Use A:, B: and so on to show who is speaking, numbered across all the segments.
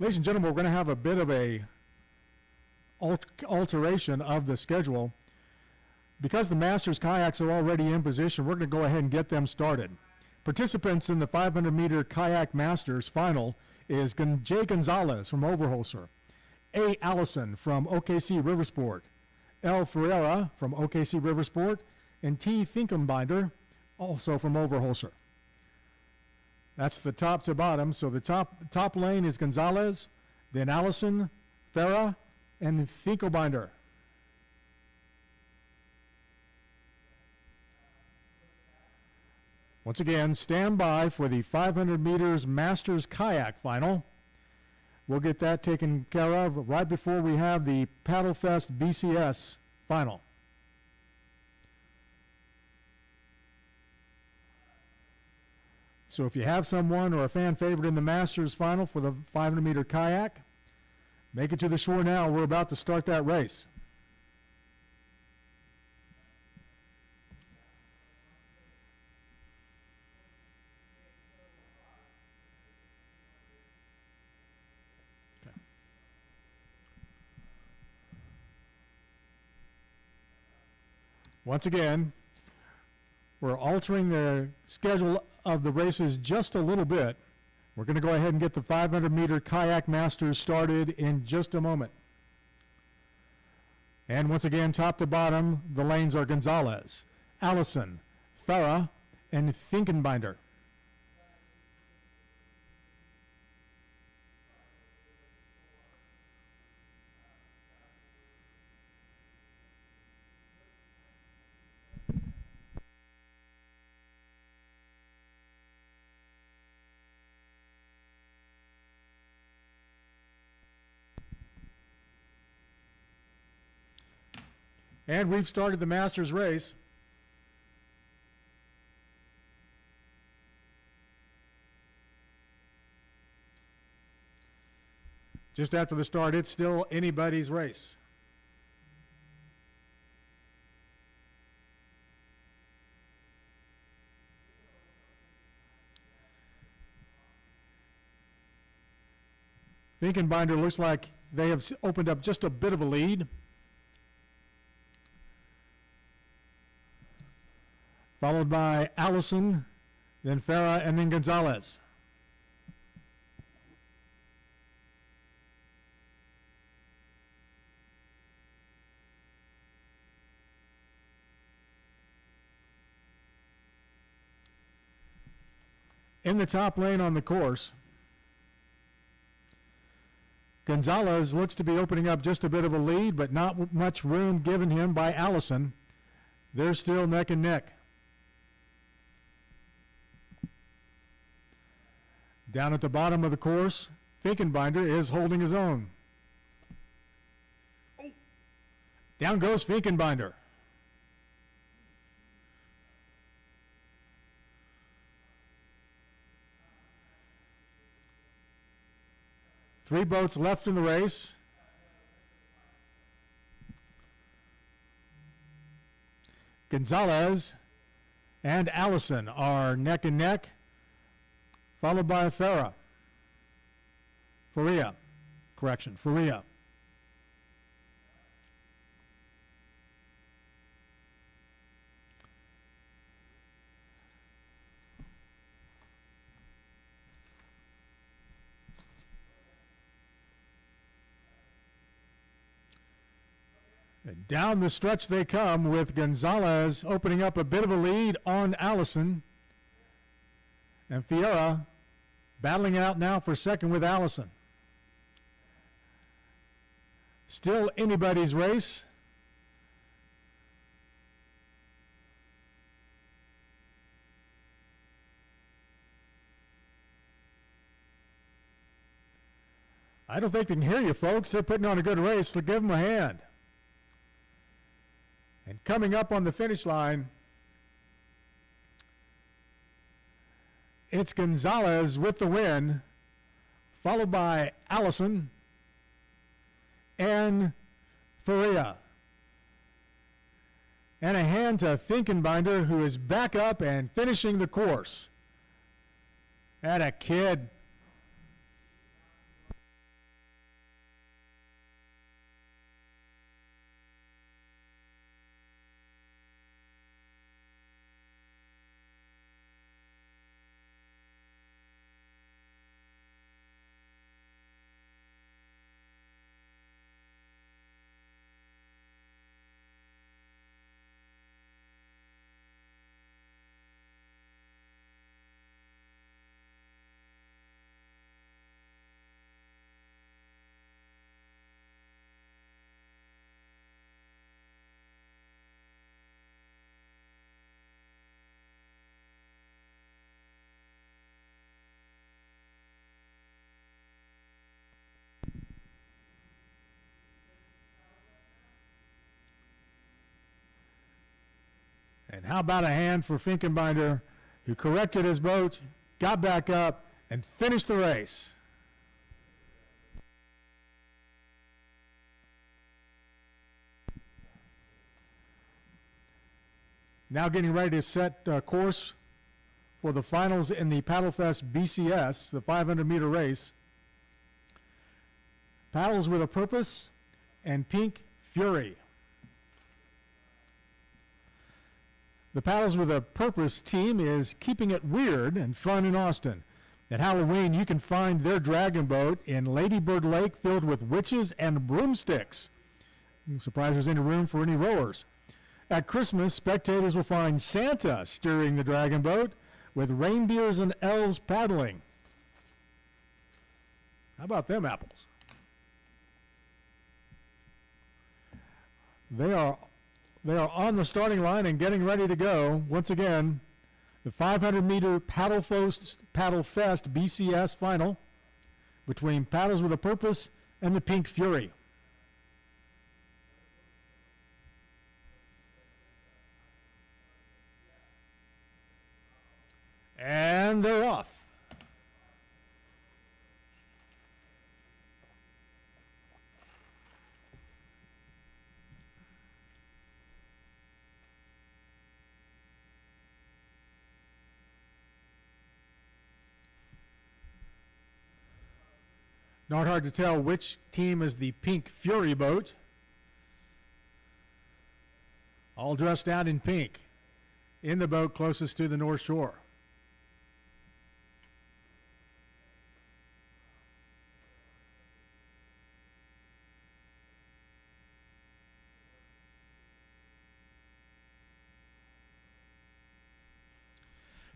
A: Ladies and gentlemen, we're going to have a bit of a alteration of the schedule. Because the Masters kayaks are already in position, we're going to go ahead and get them started. Participants in the 500-meter Kayak Masters final is Jay Gonzalez from Overholser, A. Allison from OKC Riversport, L. Ferreira from OKC Riversport, and T. Finkenbinder, also from Overholser. That's the top to bottom. So the top lane is Gonzalez, then Allison, Farah, and Finkelbinder. Once again, stand by for the 500 meters Masters Kayak Final. We'll get that taken care of right before we have the Paddle Fest BCS Final. So if you have someone or a fan favorite in the Masters Final for the 500-meter kayak, make it to the shore now. We're about to start that race. Okay. Once again, we're altering the schedule of the races just a little bit. We're going to go ahead and get the 500-meter Kayak Masters started in just a moment. And once again, top to bottom, the lanes are Gonzalez, Allison, Farah, and Finkenbinder. And we've started the Masters race. Just after the start, it's still anybody's race. Finkenbinder looks like they have opened up just a bit of a lead. Followed by Allison, then Farah, and then Gonzalez. In the top lane on the course, Gonzalez looks to be opening up just a bit of a lead, but not much room given him by Allison. They're still neck and neck. Down at the bottom of the course, Finkenbinder is holding his own. Oh. Down goes Finkenbinder. Three boats left in the race. Gonzalez and Allison are neck and neck, followed by Faria. And down the stretch they come with Gonzalez opening up a bit of a lead on Allison. And Fiera battling out now for second with Allison. Still anybody's race. I don't think they can hear you, folks. They're putting on a good race, so give them a hand. And coming up on the finish line, it's Gonzalez with the win, followed by Allison and Faria. And a hand to Finkenbinder, who is back up and finishing the course. And a kid. And how about a hand for Finkenbinder, who corrected his boat, got back up, and finished the race. Now getting ready to set course for the finals in the Paddlefest BCS, the 500-meter race. Paddles with a Purpose and Pink Fury. The Paddles with a Purpose team is keeping it weird and fun in Austin. At Halloween, you can find their dragon boat in Lady Bird Lake filled with witches and broomsticks. I'm surprised there's any room for any rowers. At Christmas, spectators will find Santa steering the dragon boat with reindeers and elves paddling. How about them apples? They are on the starting line and getting ready to go. Once again, the 500-meter Paddlefest BCS final between Paddles with a Purpose and the Pink Fury. And they're off. Not hard to tell which team is the Pink Fury boat. All dressed out in pink in the boat closest to the North Shore.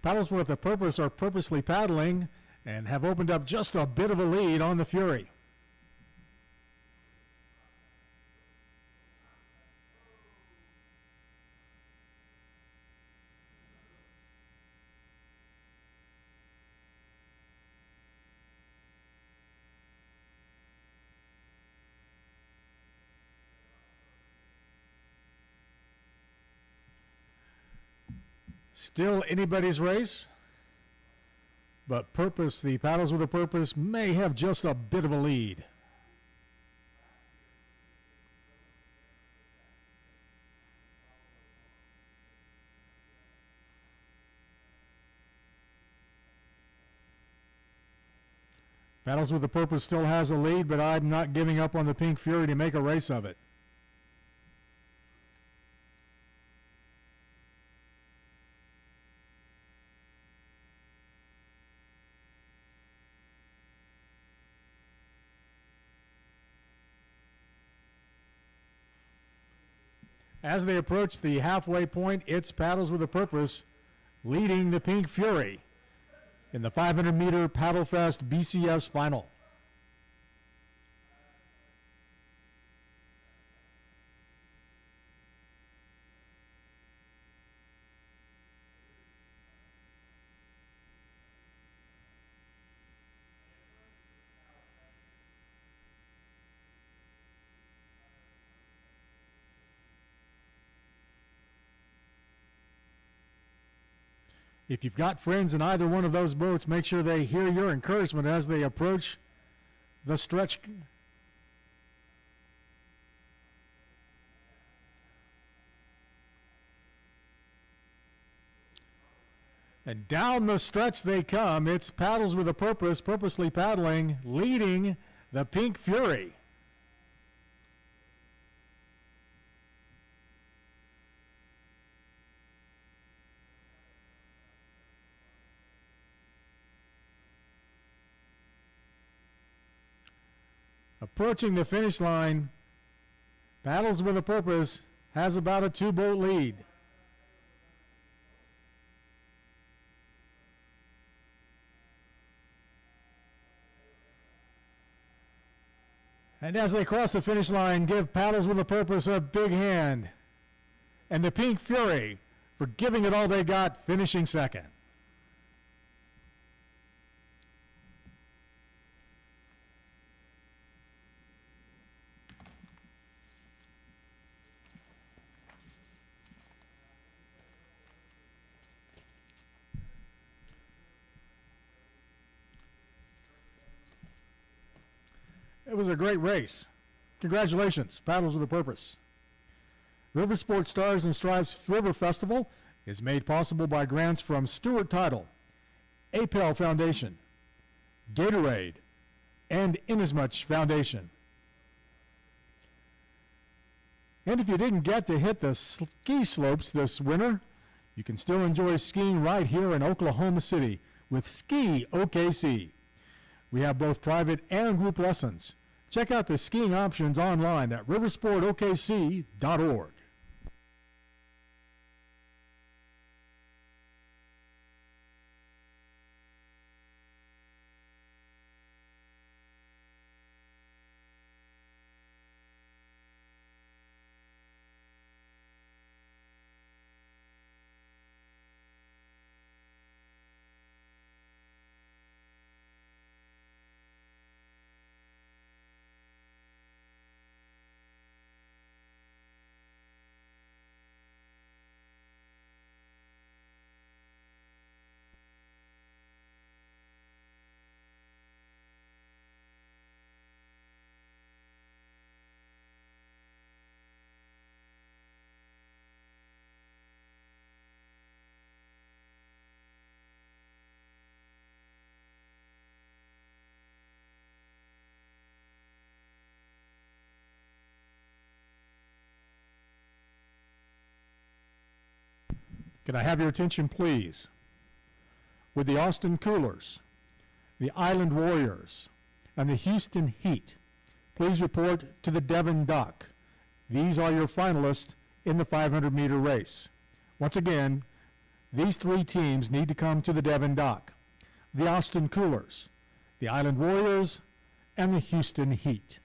A: Paddles with a Purpose are purposely paddling and have opened up just a bit of a lead on the Fury. Still anybody's race, but Purpose, the Paddles with a Purpose, may have just a bit of a lead. Paddles with a Purpose still has a lead, but I'm not giving up on the Pink Fury to make a race of it. As they approach the halfway point, it's Paddles with a Purpose leading the Pink Fury in the 500-meter Paddlefest BCS final. If you've got friends in either one of those boats, make sure they hear your encouragement as they approach the stretch. And down the stretch they come. It's Paddles with a Purpose, purposely paddling, leading the Pink Fury. Approaching the finish line, Paddles with a Purpose has about a 2-boat lead. And as they cross the finish line, give Paddles with a Purpose a big hand. And the Pink Fury, for giving it all they got, finishing second. It was a great race. Congratulations, Paddles with a Purpose. River Sports Stars and Stripes River Festival is made possible by grants from Stewart Title, APEL Foundation, Gatorade, and Inasmuch Foundation. And if you didn't get to hit the ski slopes this winter, you can still enjoy skiing right here in Oklahoma City with Ski OKC. We have both private and group lessons. Check out the skiing options online at riversportokc.org. Can I have your attention, please? With the Austin Coolers, the Island Warriors, and the Houston Heat, please report to the Devon Dock. These are your finalists in the 500-meter race. Once again, these three teams need to come to the Devon Dock. The Austin Coolers, the Island Warriors, and the Houston Heat.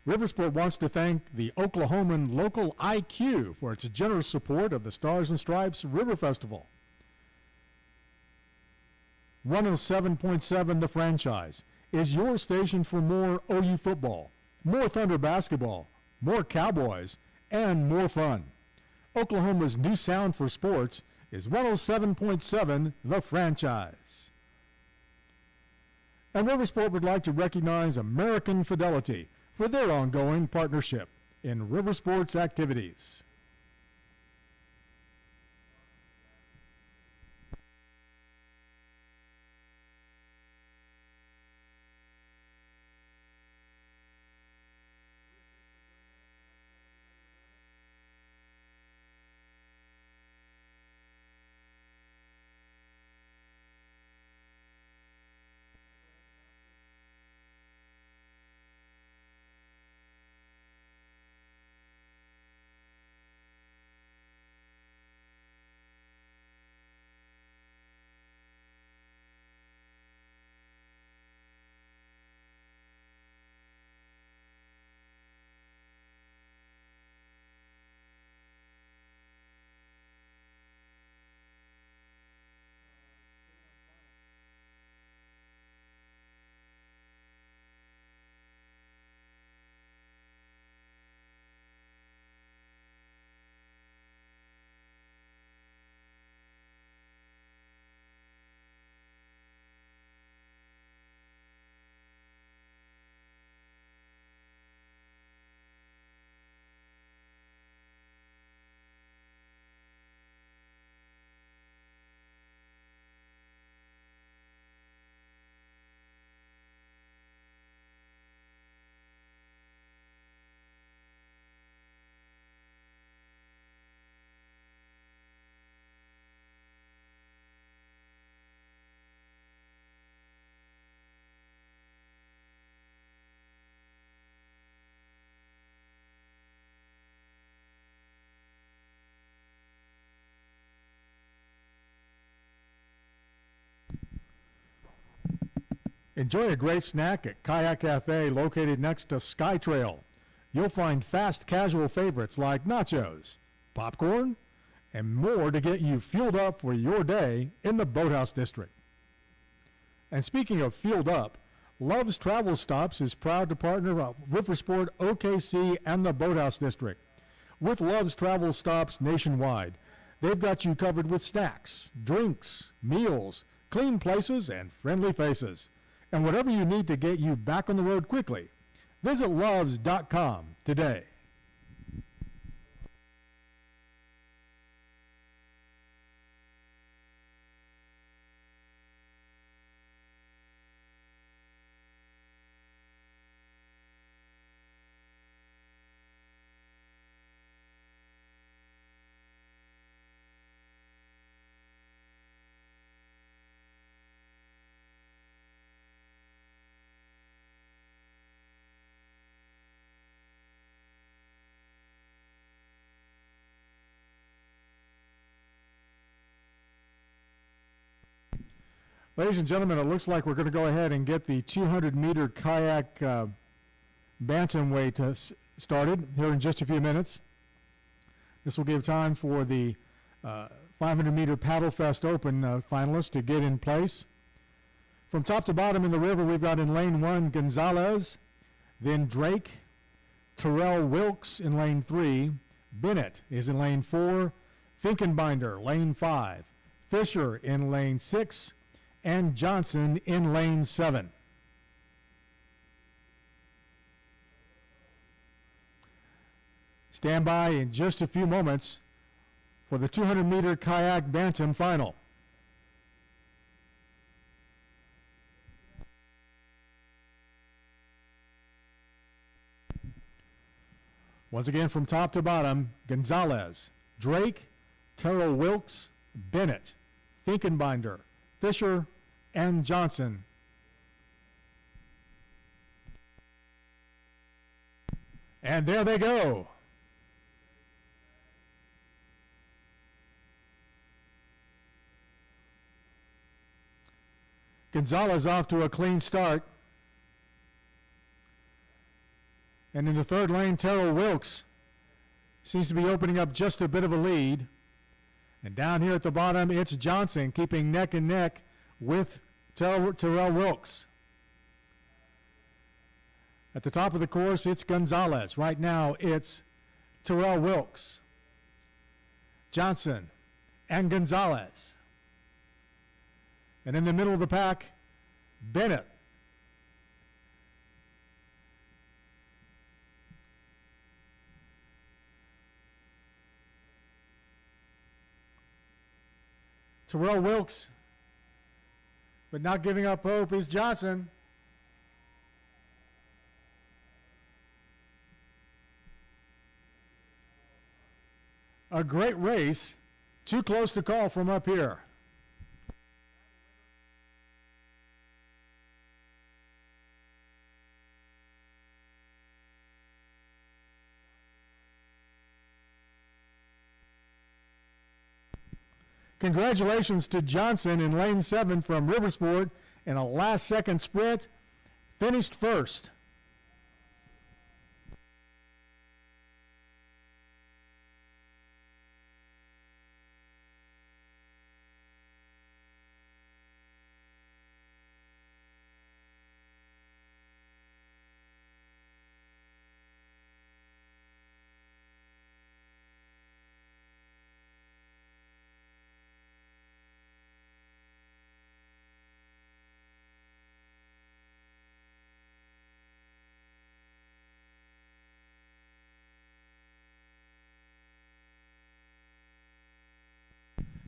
A: Riversport wants to thank the Oklahoman Local IQ for its generous support of the Stars and Stripes River Festival. 107.7 The Franchise is your station for more OU football, more Thunder basketball, more Cowboys, and more fun. Oklahoma's new sound for sports is 107.7 The Franchise. And Riversport would like to recognize American Fidelity for their ongoing partnership in river sports activities. Enjoy a great snack at Kayak Cafe located next to SkyTrail. You'll find fast casual favorites like nachos, popcorn, and more to get you fueled up for your day in the Boathouse District. And speaking of fueled up, Love's Travel Stops is proud to partner with Riversport OKC and the Boathouse District. With Love's Travel Stops nationwide, they've got you covered with snacks, drinks, meals, clean places, and friendly faces. And whatever you need to get you back on the road quickly, visit loves.com today. Ladies and gentlemen, it looks like we're going to go ahead and get the 200-meter kayak bantamweight started here in just a few minutes. This will give time for the 500-meter Paddle Fest Open finalists to get in place. From top to bottom in the river, we've got in lane 1 Gonzalez, then Drake, Terrell Wilkes in lane 3, Bennett is in lane 4, Finkenbinder lane 5, Fisher in lane 6, and Johnson in lane 7. Stand by in just a few moments for the 200-meter kayak bantam final. Once again, from top to bottom, Gonzalez, Drake, Terrell Wilkes, Bennett, Finkenbinder, Fisher, and Johnson. And there they go. Gonzalez off to a clean start. And in the third lane, Terrell Wilkes seems to be opening up just a bit of a lead. And down here at the bottom, it's Johnson keeping neck and neck with Terrell Wilkes. At the top of the course, it's Gonzalez. Right now, it's Terrell Wilkes, Johnson, and Gonzalez. And in the middle of the pack, Bennett. Terrell Wilkes, but not giving up hope, is Johnson. A great race. Too close to call from up here. Congratulations to Johnson in lane 7 from Riversport in a last-second sprint. Finished first.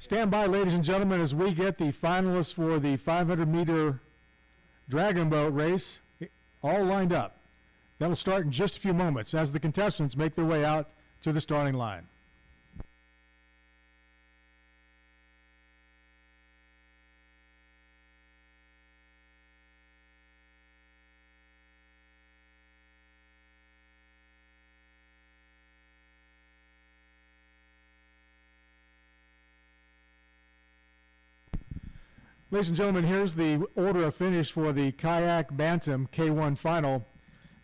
A: Stand by, ladies and gentlemen, as we get the finalists for the 500-meter Dragon Boat race all lined up. That will start in just a few moments as the contestants make their way out to the starting line. Ladies and gentlemen, here's the order of finish for the Kayak Bantam K1 final.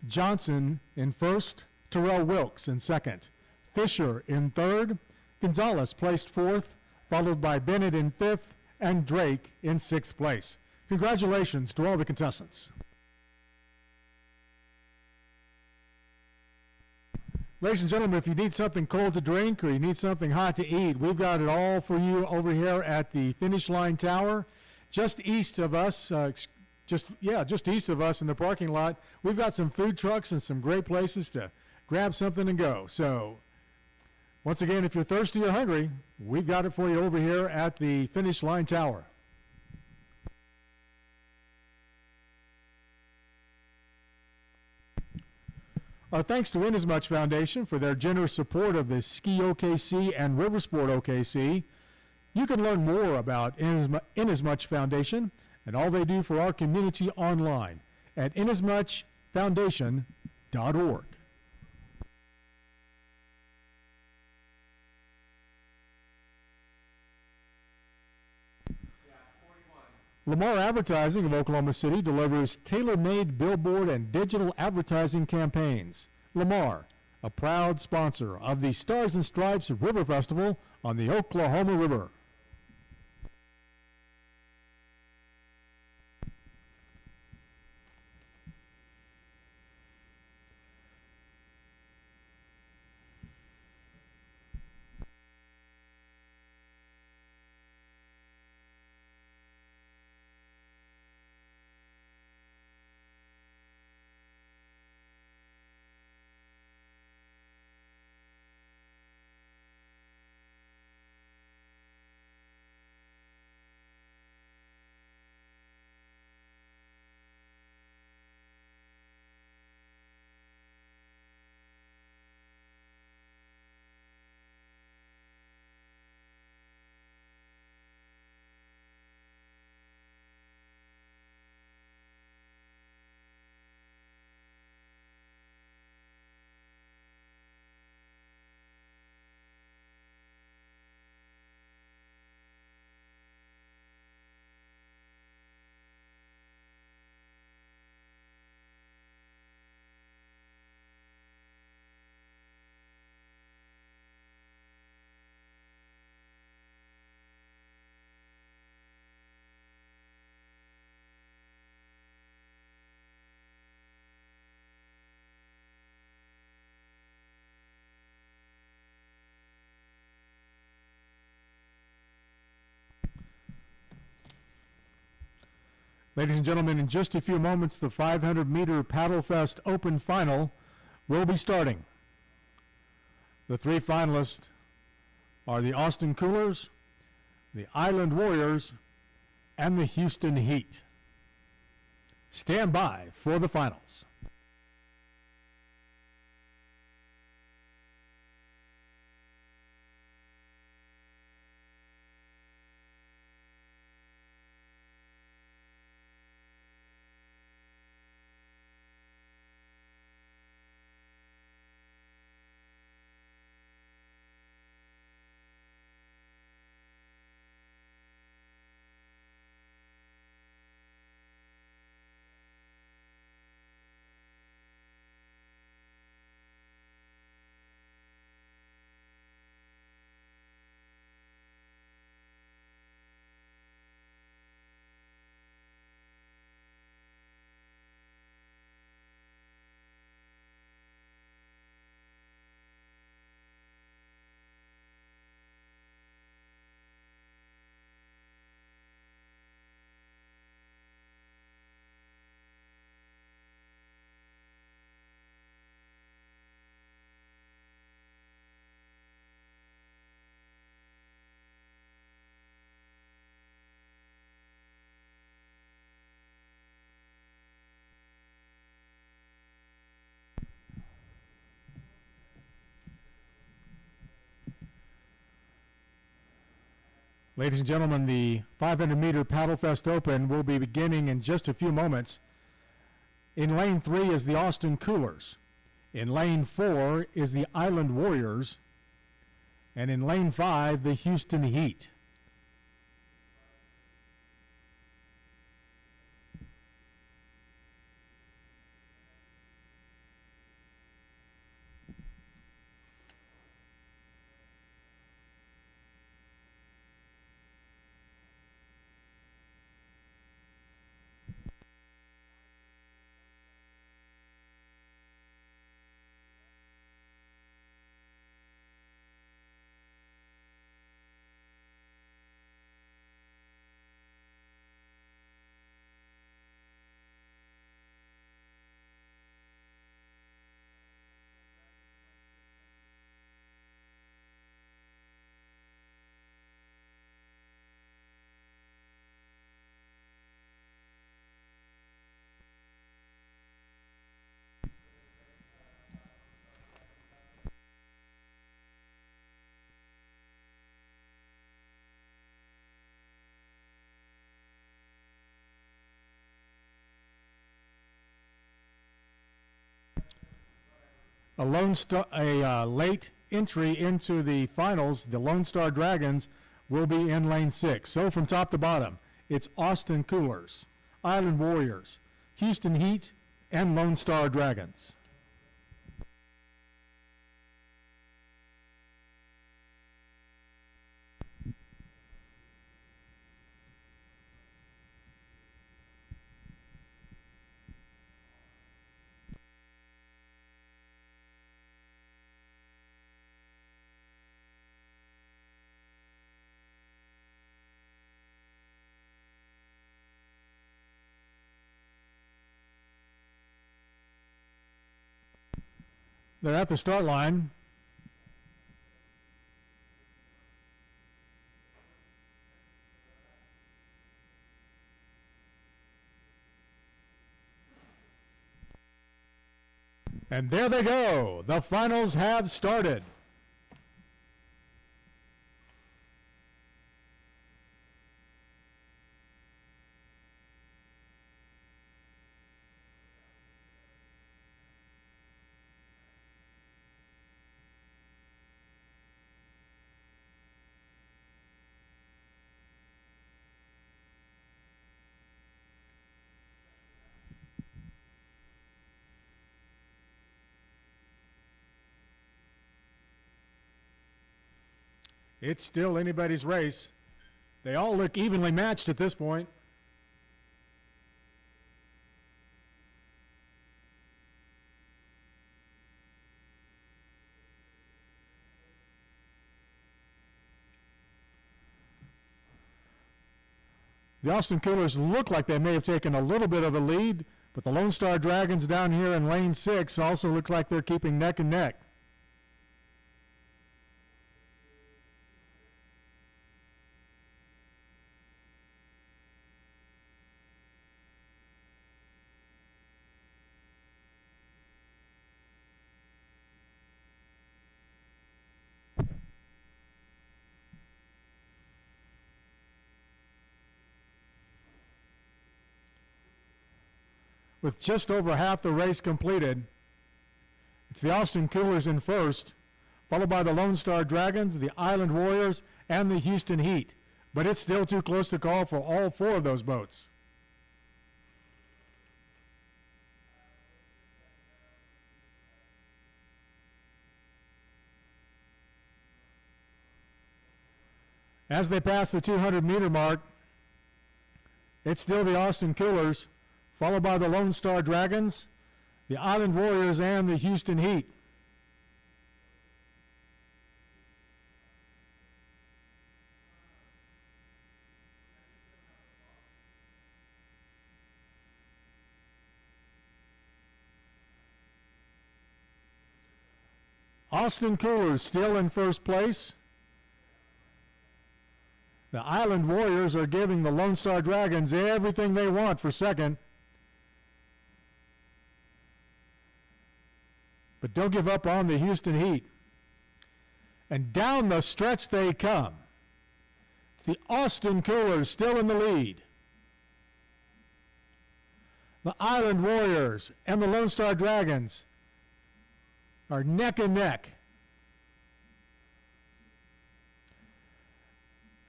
A: Johnson in first, Terrell Wilkes in second, Fisher in third, Gonzalez placed fourth, followed by Bennett in fifth, and Drake in sixth place. Congratulations to all the contestants. Ladies and gentlemen, if you need something cold to drink or you need something hot to eat, we've got it all for you over here at the Finish Line Tower. Just east of us, just east of us in the parking lot, we've got some food trucks and some great places to grab something and go. So, once again, if you're thirsty or hungry, we've got it for you over here at the Finish Line Tower. Our thanks to Inasmuch Foundation for their generous support of the Ski OKC and Riversport OKC. You can learn more about Inasmuch Foundation and all they do for our community online at inasmuchfoundation.org. Lamar Advertising of Oklahoma City delivers tailor-made billboard and digital advertising campaigns. Lamar, a proud sponsor of the Stars and Stripes River Festival on the Oklahoma River. Ladies and gentlemen, in just a few moments, the 500-meter Paddle Fest Open Final will be starting. The three finalists are the Austin Coolers, the Island Warriors, and the Houston Heat. Stand by for the finals. Ladies and gentlemen, the 500-meter Paddle Fest Open will be beginning in just a few moments. In lane 3 is the Austin Coolers. In lane 4 is the Island Warriors. And in lane 5, the Houston Heat. A late entry into the finals, the Lone Star Dragons, will be in lane 6. So from top to bottom, it's Austin Coolers, Island Warriors, Houston Heat, and Lone Star Dragons. They're at the start line. And there they go. The finals have started. It's still anybody's race. They all look evenly matched at this point. The Austin Coolers look like they may have taken a little bit of a lead, but the Lone Star Dragons down here in lane 6 also look like they're keeping neck and neck. With just over half the race completed, it's the Austin Coolers in first, followed by the Lone Star Dragons, the Island Warriors, and the Houston Heat. But it's still too close to call for all 4 of those boats. As they pass the 200-meter mark, it's still the Austin Coolers, followed by the Lone Star Dragons, the Island Warriors, and the Houston Heat. Austin Coolers still in first place. The Island Warriors are giving the Lone Star Dragons everything they want for second. But don't give up on the Houston Heat. And down the stretch they come. It's the Austin Coolers still in the lead. The Island Warriors and the Lone Star Dragons are neck and neck.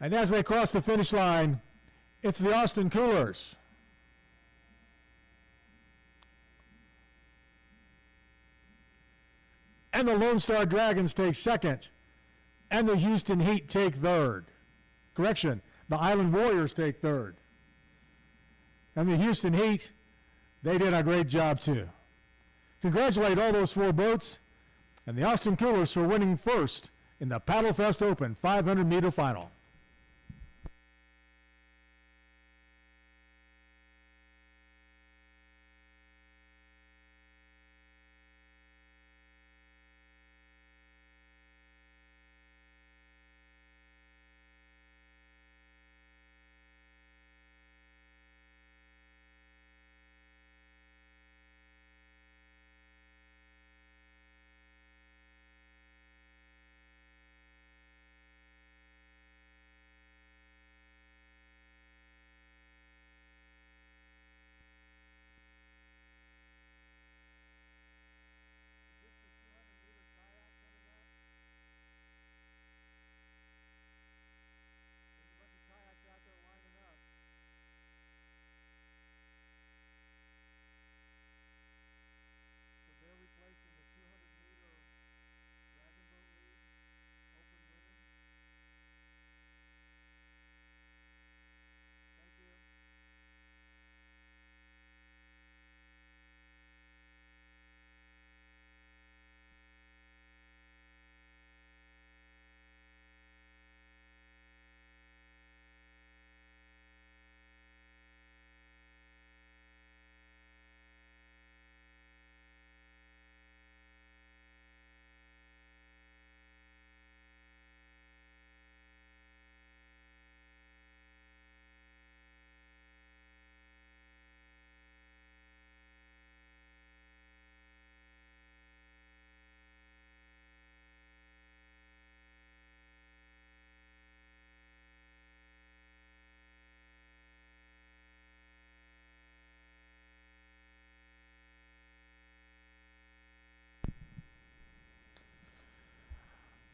A: And as they cross the finish line, it's the Austin Coolers. And the Lone Star Dragons take second. And the Houston Heat take third. Correction, the Island Warriors take third. And the Houston Heat, they did a great job too. Congratulate all those 4 boats and the Austin Coolers for winning first in the Paddle Fest Open 500-meter final.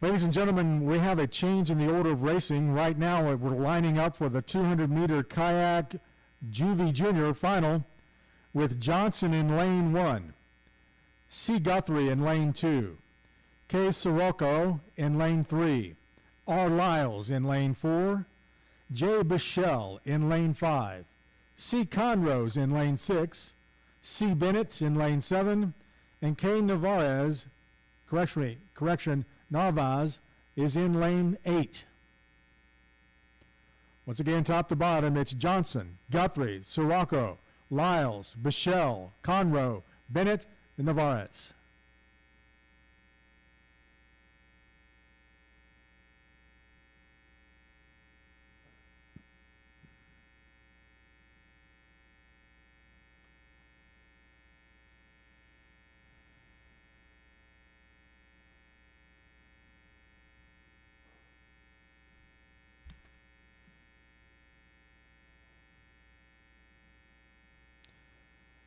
A: Ladies and gentlemen, we have a change in the order of racing. Right now, we're lining up for the 200-meter kayak Juvie Junior final with Johnson in lane 1, C. Guthrie in lane 2, K. Sirocco in lane 3, R. Lyles in lane 4, J. Bichelle in lane 5, C. Conrose in lane 6, C. Bennett in lane 7, and K. Narvaez is in lane 8. Once again, top to bottom, it's Johnson, Guthrie, Sirocco, Lyles, Bichelle, Conroe, Bennett, and Navarez.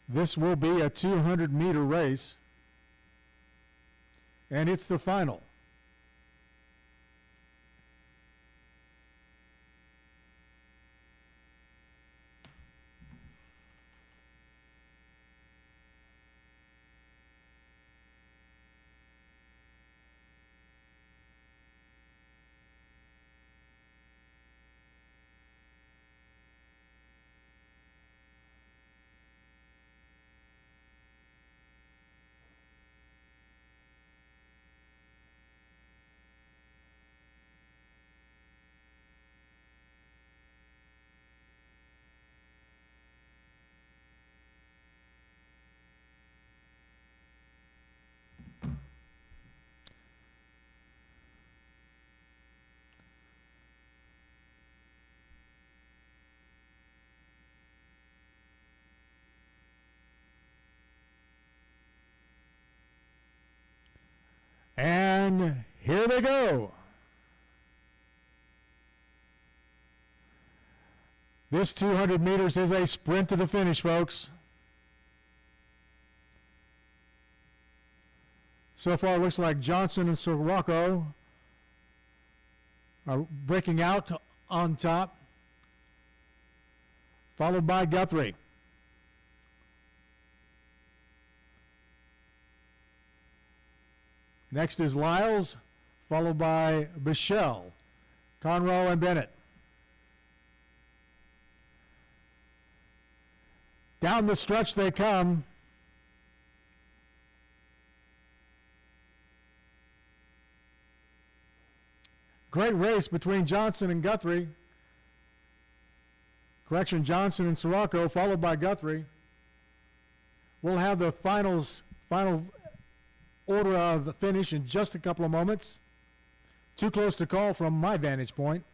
A: This will be a 200-meter race, and it's the final. And here they go. This 200 meters is a sprint to the finish, folks. So far, it looks like Johnson and Sirocco are breaking out on top, followed by Guthrie. Next is Lyles, followed by Bichelle, Conroe, and Bennett. Down the stretch they come. Great race between Johnson and Guthrie. Correction, Johnson and Sirocco, followed by Guthrie. We'll have the final order of finish in just a couple of moments. Too close to call from my vantage point.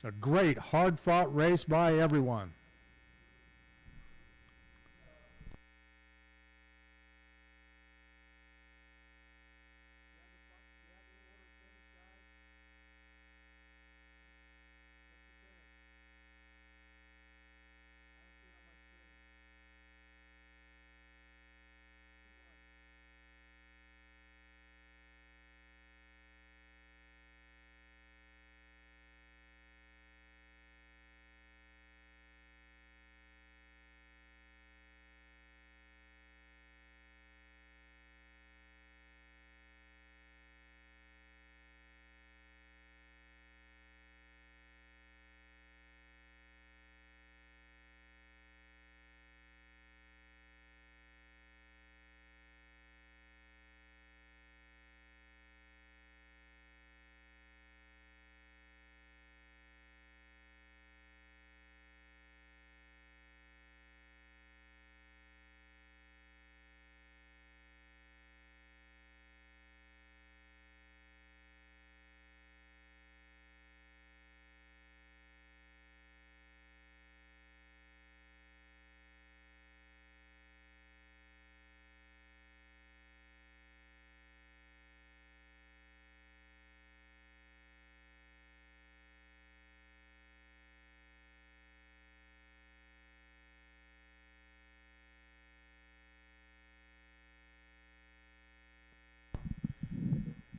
A: A great, hard-fought race by everyone.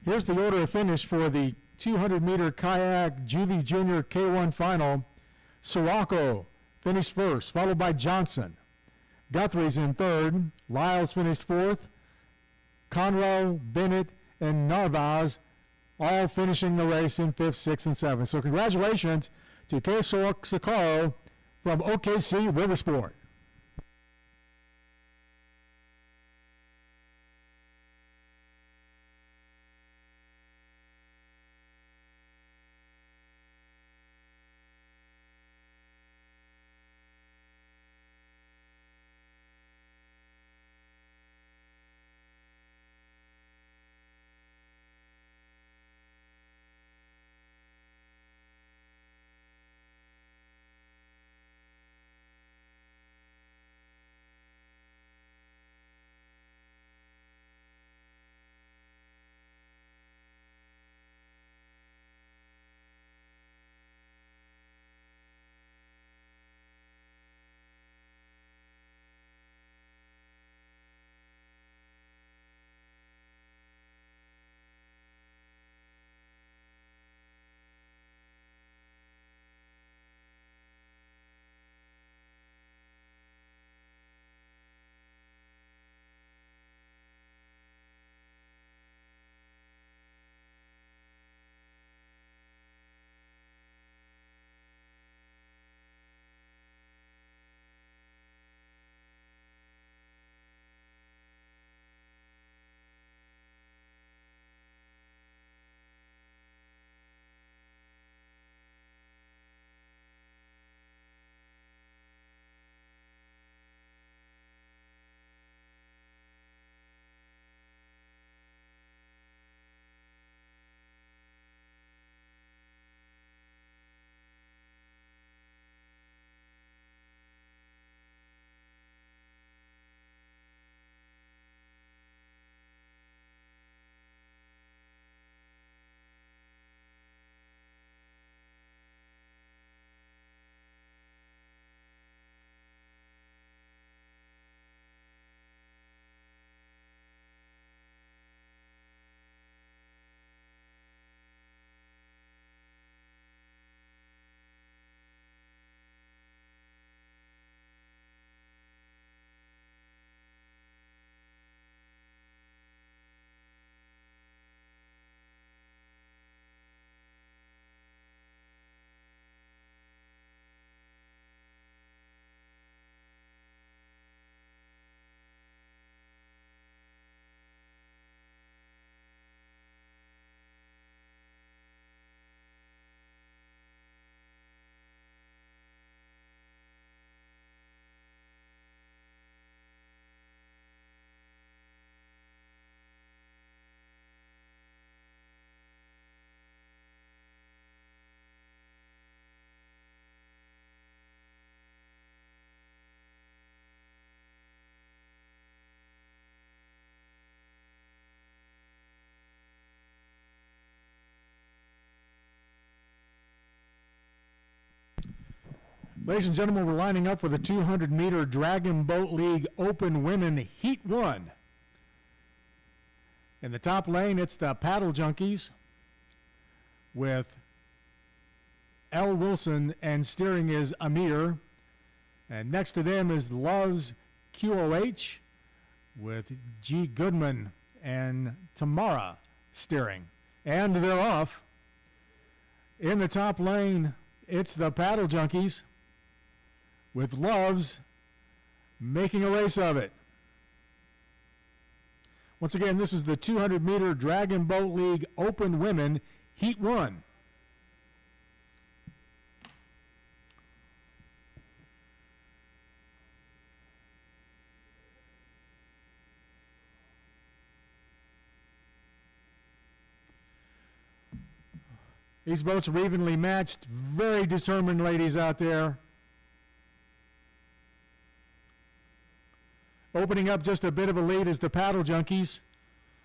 A: Here's the order of finish for the 200-meter kayak Juvie Junior K1 final. Sirocco finished first, followed by Johnson. Guthrie's in third. Lyles finished fourth. Conroe, Bennett, and Narvaez all finishing the race in fifth, sixth, and seventh. So congratulations to Kay Sirocco, from OKC Riversport. Ladies and gentlemen, we're lining up for the 200-meter Dragon Boat League Open Women Heat 1. In the top lane, it's the Paddle Junkies with L. Wilson, and steering is Amir. And next to them is Love's QOH with G. Goodman and Tamara steering. And they're off. In the top lane, it's the Paddle Junkies with Loves making a race of it. Once again, this is the 200-meter Dragon Boat League Open Women Heat 1. These boats are evenly matched. Very determined ladies out there. Opening up just a bit of a lead is the Paddle Junkies.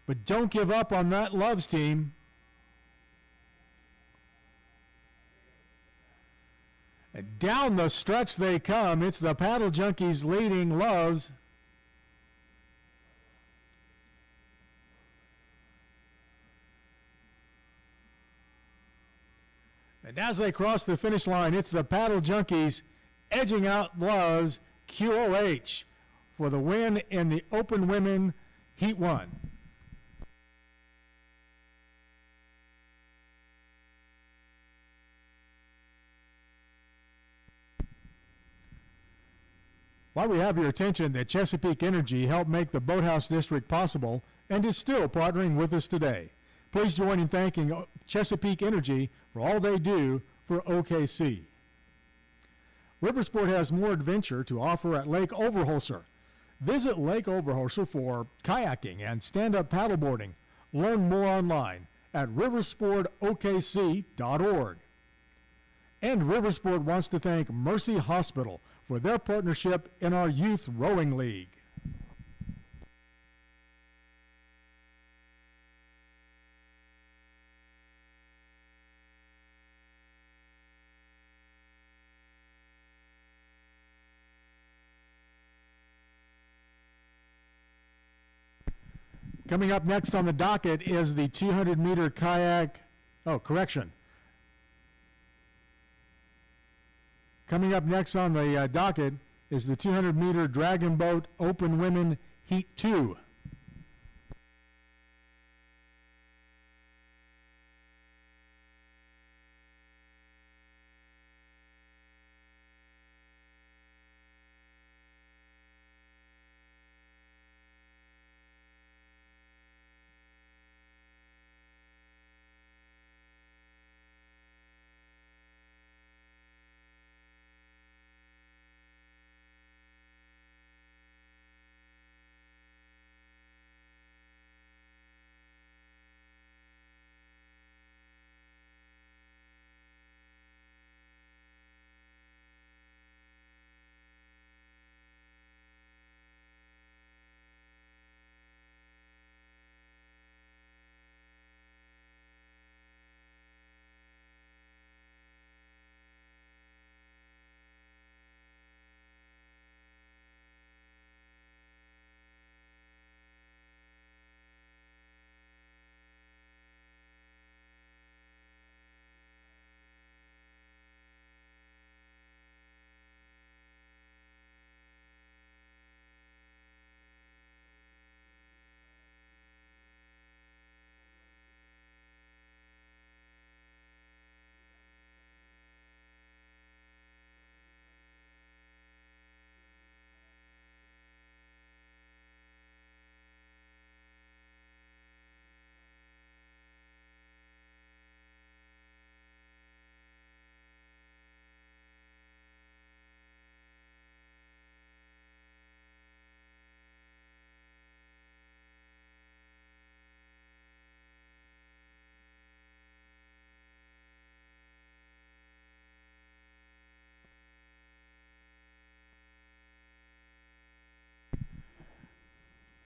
A: But don't give up on that Loves team. And down the stretch they come. It's the Paddle Junkies leading Loves. And as they cross the finish line, it's the Paddle Junkies edging out Loves QOH for the win in the Open Women Heat 1. While we have your attention, that Chesapeake Energy helped make the Boathouse District possible and is still partnering with us today. Please join in thanking Chesapeake Energy for all they do for OKC. Riversport has more adventure to offer at Lake Overholser. Visit Lake Overholser for kayaking and stand-up paddleboarding. Learn more online at riversportokc.org. And Riversport wants to thank Mercy Hospital for their partnership in our Youth Rowing League. Coming up next on the docket is the 200-meter kayak, Coming up next on the docket is the 200-meter Dragon Boat Open Women Heat 2.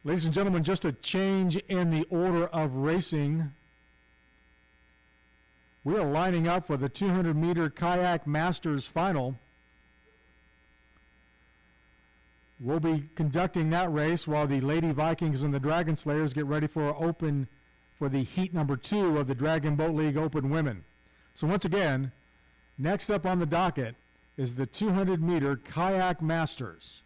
A: Ladies and gentlemen, just a change in the order of racing. We are lining up for the 200-meter Kayak Masters Final. We'll be conducting that race while the Lady Vikings and the Dragon Slayers get ready for the heat number 2 of the Dragon Boat League Open Women. So once again, next up on the docket is the 200-meter Kayak Masters.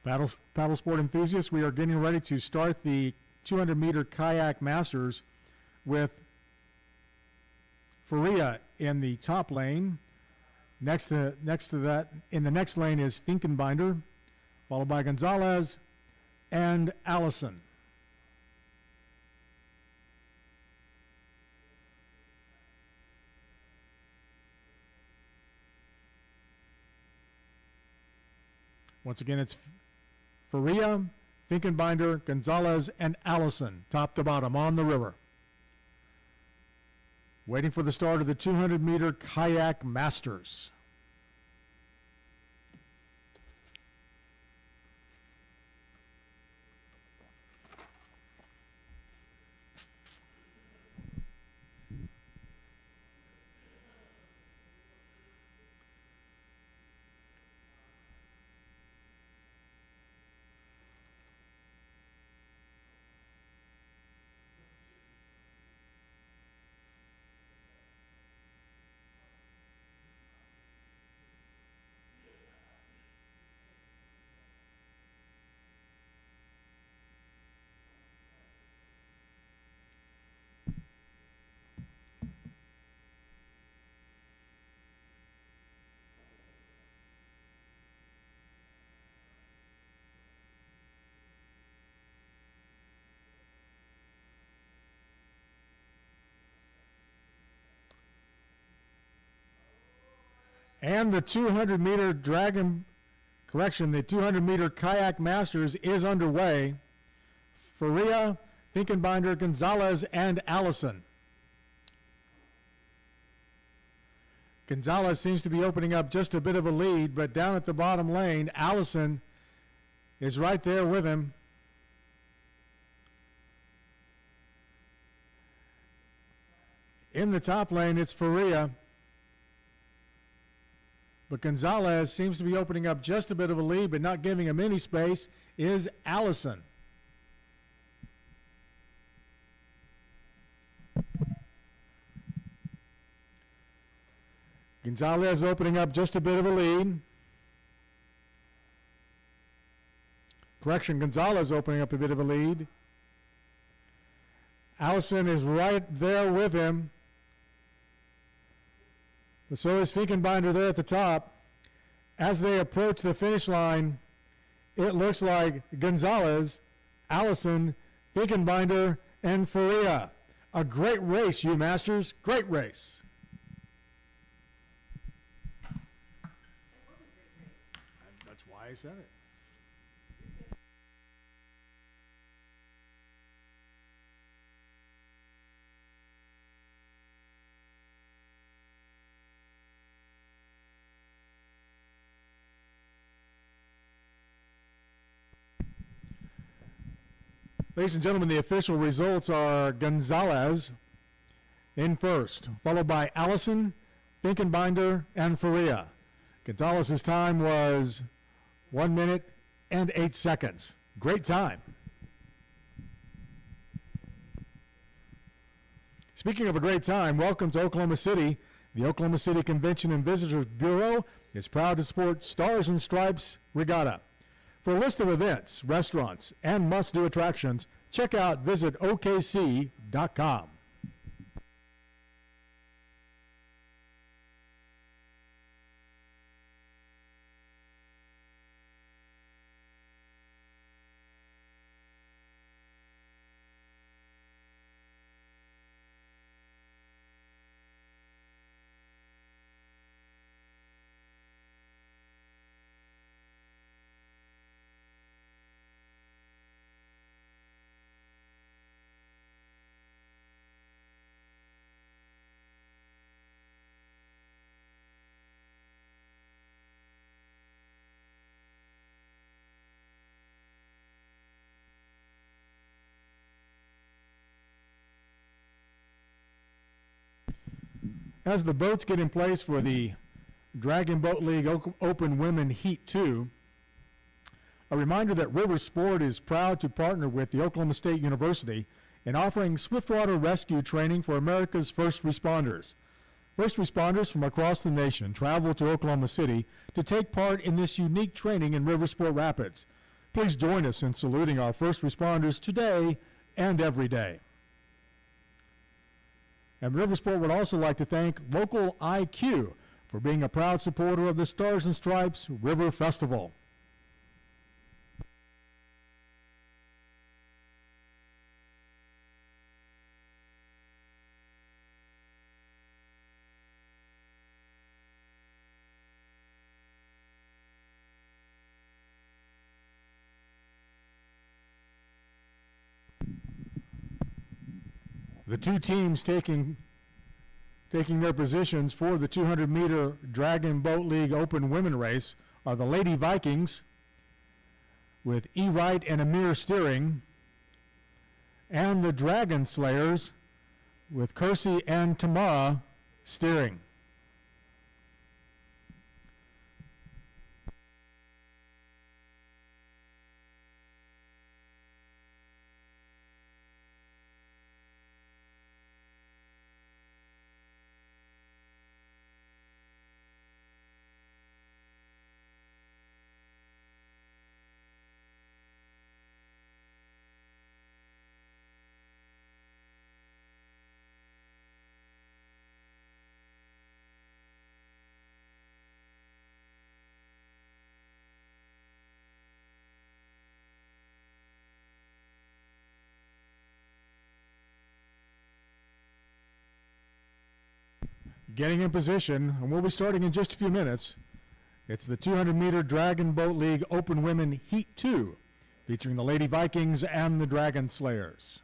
A: Paddle sport enthusiasts, we are getting ready to start the 200-meter kayak masters with Faria in the top lane. Next to that, in the next lane is Finkenbinder, followed by Gonzalez and Allison. Once again, it's Faria, Finkenbinder, Gonzalez, and Allison, top to bottom on the river. Waiting for the start of the 200-meter kayak masters. And the 200-meter the 200-meter kayak masters is underway. Faria, Finkenbinder, Gonzalez, and Allison. Gonzalez seems to be opening up just a bit of a lead, but down at the bottom lane, Allison is right there with him. In the top lane, it's Faria. But Gonzalez seems to be opening up just a bit of a lead, but not giving him any space, is Allison. Gonzalez opening up just a bit of a lead. Correction, Gonzalez opening up a bit of a lead. Allison is right there with him. But so is Finkenbinder there at the top. As they approach the finish line, it looks like Gonzalez, Allison, Finkenbinder, and Faria. A great race, you masters. Great race.
B: It was a great race.
A: That's why I said it. Ladies and gentlemen, the official results are Gonzalez in first, followed by Allison, Finkenbinder, and Faria. Gonzalez's time was 1 minute and 8 seconds. Great time. Speaking of a great time, welcome to Oklahoma City. The Oklahoma City Convention and Visitors Bureau is proud to support Stars and Stripes Regatta. For a list of events, restaurants, and must-do attractions, visit okc.com. As the boats get in place for the Dragon Boat League Open Women Heat 2, a reminder that River Sport is proud to partner with the Oklahoma State University in offering swiftwater rescue training for America's first responders. First responders from across the nation travel to Oklahoma City to take part in this unique training in River Sport Rapids. Please join us in saluting our first responders today and every day. And Riversport would also like to thank Local IQ for being a proud supporter of the Stars and Stripes River Festival. The two teams taking their positions for the 200-meter Dragon Boat League Open Women Race are the Lady Vikings with E. Wright and Amir steering, and the Dragon Slayers with Kersey and Tamara steering. Getting in position, and we'll be starting in just a few minutes. It's the 200-meter Dragon Boat League Open Women Heat 2, featuring the Lady Vikings and the Dragon Slayers.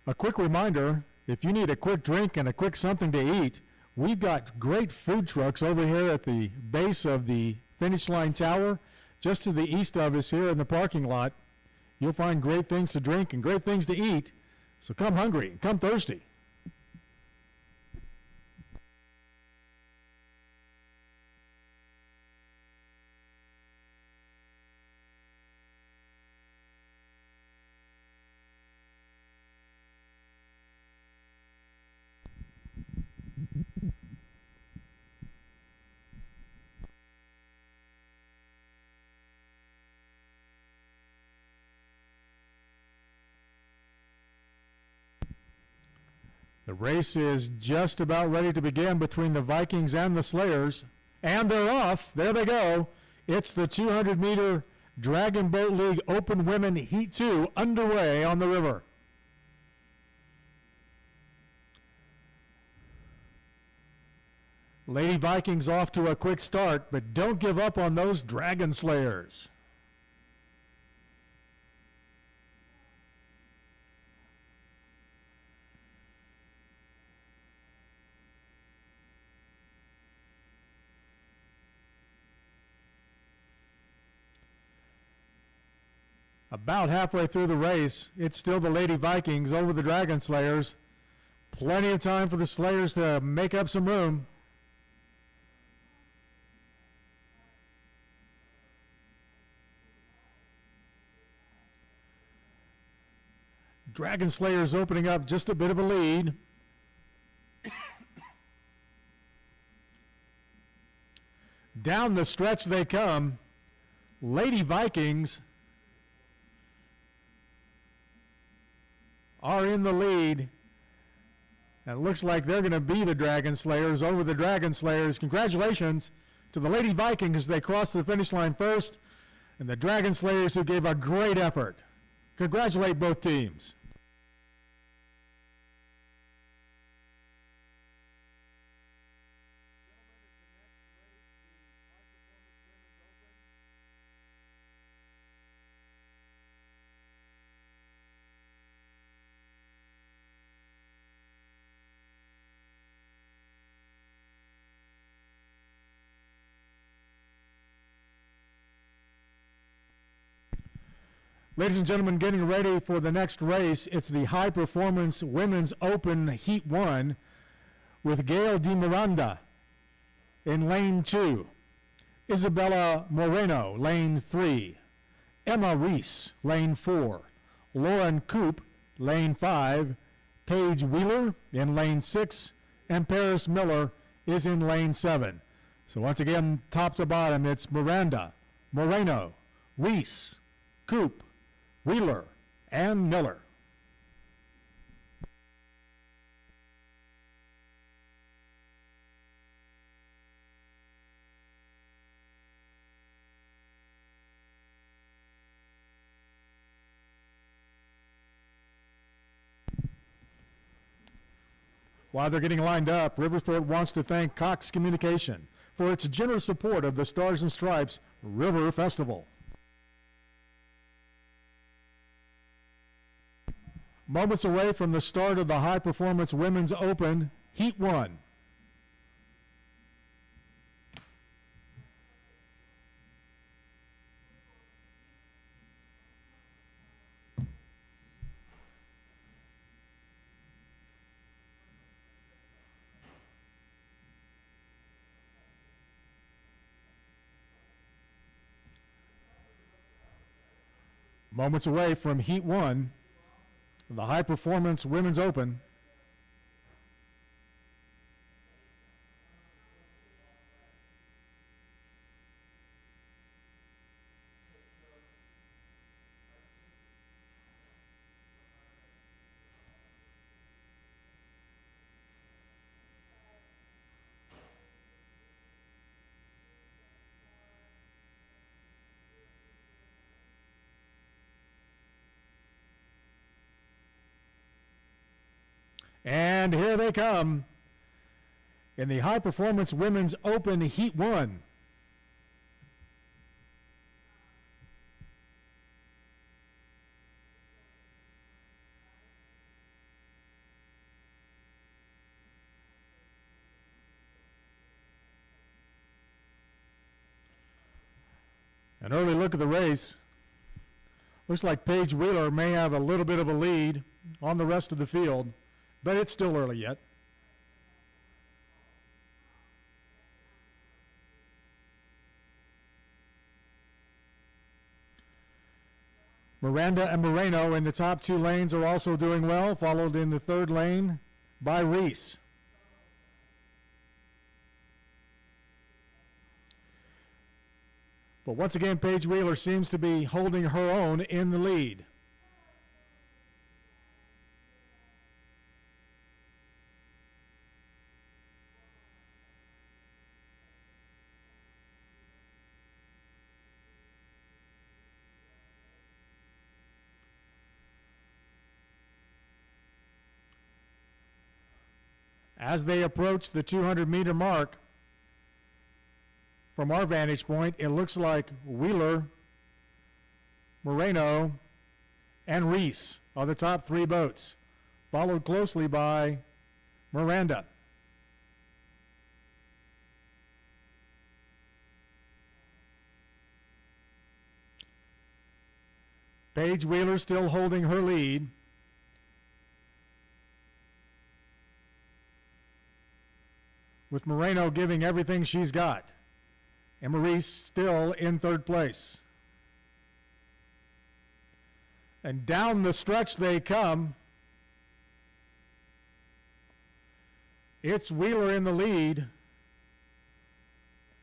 A: A quick reminder, if you need a quick drink and a quick something to eat, we've got great food trucks over here at the base of the finish line tower, just to the east of us here in the parking lot. You'll find great things to drink and great things to eat, so come hungry and come thirsty. The race is just about ready to begin between the Vikings and the Slayers. And they're off. There they go. It's the 200-meter Dragon Boat League Open Women Heat 2 underway on the river. Lady Vikings off to a quick start, but don't give up on those Dragon Slayers. About halfway through the race, it's still the Lady Vikings over the Dragon Slayers. Plenty of time for the Slayers to make up some room. Dragon Slayers opening up just a bit of a lead. Down the stretch they come. Lady Vikings are in the lead. And it looks like they're going to be the Dragon Slayers over the Dragon Slayers. Congratulations to the Lady Vikings as they crossed the finish line first, and the Dragon Slayers who gave a great effort. Congratulate both teams. Ladies and gentlemen, getting ready for the next race, it's the High Performance Women's Open Heat 1 with Gail Di Miranda in lane 2, Isabella Moreno, lane 3, Emma Reese, lane 4, Lauren Coop, lane 5, Paige Wheeler in lane 6, and Paris Miller is in lane 7. So once again, top to bottom, it's Miranda, Moreno, Weiss, Coop, Wheeler, and Miller. While they're getting lined up, Riversport wants to thank Cox Communication for its generous support of the Stars and Stripes River Festival. Moments away from the start of the High Performance Women's Open, Heat 1. Moments away from Heat 1, the High Performance Women's Open. And here they come in the High Performance Women's Open Heat 1. An early look at the race. Looks like Paige Wheeler may have a little bit of a lead on the rest of the field, but it's still early yet. Miranda and Moreno in the top 2 lanes are also doing well, followed in the 3rd lane by Reese. But once again, Paige Wheeler seems to be holding her own in the lead. As they approach the 200-meter mark, from our vantage point, it looks like Wheeler, Moreno, and Reese are the top 3 boats, followed closely by Miranda. Paige Wheeler still holding her lead. With Moreno giving everything she's got. And Maurice still in 3rd place. And down the stretch they come. It's Wheeler in the lead,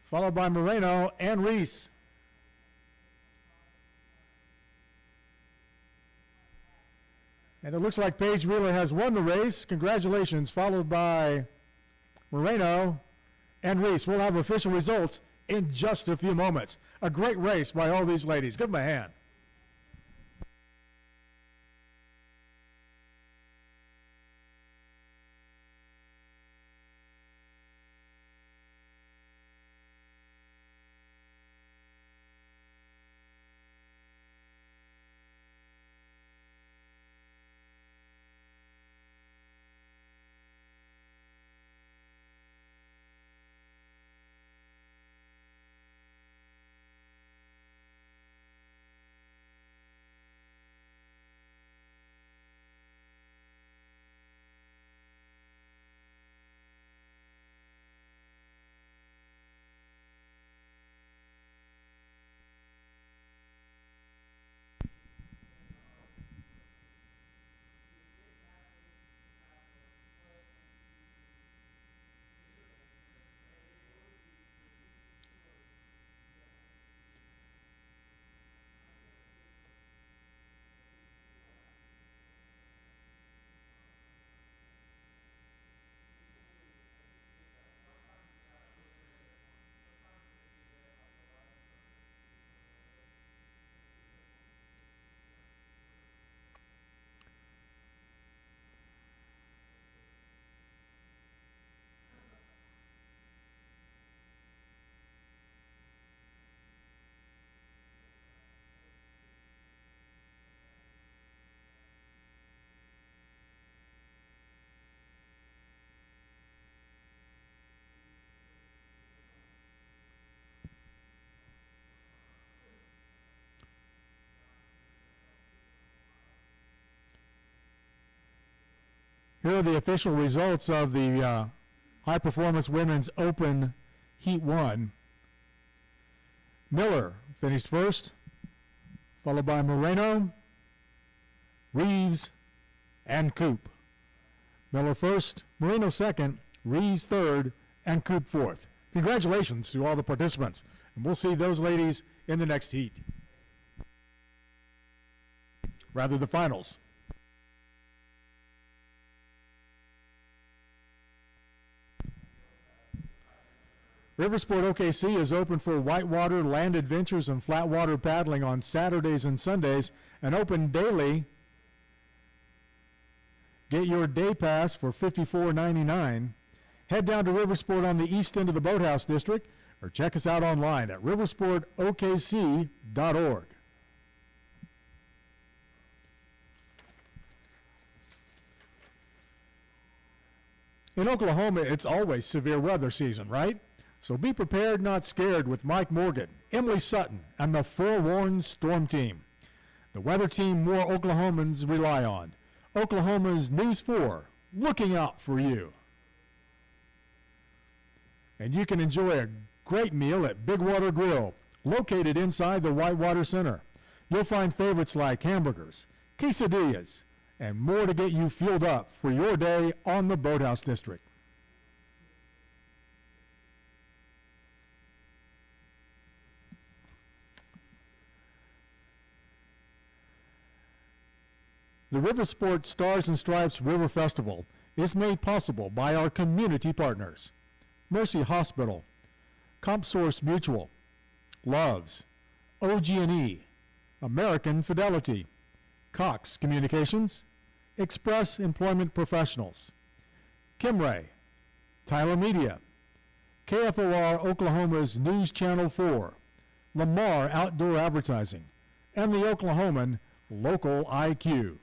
A: followed by Moreno and Reese. And it looks like Paige Wheeler has won the race. Congratulations, followed by Moreno and Reese. We'll have official results in just a few moments. A great race by all these ladies. Give them a hand. Here are the official results of the High Performance Women's Open Heat 1. Miller finished first, followed by Moreno, Reeves, and Coop. Miller first, Moreno second, Reeves third, and Coop fourth. Congratulations to all the participants, and we'll see those ladies in the next heat. Rather, the finals. Riversport OKC is open for whitewater, land adventures, and flatwater paddling on Saturdays and Sundays, and open daily. Get your day pass for $54.99. Head down to Riversport on the east end of the Boathouse District, or check us out online at riversportokc.org. In Oklahoma, it's always severe weather season, right? So be prepared, not scared with Mike Morgan, Emily Sutton, and the Forewarned Storm Team. The weather team more Oklahomans rely on. Oklahoma's News 4, looking out for you. And you can enjoy a great meal at Big Water Grill, located inside the Whitewater Center. You'll find favorites like hamburgers, quesadillas, and more to get you fueled up for your day on the Boathouse District. The Riversport Stars and Stripes River Festival is made possible by our community partners: Mercy Hospital, CompSource Mutual, Loves, OG&E, American Fidelity, Cox Communications, Express Employment Professionals, Kimray, Tyler Media, KFOR Oklahoma's News Channel 4, Lamar Outdoor Advertising, and the Oklahoman Local IQ.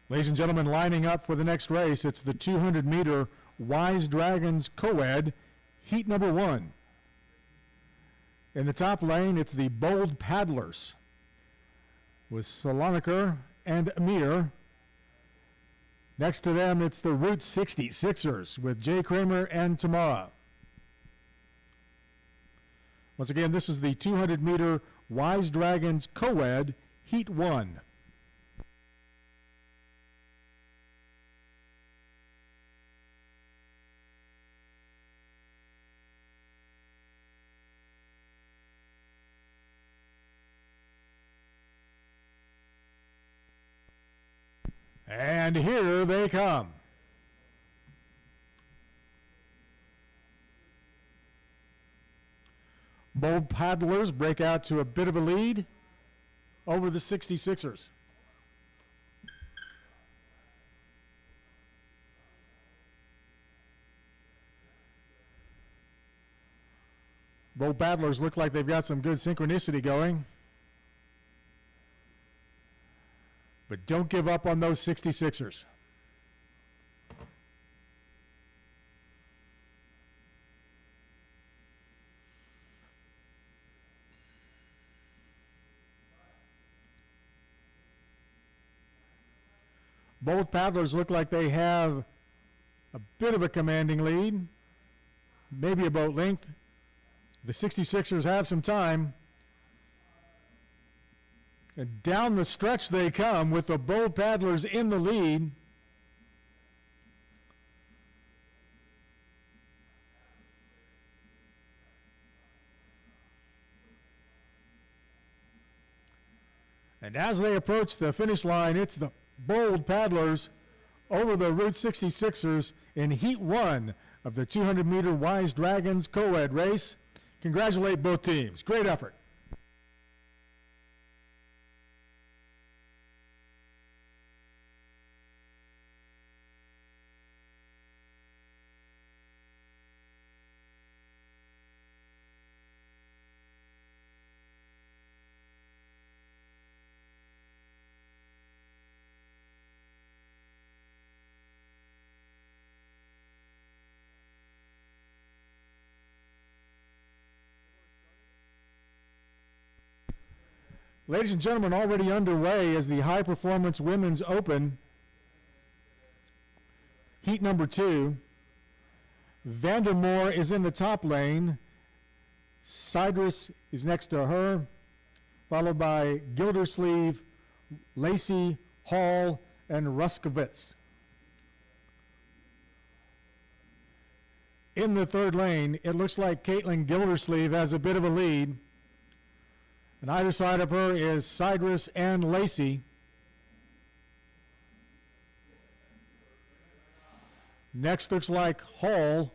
A: Ladies and gentlemen, lining up for the next race, it's the 200-meter Wise Dragons Co-Ed, heat number 1. In the top lane, it's the Bold Paddlers with Salonikar and Amir. Next to them, it's the Route 66ers with Jay Kramer and Tamara. Once again, this is the 200-meter Wise Dragons Co-Ed, heat 1. And here they come. Bold paddlers break out to a bit of a lead over the 66ers. Bold paddlers look like they've got some good synchronicity going. But don't give up on those 66ers. Bold paddlers look like they have a bit of a commanding lead, maybe a boat length. The 66ers have some time. And down the stretch they come with the bold paddlers in the lead. And as they approach the finish line, it's the bold paddlers over the Route 66ers in Heat 1 of the 200-meter Wise Dragons co-ed race. Congratulate both teams. Great effort. Ladies and gentlemen, already underway is the High Performance Women's Open, heat number 2. Vandermoor is in the top lane. Cydrus is next to her, followed by Gildersleeve, Lacey, Hall, and Ruskovitz. In the third lane, it looks like Caitlin Gildersleeve has a bit of a lead. And either side of her is Cydrus and Lacey. Next looks like Hall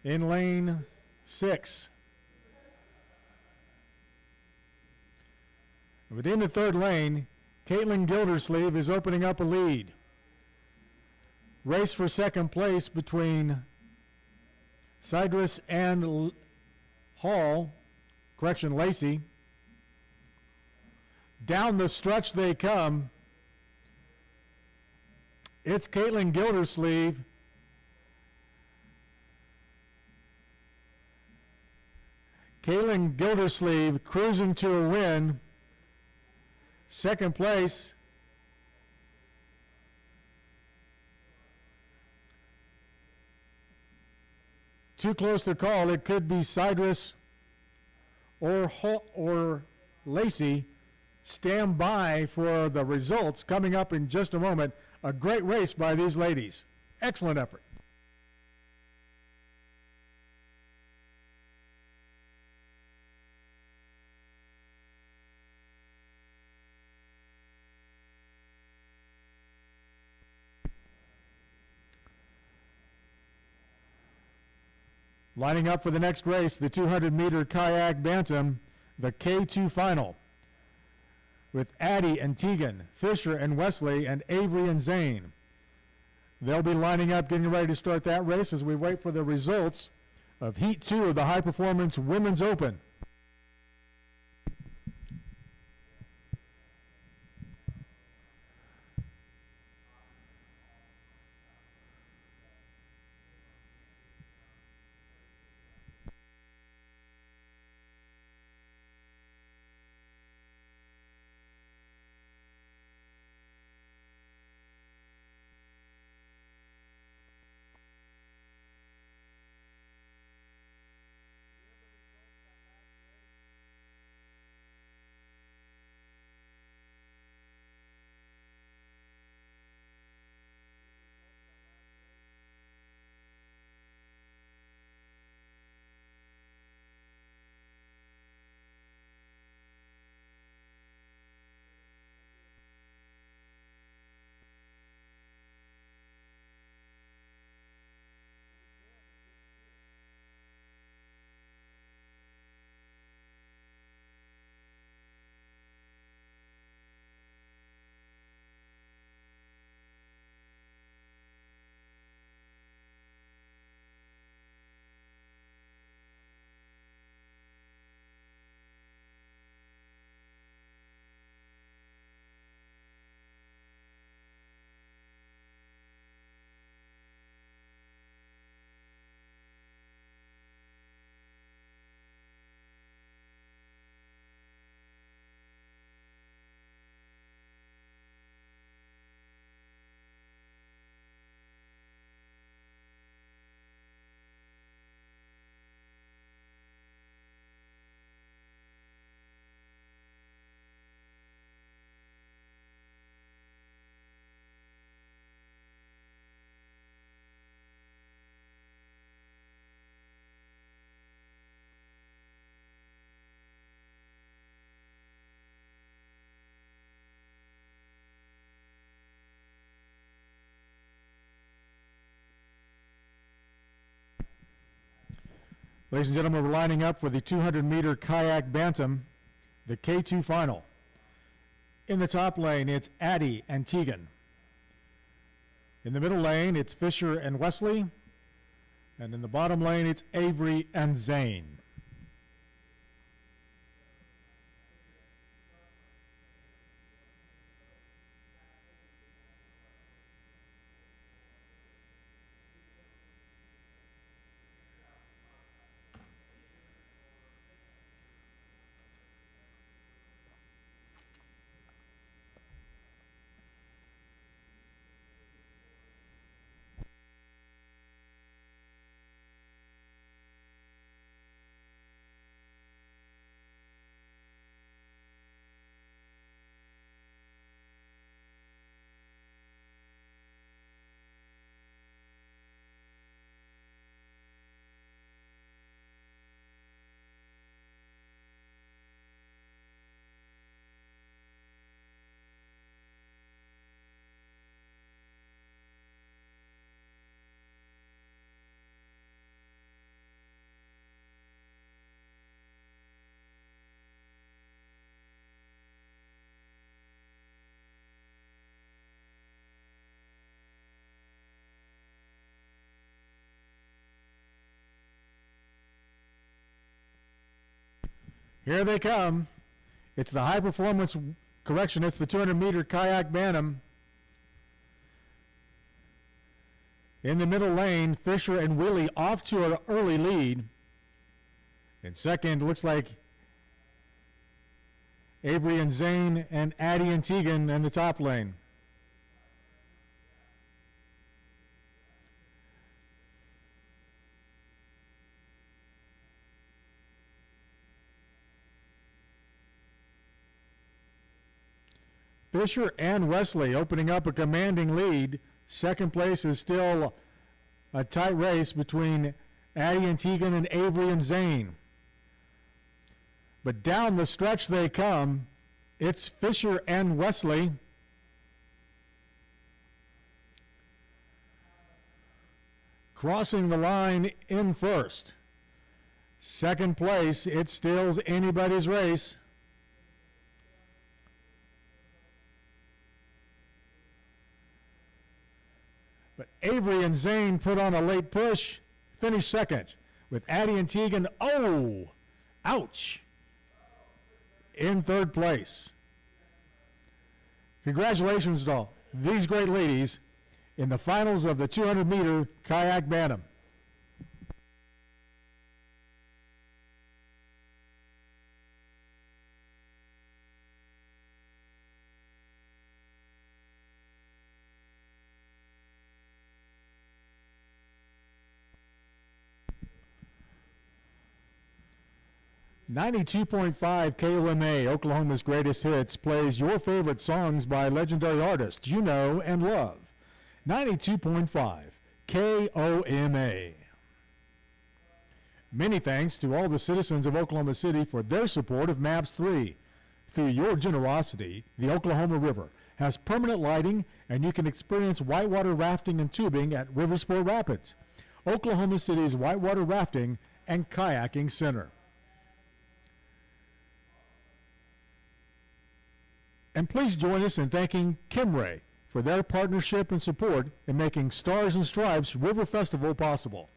A: in lane 6. Within the third lane, Caitlin Gildersleeve is opening up a lead. Race for second place between Cydrus and Lacey. Down the stretch they come. It's Caitlin Gildersleeve. Caitlin Gildersleeve cruising to a win. Second place. Too close to call. It could be Cydrus or Lacey. Stand by for the results coming up in just a moment. A great race by these ladies. Excellent effort. Lining up for the next race, the 200-meter kayak bantam, the K2 final, with Addie and Tegan, Fisher and Wesley, and Avery and Zane. They'll be lining up, getting ready to start that race as we wait for the results of Heat 2 of the High Performance Women's Open. Ladies and gentlemen, we're lining up for the 200-meter kayak bantam, the K2 final. In the top lane, it's Addie and Tegan. In the middle lane, it's Fisher and Wesley. And in the bottom lane, it's Avery and Zane. Here they come. It's the high performance, correction, it's the 200-meter kayak bantam. In the middle lane, Fisher and Willie off to an early lead. In second, looks like Avery and Zane and Addie and Tegan in the top lane. Fisher and Wesley opening up a commanding lead. Second place is still a tight race between Addie and Tegan and Avery and Zane. But down the stretch they come. It's Fisher and Wesley. Crossing the line in first. Second place, it still's anybody's race. But Avery and Zane put on a late push, finished second, with Addie and Tegan, ouch, in third place. Congratulations to all these great ladies in the finals of the 200-meter kayak bantam. .5 KOMA, Oklahoma's Greatest Hits, plays your favorite songs by legendary artists you know and love. 92.5 KOMA. Many thanks to all the citizens of Oklahoma City for their support of MAPS 3. Through your generosity, the Oklahoma River has permanent lighting, and you can experience whitewater rafting and tubing at Riversport Rapids, Oklahoma City's whitewater rafting and kayaking center. And please join us in thanking Kimray for their partnership and support in making Stars and Stripes River Festival possible.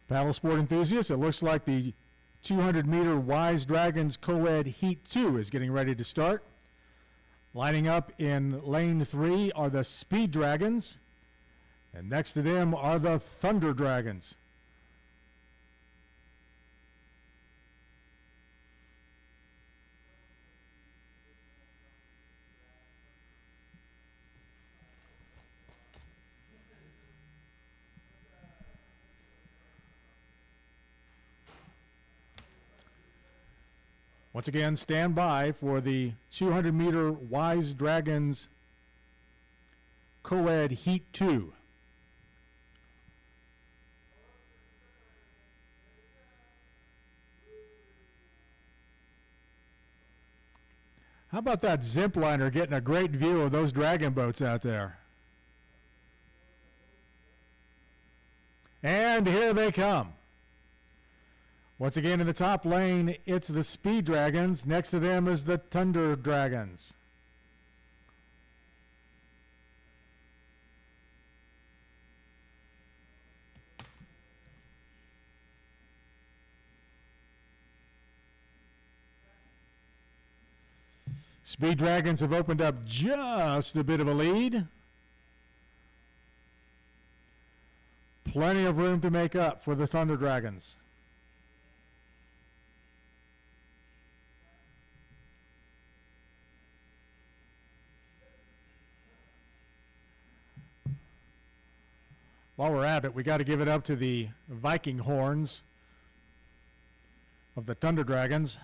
A: Paddle sport enthusiasts, it looks like the 200-meter Wise Dragons Co-Ed Heat 2 is getting ready to start. Lining up in lane 3 are the Speed Dragons, and next to them are the Thunder Dragons. Once again, stand by for the 200-meter Wise Dragons Co-Ed Heat 2. How about that zip liner getting a great view of those dragon boats out there? And here they come. Once again in the top lane, it's the Speed Dragons. Next to them is the Thunder Dragons. Speed Dragons have opened up just a bit of a lead. Plenty of room to make up for the Thunder Dragons. While we're at it, we got to give it up to the Viking horns of the Thunder Dragons.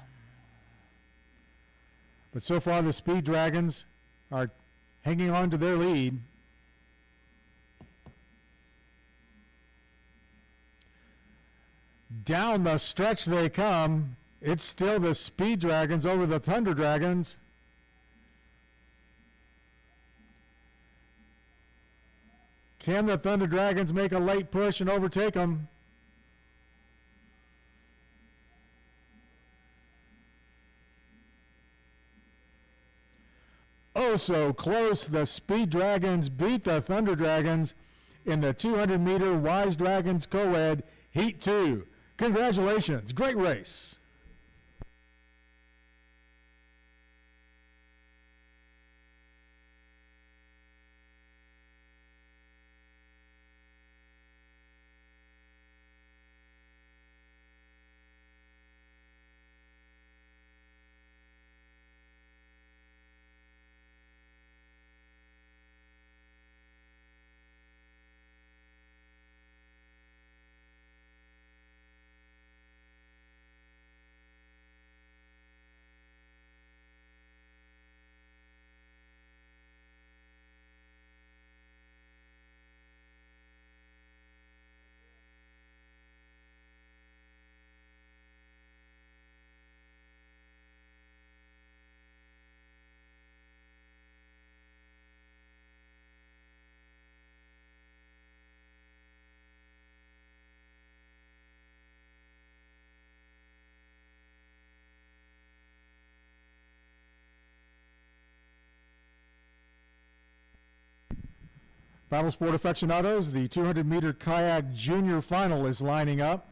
A: But so far, the Speed Dragons are hanging on to their lead. Down the stretch they come. It's still the Speed Dragons over the Thunder Dragons. Can the Thunder Dragons make a late push and overtake them? Oh, so close. The Speed Dragons beat the Thunder Dragons in the 200-meter Wise Dragons Co-Ed Heat 2. Congratulations. Great race. Paddle sport aficionados, the 200-meter kayak junior final is lining up.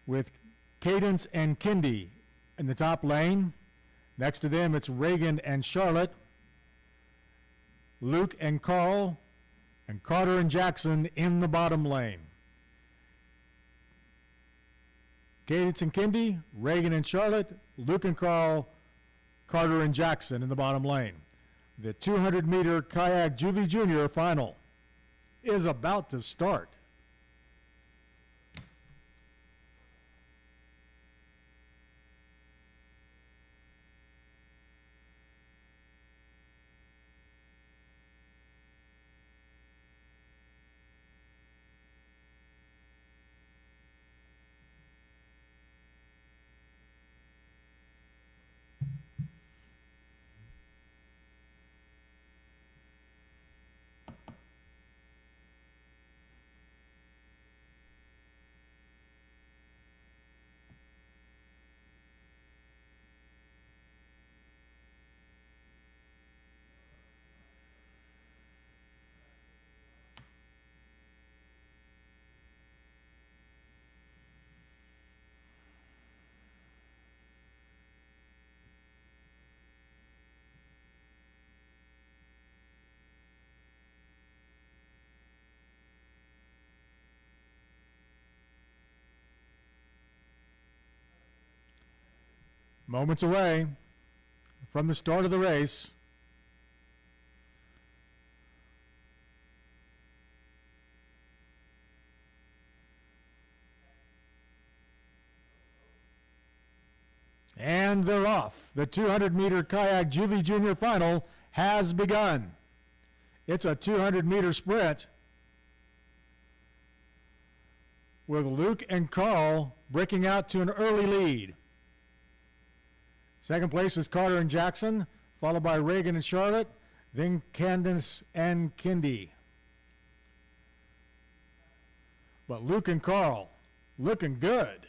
A: With Cadence and Kindy in the top lane. Next to them, it's Reagan and Charlotte, Luke and Carl, and Carter and Jackson in the bottom lane. Cadence and Kindy, Reagan and Charlotte, Luke and Carl, Carter and Jackson in the bottom lane. The 200-meter kayak Juvie Junior final is about to start. Moments away from the start of the race. And they're off. The 200-meter kayak Juvie Junior Final has begun. It's a 200-meter sprint with Luke and Carl breaking out to an early lead. Second place is Carter and Jackson, followed by Reagan and Charlotte, then Candace and Kindy. But Luke and Carl looking good.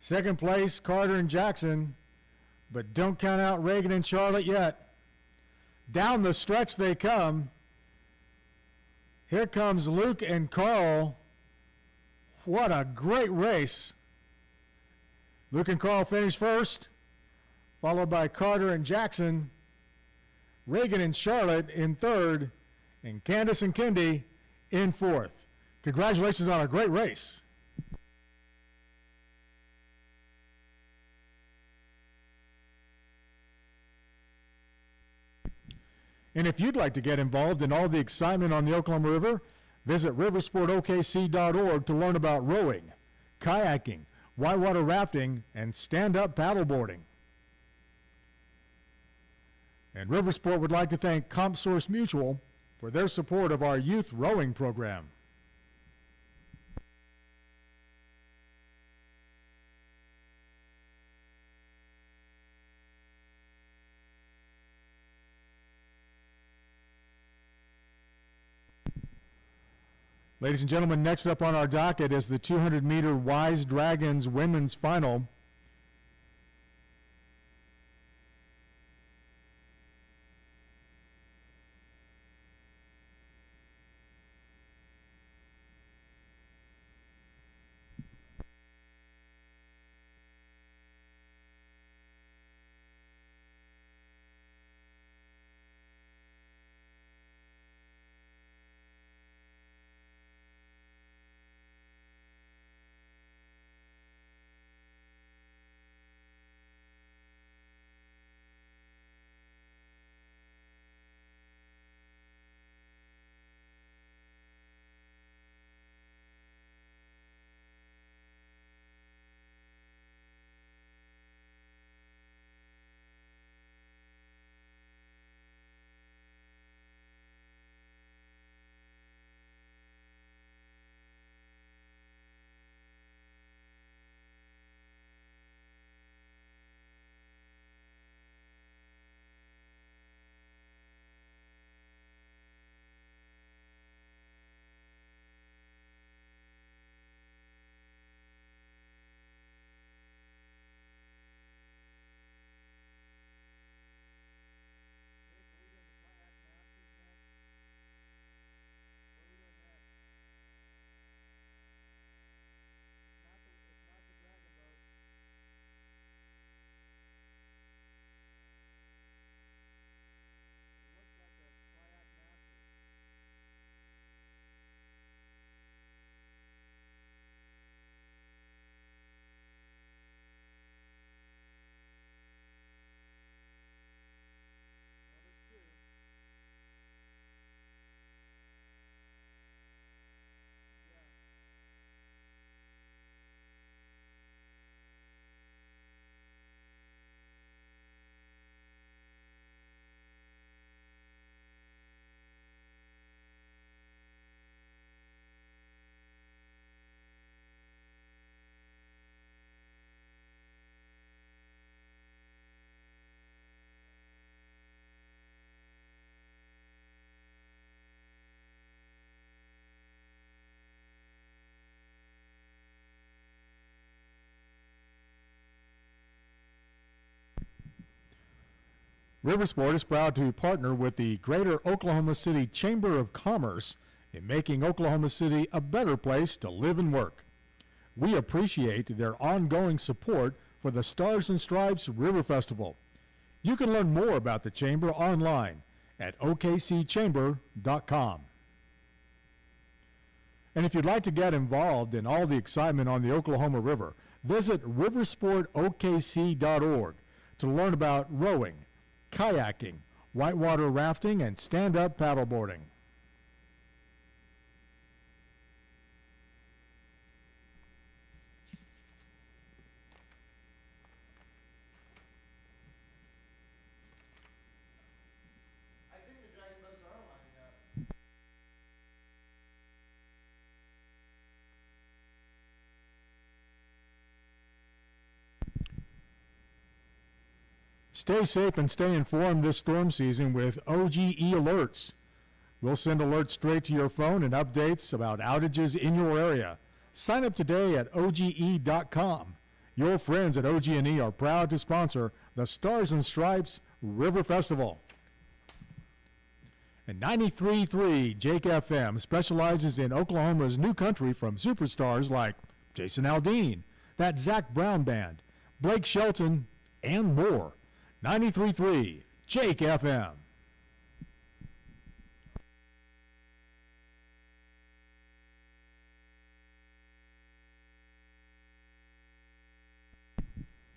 A: Second place, Carter and Jackson, but don't count out Reagan and Charlotte yet. Down the stretch they come. Here comes Luke and Carl. What a great race. Luke and Carl finish first, followed by Carter and Jackson, Reagan and Charlotte in third, and Candace and Kindy in fourth. Congratulations on a great race. And if you'd like to get involved in all the excitement on the Oklahoma River, visit riversportokc.org to learn about rowing, kayaking, whitewater rafting, and stand-up paddleboarding. And Riversport would like to thank CompSource Mutual for their support of our youth rowing program. Ladies and gentlemen, next up on our docket is the 200-meter Wise Dragons women's final. Riversport is proud to partner with the Greater Oklahoma City Chamber of Commerce in making Oklahoma City a better place to live and work. We appreciate their ongoing support for the Stars and Stripes River Festival. You can learn more about the Chamber online at okcchamber.com. And if you'd like to get involved in all the excitement on the Oklahoma River, Visit riversportokc.org to learn about rowing, kayaking, whitewater rafting, and stand-up paddleboarding.
B: I think the dragon boats are lining up.
A: Stay safe and stay informed this storm season with OGE Alerts. We'll send alerts straight to your phone and updates about outages in your area. Sign up today at OGE.com. Your friends at OG&E are proud to sponsor the Stars and Stripes River Festival. And 93.3 Jake FM specializes in Oklahoma's new country from superstars like Jason Aldean, that Zach Brown Band, Blake Shelton, and more. 93.3 Jake FM.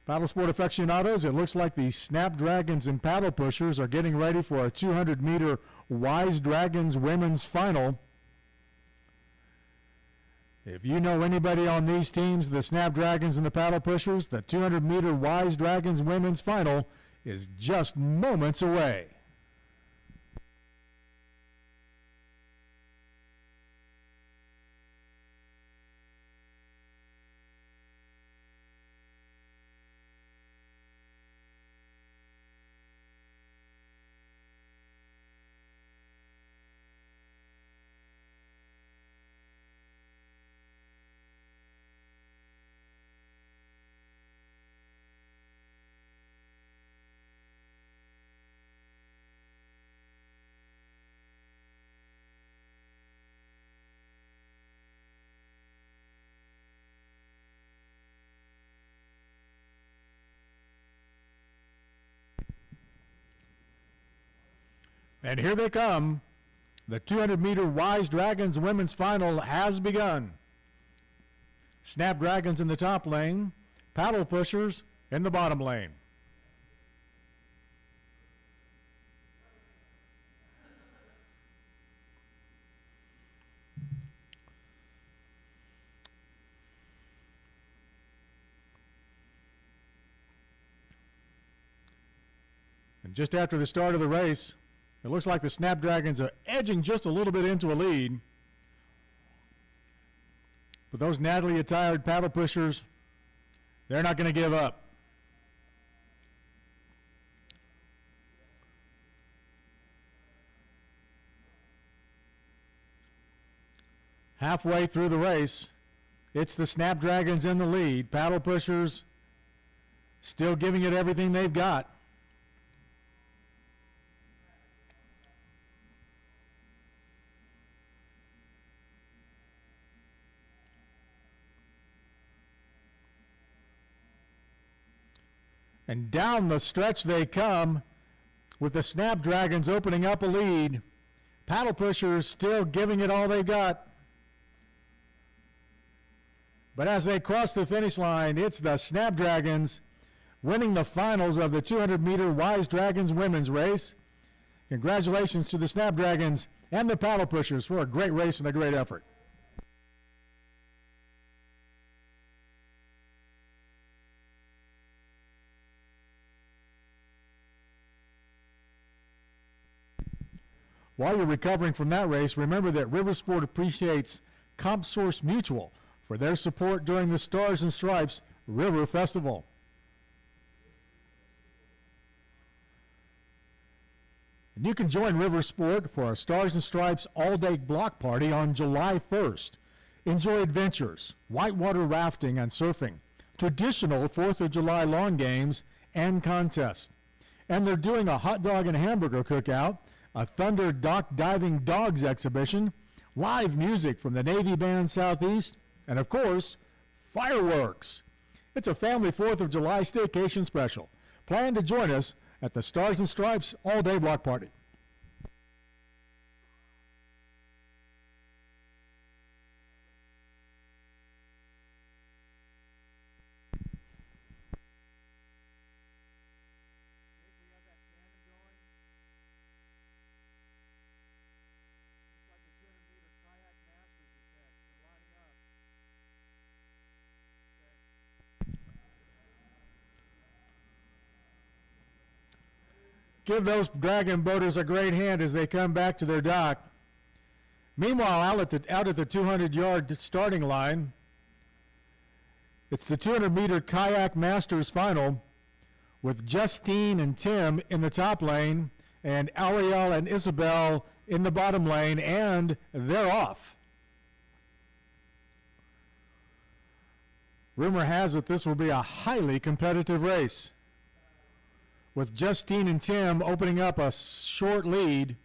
A: Paddle sport aficionados, it looks like the Snapdragons and paddle pushers are getting ready for a 200-meter Wise Dragons women's final. If you know anybody on these teams, the Snapdragons and the paddle pushers, the 200-meter Wise Dragons women's final is just moments away. And here they come. The 200-meter Wise Dragons women's final has begun. Snapdragons in the top lane, paddle pushers in the bottom lane. And just after the start of the race, it looks like the Snapdragons are edging just a little bit into a lead. But those Natalie-attired paddle pushers, they're not going to give up. Halfway through the race, it's the Snapdragons in the lead. Paddle pushers still giving it everything they've got. And down the stretch they come with the Snapdragons opening up a lead. Paddle pushers still giving it all they got. But as they cross the finish line, it's the Snapdragons winning the finals of the 200-meter Wise Dragons women's race. Congratulations to the Snapdragons and the paddle pushers for a great race and a great effort. While you're recovering from that race, remember that Riversport appreciates CompSource Mutual for their support during the Stars and Stripes River Festival. And you can join Riversport for a Stars and Stripes all-day block party on July 1st. Enjoy adventures, whitewater rafting and surfing, traditional 4th of July lawn games, and contests. And they're doing a hot dog and hamburger cookout, a Thunder Dock Diving Dogs exhibition, live music from the Navy Band Southeast, and of course, fireworks. It's a family 4th of July staycation special. Plan to join us at the Stars and Stripes all-day block party. Give those dragon boaters a great hand as they come back to their dock. Meanwhile, out at the 200-yard starting line, it's the 200-meter kayak masters final with Justine and Tim in the top lane and Ariel and Isabel in the bottom lane, and they're off. Rumor has it this will be a highly competitive race, with Justine and Tim opening up a short lead.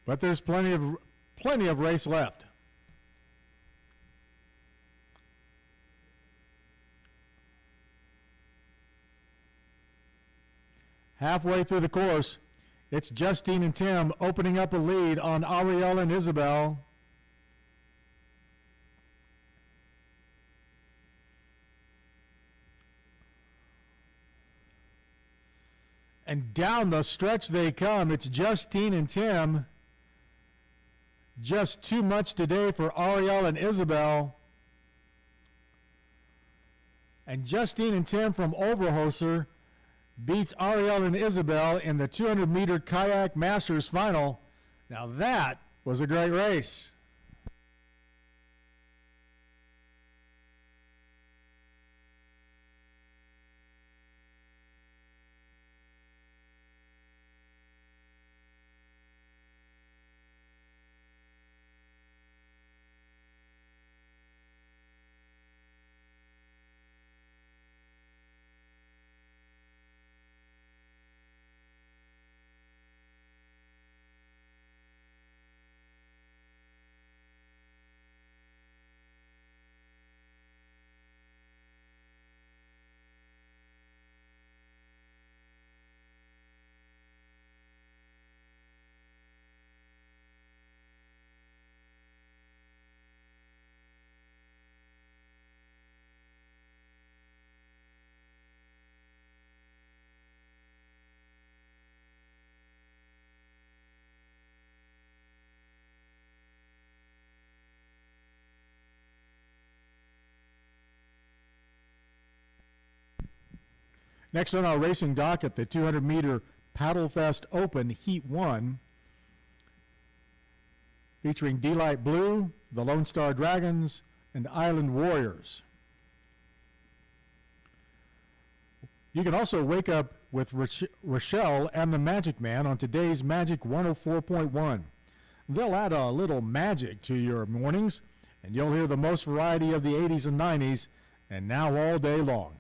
A: But there's plenty of race left. Halfway through the course, it's Justine and Tim opening up a lead on Ariel and Isabel. And down the stretch they come. It's Justine and Tim. Just too much today for Ariel and Isabel. And Justine and Tim from Overhoser beats Ariel and Isabel in the 200-meter kayak masters final. Now that was a great race. Next on our racing docket, the 200-meter Paddle Fest Open Heat 1, featuring D-Light Blue, the Lone Star Dragons, and Island Warriors. You can also wake up with Rochelle and the Magic Man on today's Magic 104.1. They'll add a little magic to your mornings, and you'll hear the most variety of the 80s and 90s, and now all day long.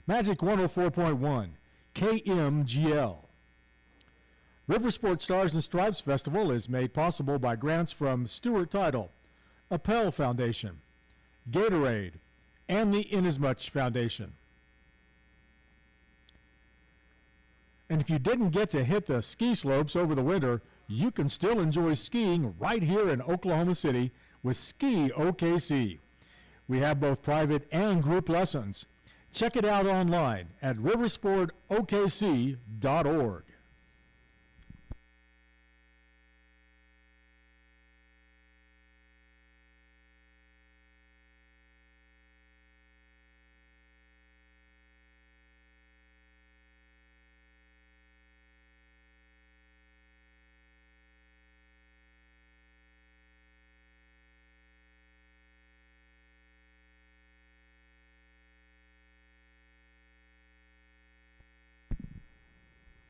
A: Magic 104.1, KMGL. Riversport Stars and Stripes Festival is made possible by grants from Stewart Title, Appel Foundation, Gatorade, and the Inasmuch Foundation. And if you didn't get to hit the ski slopes over the winter, you can still enjoy skiing right here in Oklahoma City with Ski OKC. We have both private and group lessons. Check it out online at riversportokc.org.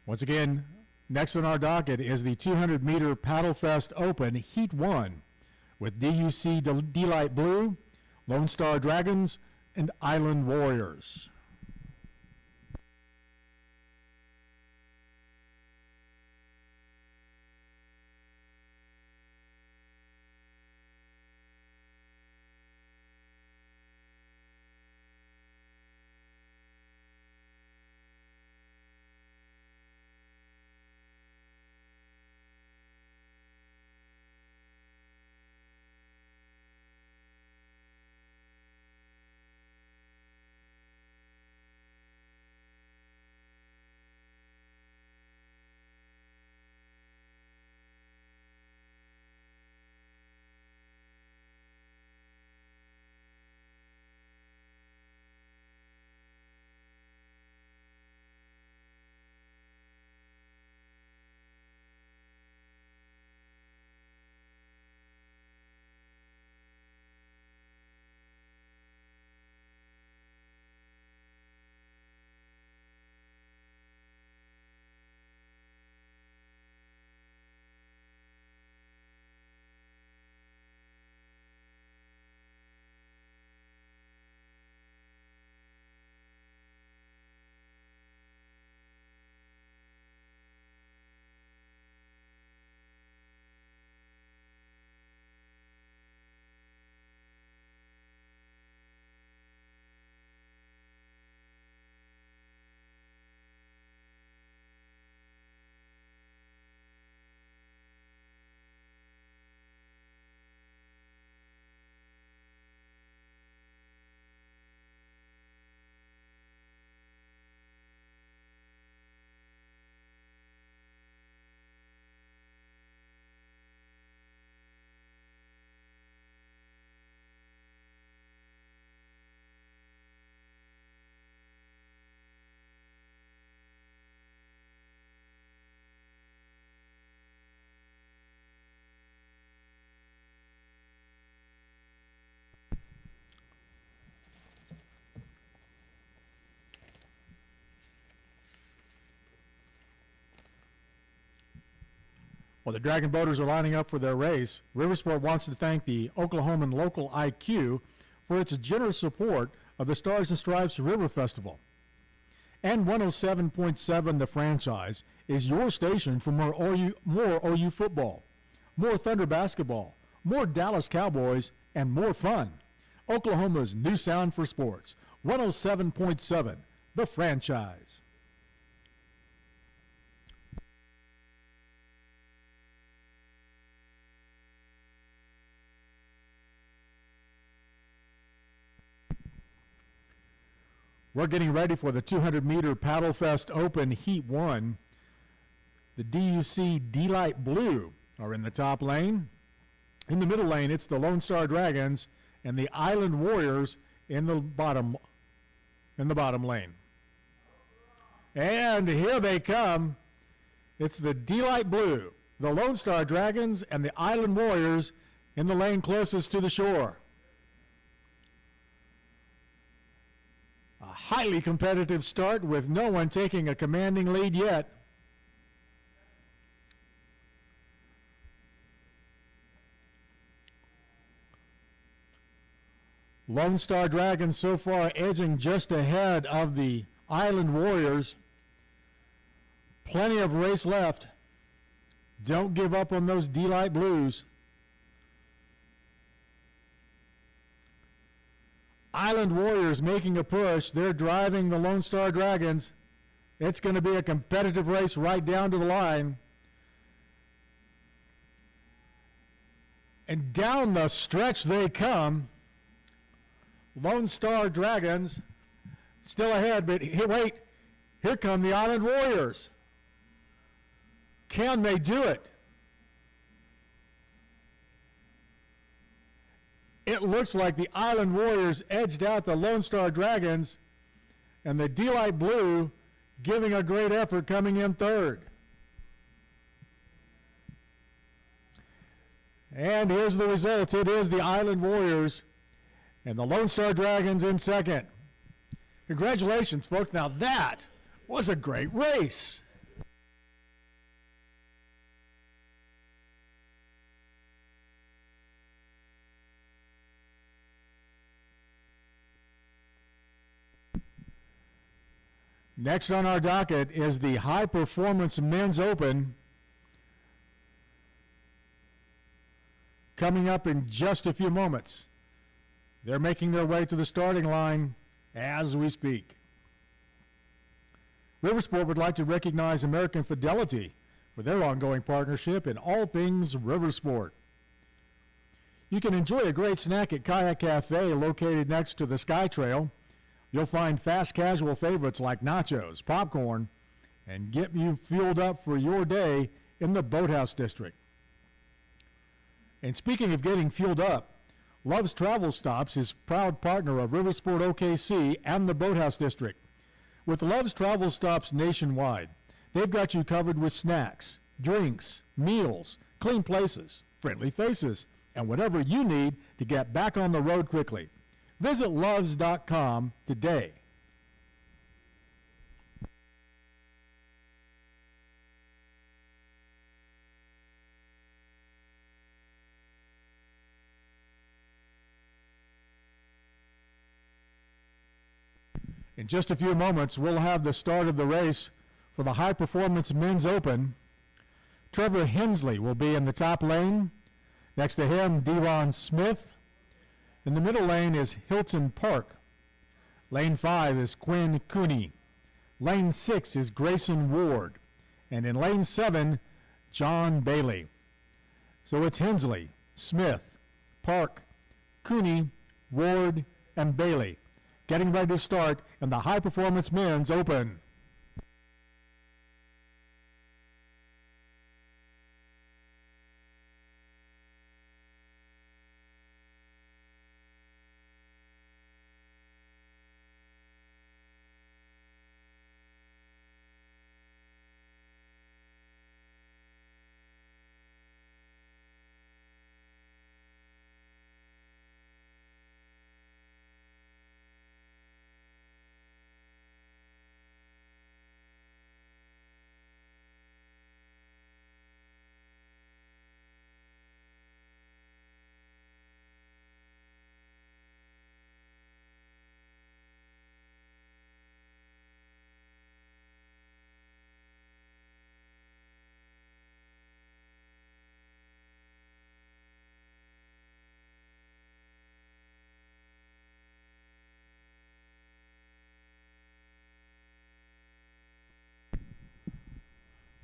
A: Once again, next on our docket is the 200-meter Paddle Fest Open Heat 1 with DUC D-Light Blue, Lone Star Dragons, and Island Warriors. While the Dragon Boaters are lining up for their race, Riversport wants to thank the Oklahoman Local IQ for its generous support of the Stars and Stripes River Festival. And 107.7 The Franchise is your station for more OU football, more Thunder basketball, more Dallas Cowboys, and more fun. Oklahoma's new sound for sports, 107.7 The Franchise. We're getting ready for the 200-meter Paddle Fest Open Heat 1. The DUC D-Light Blue are in the top lane. In the middle lane, it's the Lone Star Dragons and the Island Warriors in the bottom lane. And here they come. It's the D-Light Blue, the Lone Star Dragons, and the Island Warriors in the lane closest to the shore. A highly competitive start with no one taking a commanding lead yet. Lone Star Dragons so far edging just ahead of the Island Warriors. Plenty of race left. Don't give up on those D-Light Blues. Island Warriors making a push. They're driving the Lone Star Dragons. It's going to be a competitive race right down to the line. And down the stretch they come. Lone Star Dragons still ahead, but wait, here come the Island Warriors. Can they do it? It looks like the Island Warriors edged out the Lone Star Dragons, and the D-Light Blue giving a great effort coming in third. And here's the results. It is the Island Warriors and the Lone Star Dragons in second. Congratulations, folks. Now that was a great race. Next on our docket is the High Performance Men's Open. Coming up in just a few moments. They're making their way to the starting line as we speak. Riversport would like to recognize American Fidelity for their ongoing partnership in all things Riversport. You can enjoy a great snack at Kayak Cafe located next to the Sky Trail. You'll find fast casual favorites like nachos, popcorn, and get you fueled up for your day in the Boathouse District. And speaking of getting fueled up, Love's Travel Stops is proud partner of Riversport OKC and the Boathouse District. With Love's Travel Stops nationwide, they've got you covered with snacks, drinks, meals, clean places, friendly faces, and whatever you need to get back on the road quickly. Visit loves.com today. In just a few moments, we'll have the start of the race for the High Performance Men's Open. Trevor Hensley will be in the top lane. Next to him, Devon Smith. In the middle lane is Hilton Park. Lane 5 is Quinn Cooney. Lane 6 is Grayson Ward. And in lane 7, John Bailey. So it's Hensley, Smith, Park, Cooney, Ward, and Bailey getting ready to start in the High Performance Men's Open.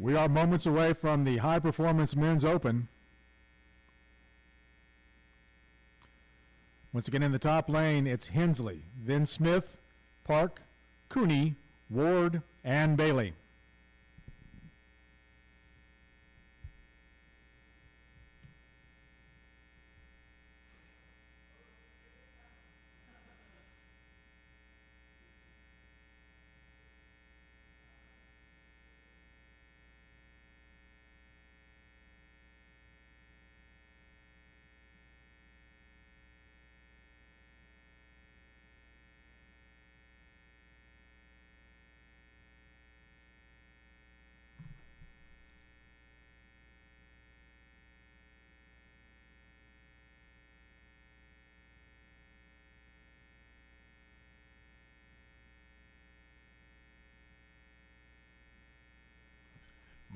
A: We are moments away from the High Performance Men's Open. Once again in the top lane, it's Hensley, then Smith, Park, Cooney, Ward, and Bailey.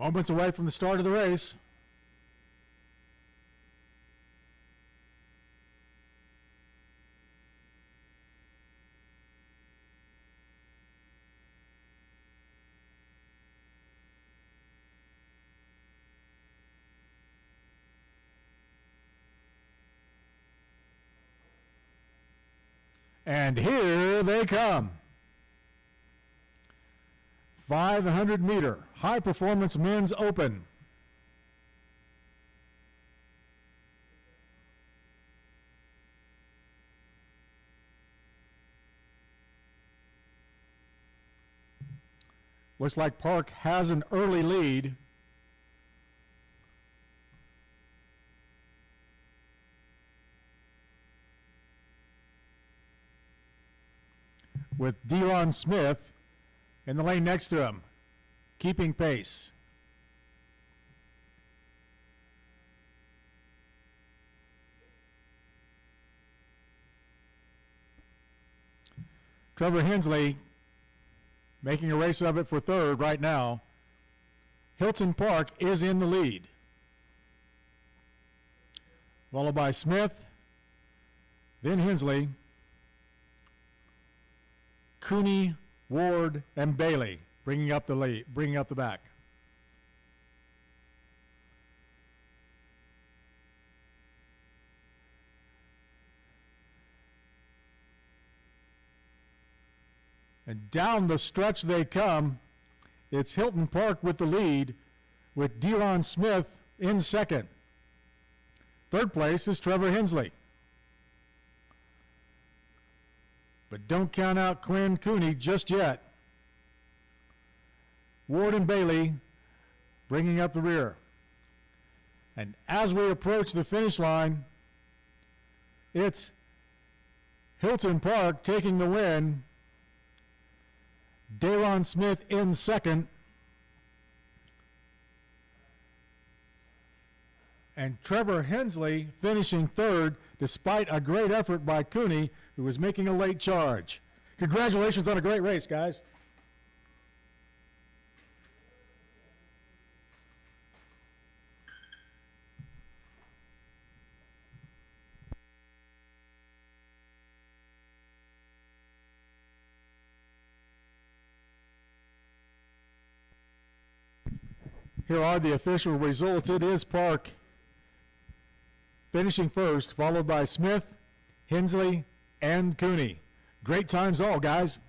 A: Moments away from the start of the race. And here they come. 500 meter high performance men's open. Looks like Park has an early lead. With Delon Smith in the lane next to him, keeping pace. Trevor Hensley making a race of it for third right now. Hilton Park is in the lead. Followed by Smith, then Hensley, Cooney, Ward, and Bailey bringing up the lead, bringing up the back. And down the stretch they come. It's Hilton Park with the lead, with Delon Smith in second. Third place is Trevor Hensley. But don't count out Quinn Cooney just yet. Ward and Bailey bringing up the rear. And as we approach the finish line, it's Hilton Park taking the win. Delon Smith in second. And Trevor Hensley finishing third, despite a great effort by Cooney, who was making a late charge. Congratulations on a great race, guys. Here are the official results. It is Park finishing first, followed by Smith, Hensley, and Cooney. Great times all, guys.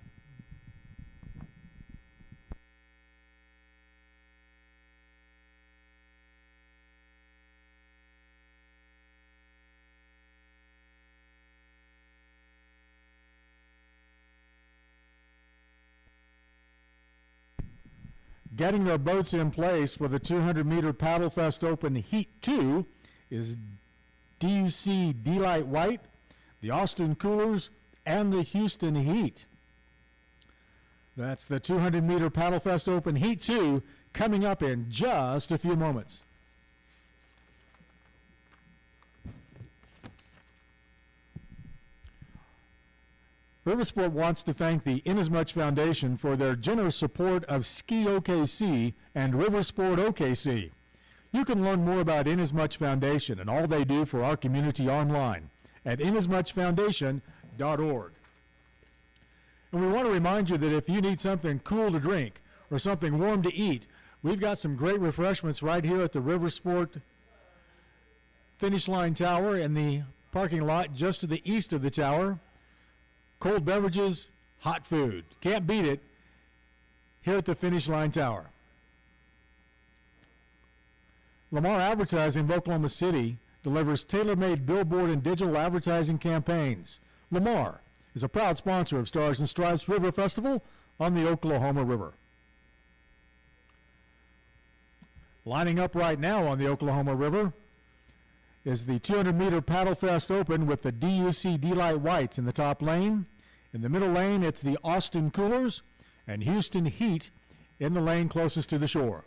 A: Getting their boats in place for the 200-meter Paddle Fest Open Heat 2 is DUC D-Light White, the Austin Coolers, and the Houston Heat. That's the 200-meter Paddle Fest Open Heat 2 coming up in just a few moments. Riversport wants to thank the Inasmuch Foundation for their generous support of Ski OKC and Riversport OKC. You can learn more about Inasmuch Foundation and all they do for our community online at inasmuchfoundation.org. And we want to remind you that if you need something cool to drink or something warm to eat, We've got some great refreshments right here at the River Sport Finish Line Tower in the parking lot just to the east of the tower. Cold beverages, hot food. Can't beat it here at the Finish Line Tower. Lamar Advertising of Oklahoma City delivers tailor-made billboard and digital advertising campaigns. Lamar is a proud sponsor of Stars and Stripes River Festival on the Oklahoma River. Lining up right now on the Oklahoma River is the 200-meter Paddle Fest Open with the DUC D-Light Whites in the top lane. In the middle lane, it's the Austin Coolers and Houston Heat in the lane closest to the shore.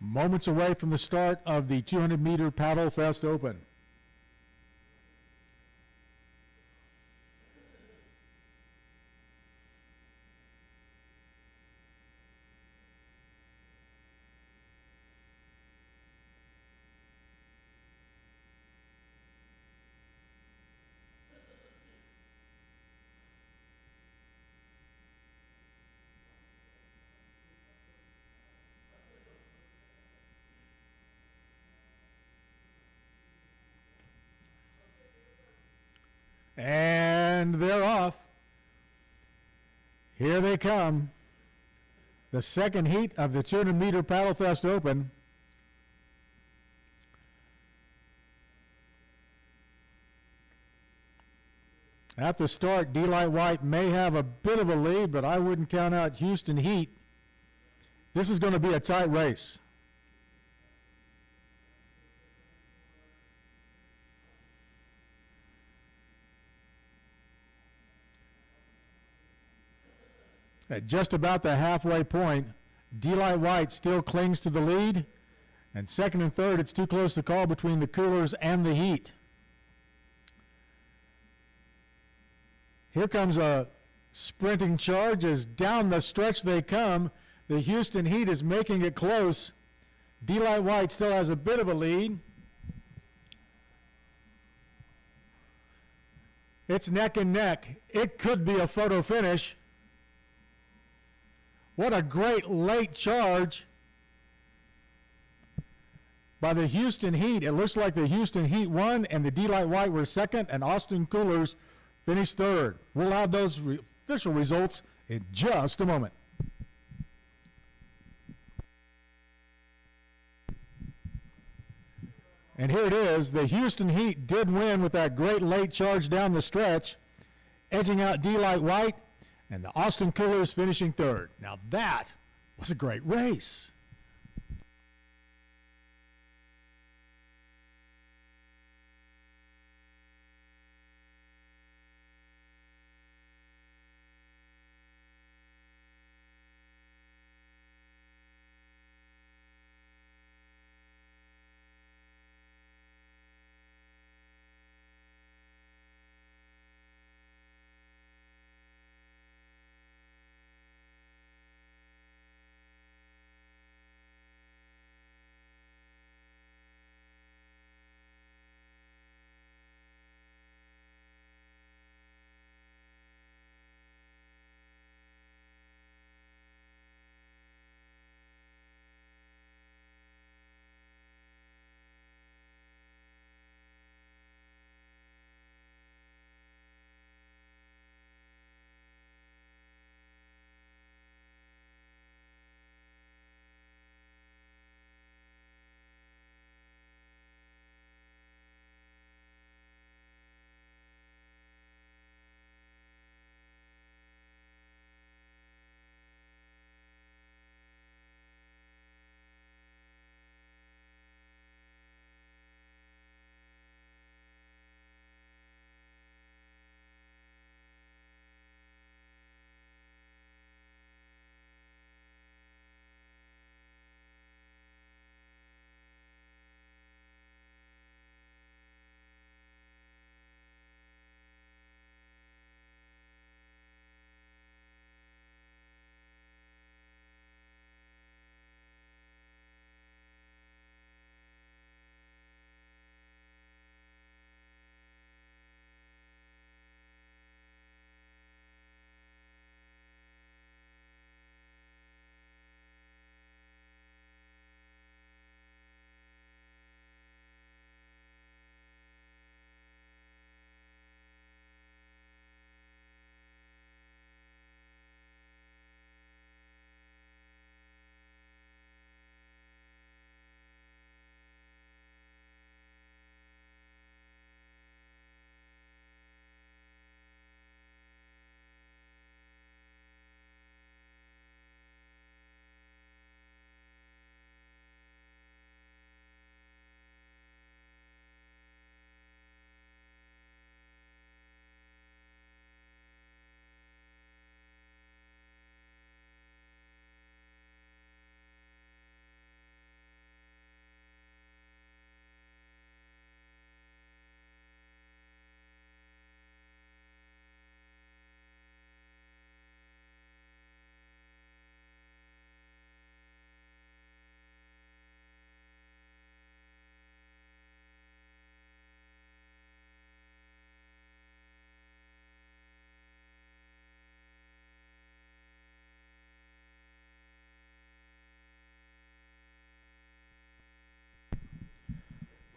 A: Moments away from the start of the 200-meter Paddle Fest Open. And they're off. Here they come. The second heat of the 200-meter Paddle Fest Open. At the start, D-Light White may have a bit of a lead, but I wouldn't count out Houston Heat. This is going to be a tight race. At just about the halfway point, D-Light White still clings to the lead. And second and third, it's too close to call between the Coolers and the Heat. Here comes a sprinting charge as down the stretch they come. The Houston Heat is making it close. D-Light White still has a bit of a lead. It's neck and neck. It could be a photo finish. What a great late charge by the Houston Heat. It looks like the Houston Heat won and the D-Light White were second and Austin Coolers finished third. We'll have those official results in just a moment. And here it is. The Houston Heat did win with that great late charge down the stretch, edging out D-Light White, and the Austin Coolers finishing third. Now that was a great race.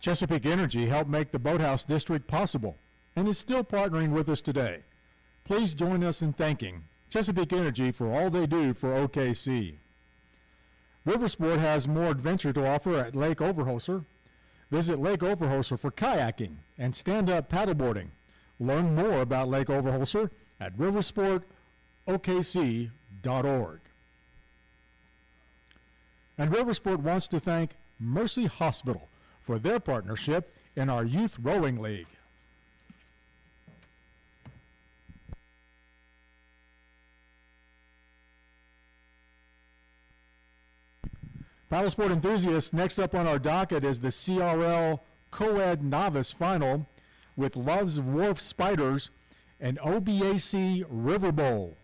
A: Chesapeake Energy helped make the Boathouse District possible and is still partnering with us today. Please join us in thanking Chesapeake Energy for all they do for OKC. Riversport has more adventure to offer at Lake Overhoser. Visit Lake Overhoser for kayaking and stand-up paddleboarding. Learn more about Lake Overhoser at riversportokc.org. And Riversport wants to thank Mercy Hospital for their partnership in our Youth Rowing League. Paddle sport enthusiasts, next up on our docket is the CRL Co-Ed Novice Final with Love's Wharf Spiders and OBAC River Bowl.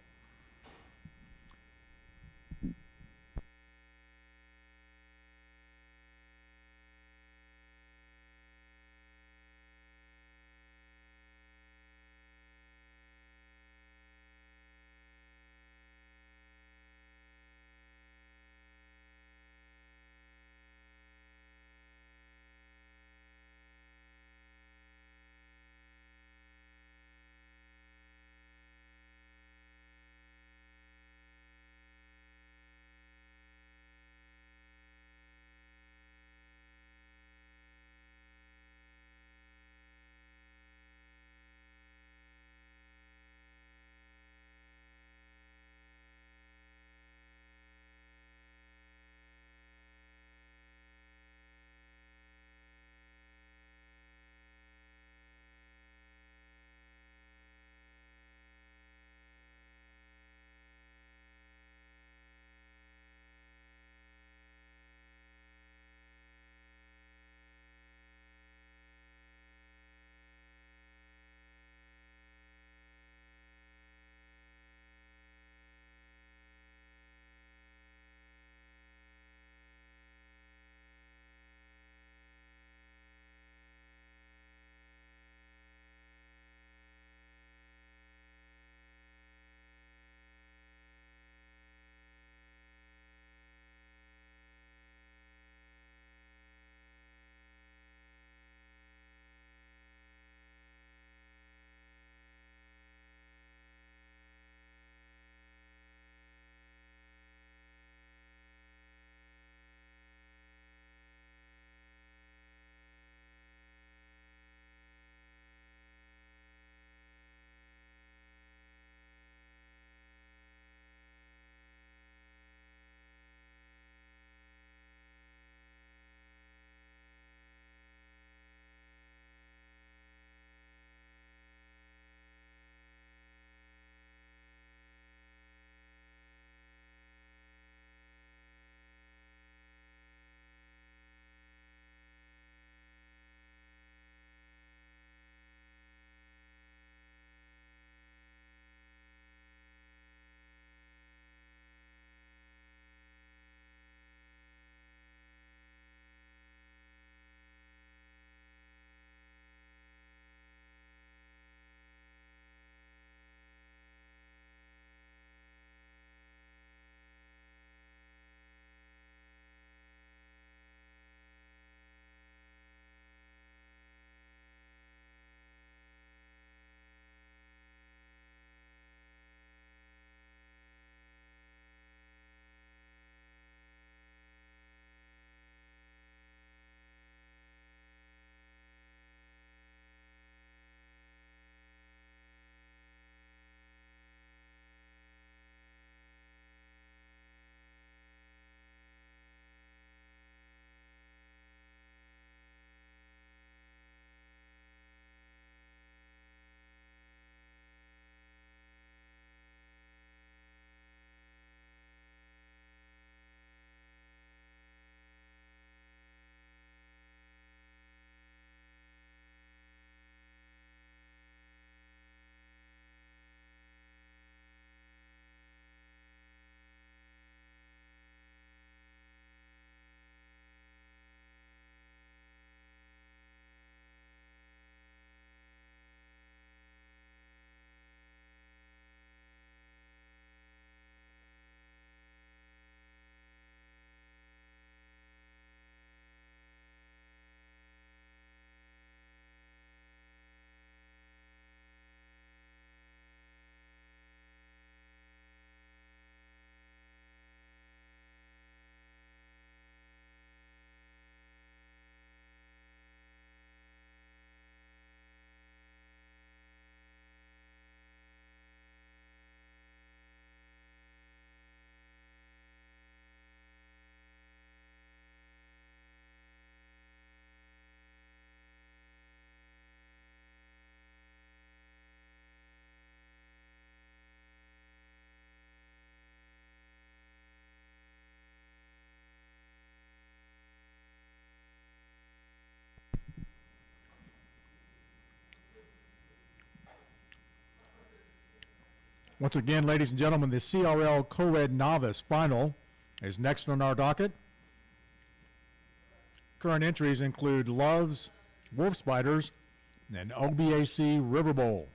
A: Once again, ladies and gentlemen, the CRL Co-Ed Novice Final is next on our docket. Current entries include Love's Wolf Spiders and OBAC River Bowl.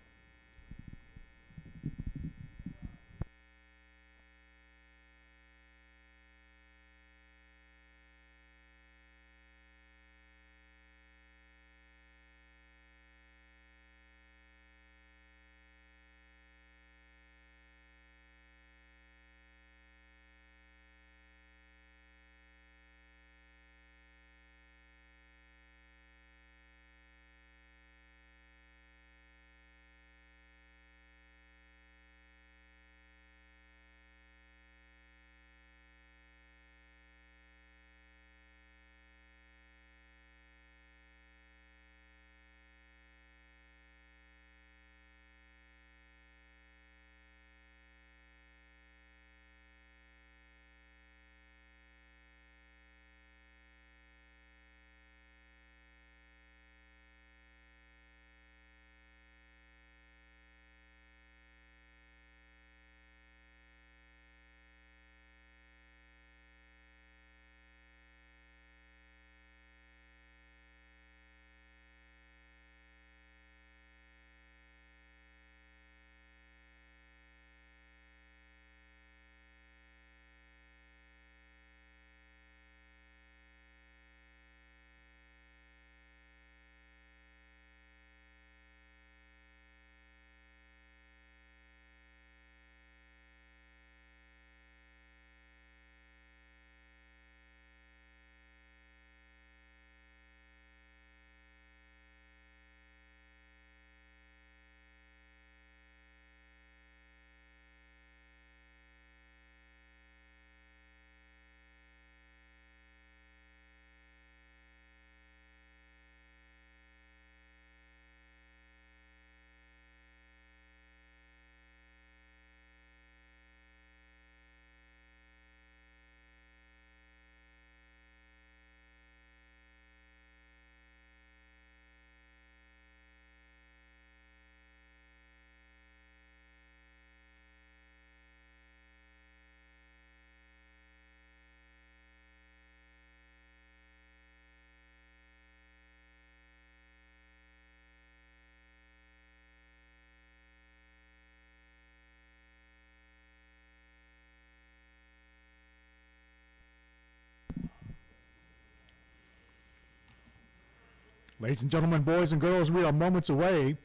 A: Ladies and gentlemen, boys and girls, we are moments away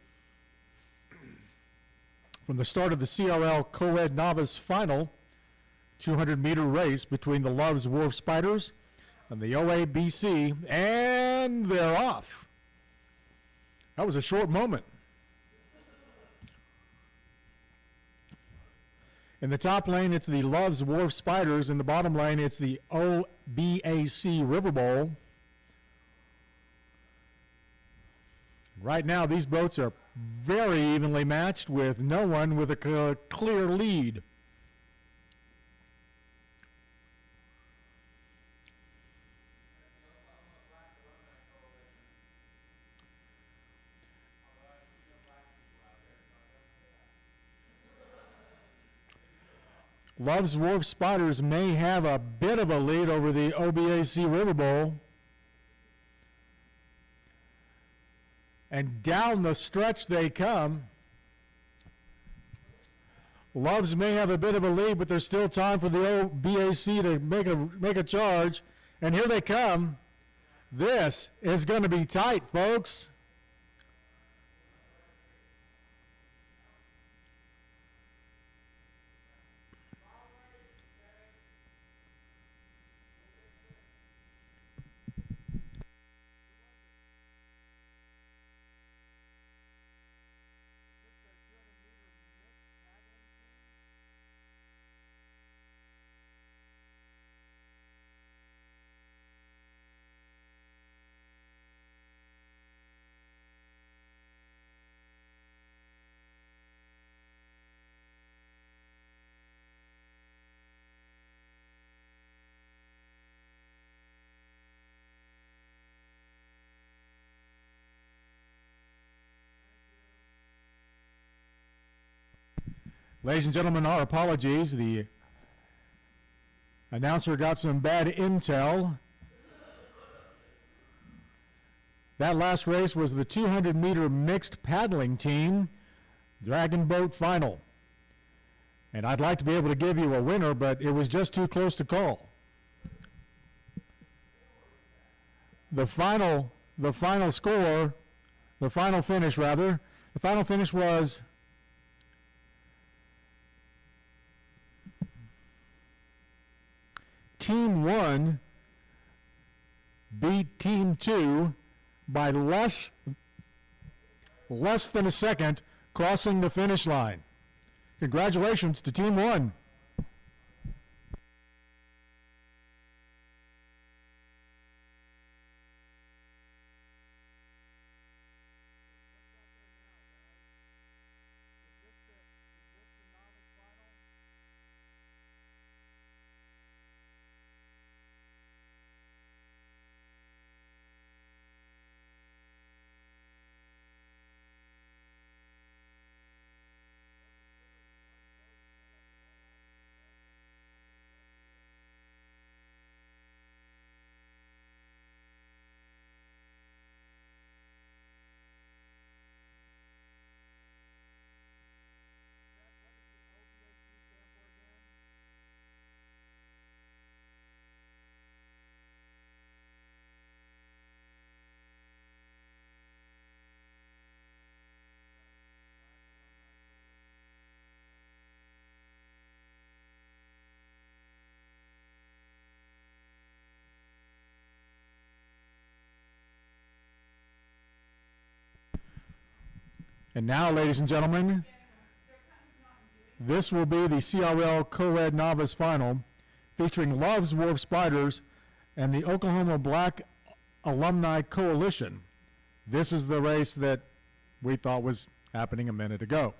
A: from the start of the CRL Co-Ed Novice Final 200-meter race between the Love's Wolf Spiders and the OABC, and they're off. That was a short moment. In the top lane, it's the Love's Wolf Spiders. In the bottom lane, it's the OBAC River Bowl. Right now, these boats are very evenly matched with no one with a clear lead. Love's Wolf Spiders may have a bit of a lead over the OBAC River Bowl. And down the stretch they come. Love's may have a bit of a lead, but there's still time for the OBAC to make a charge. And here they come. This is going to be tight, folks. Ladies and gentlemen, our apologies. The announcer got some bad intel. That last race was the 200-meter mixed paddling team Dragon Boat Final. And I'd like to be able to give you a winner, but it was just too close to call. The final score, the final finish was Team 1 beat Team 2 by less than a second, crossing the finish line. Congratulations to Team 1. And now, ladies and gentlemen, this will be the CRL Co-Ed Novice Final featuring Love's Wharf Spiders and the Oklahoma Black Alumni Coalition. This is the race that we thought was happening a minute ago.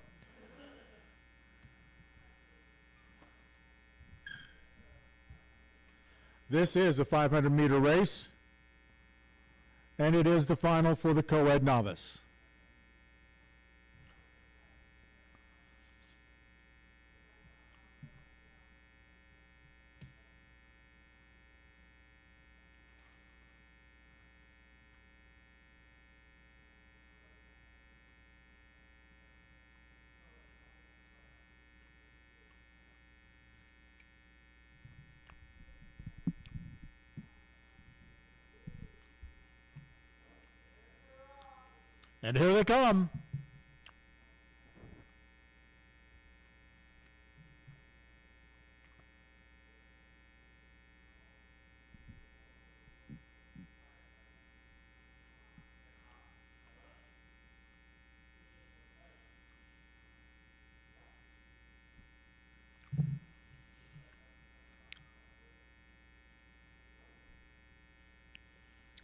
A: This is a 500-meter race, and it is the final for the Co-Ed Novice. And here they come.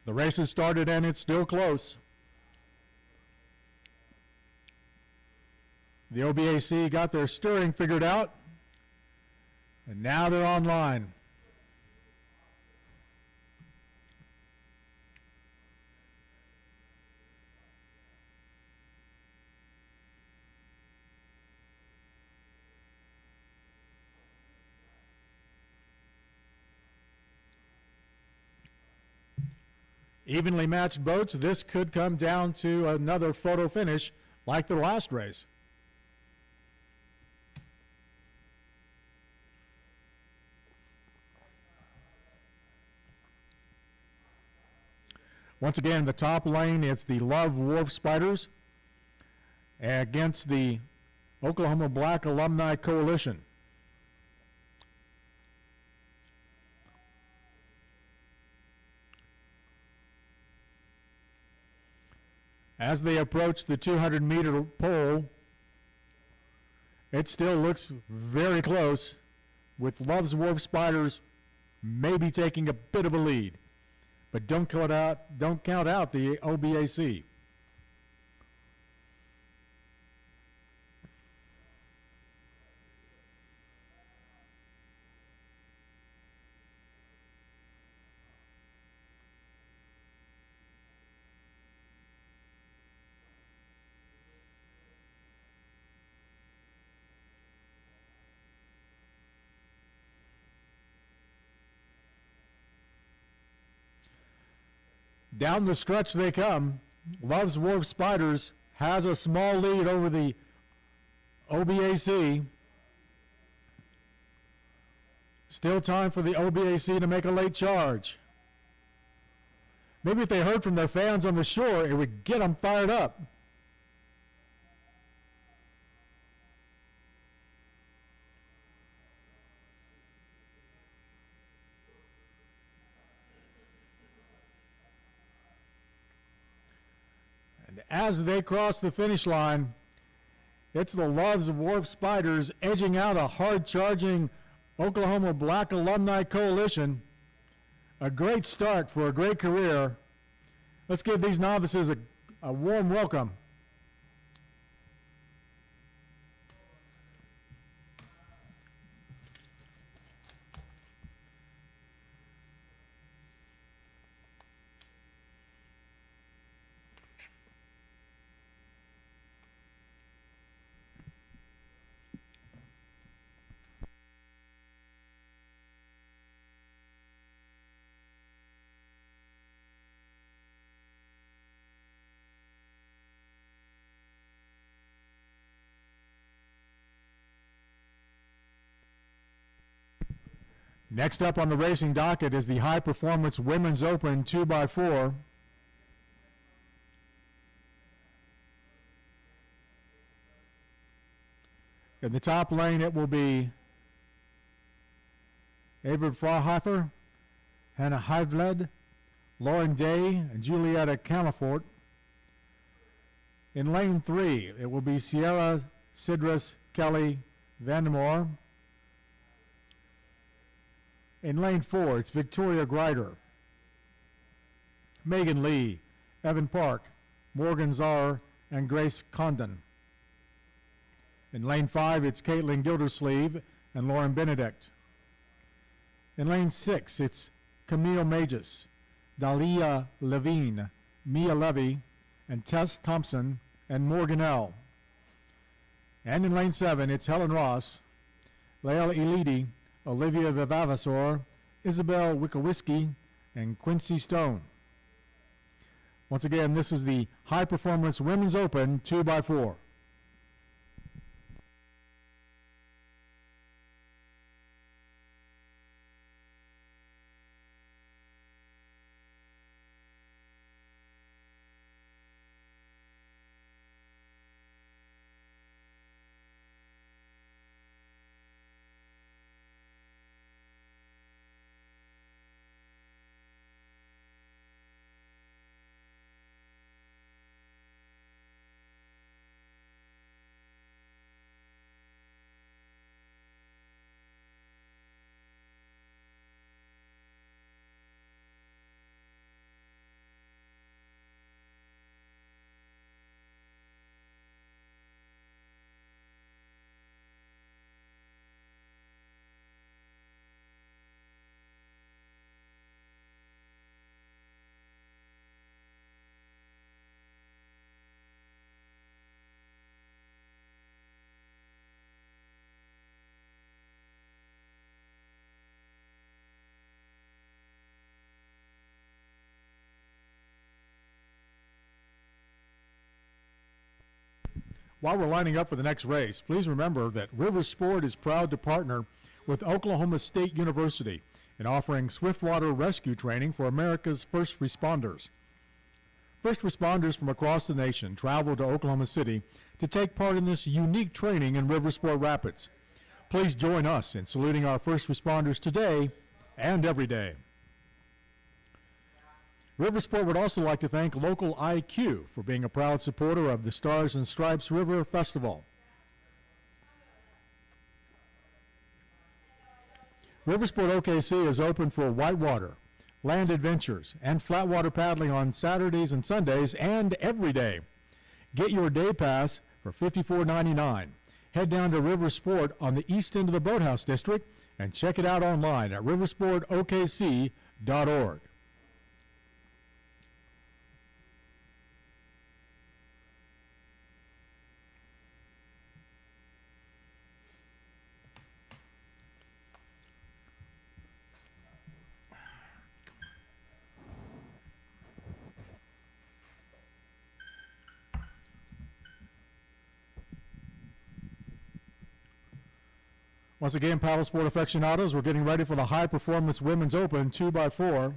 A: The race has started and it's still close. The OBAC got their steering figured out, and now they're online. Evenly matched boats. This could come down to another photo finish like the last race. Once again, in the top lane, it's the Love Wharf Spiders against the Oklahoma Black Alumni Coalition. As they approach the 200-meter pole, it still looks very close, with Love's Wharf Spiders maybe taking a bit of a lead. But don't count out the OBAC. Down the stretch they come. Love's Wharf Spiders has a small lead over the OBAC. Still time for the OBAC to make a late charge. Maybe if they heard from their fans on the shore, it would get them fired up. And as they cross the finish line, it's the Love's Wharf Spiders edging out a hard-charging Oklahoma Black Alumni Coalition. A great start for a great career. Let's give these novices a warm welcome. Next up on the racing docket is the High Performance Women's Open 2x4. In the top lane, it will be Ava Frauhofer, Hannah Heidled, Lauren Day, and Julietta Camafort. In lane 3, it will be Sierra Sidrus Kelly Vandemore. In lane 4, it's Victoria Greider, Megan Lee, Evan Park, Morgan Czar, and Grace Condon. In lane 5, it's Caitlin Gildersleeve and Lauren Benedict. In lane 6, it's Camille Magis, Dahlia Levine, Mia Levy, and Tess Thompson, and Morgan L. And in lane 7, it's Helen Ross, Lael Elidi, Olivia Vivavasor, Isabel Wikowiski, and Quincy Stone. Once again, this is the High Performance Women's Open 2x4. While we're lining up for the next race, please remember that River Sport is proud to partner with Oklahoma State University in offering swiftwater rescue training for America's first responders. First responders from across the nation travel to Oklahoma City to take part in this unique training in River Sport Rapids. Please join us in saluting our first responders today and every day. River Sport would also like to thank Local IQ for being a proud supporter of the Stars and Stripes River Festival. River Sport OKC is open for whitewater, land adventures, and flatwater paddling on Saturdays and Sundays and every day. Get your day pass for $54.99. Head down to River Sport on the east end of the Boathouse District and check it out online at riversportokc.org. Once again, paddle sport aficionados, we're getting ready for the High Performance Women's Open 2x4.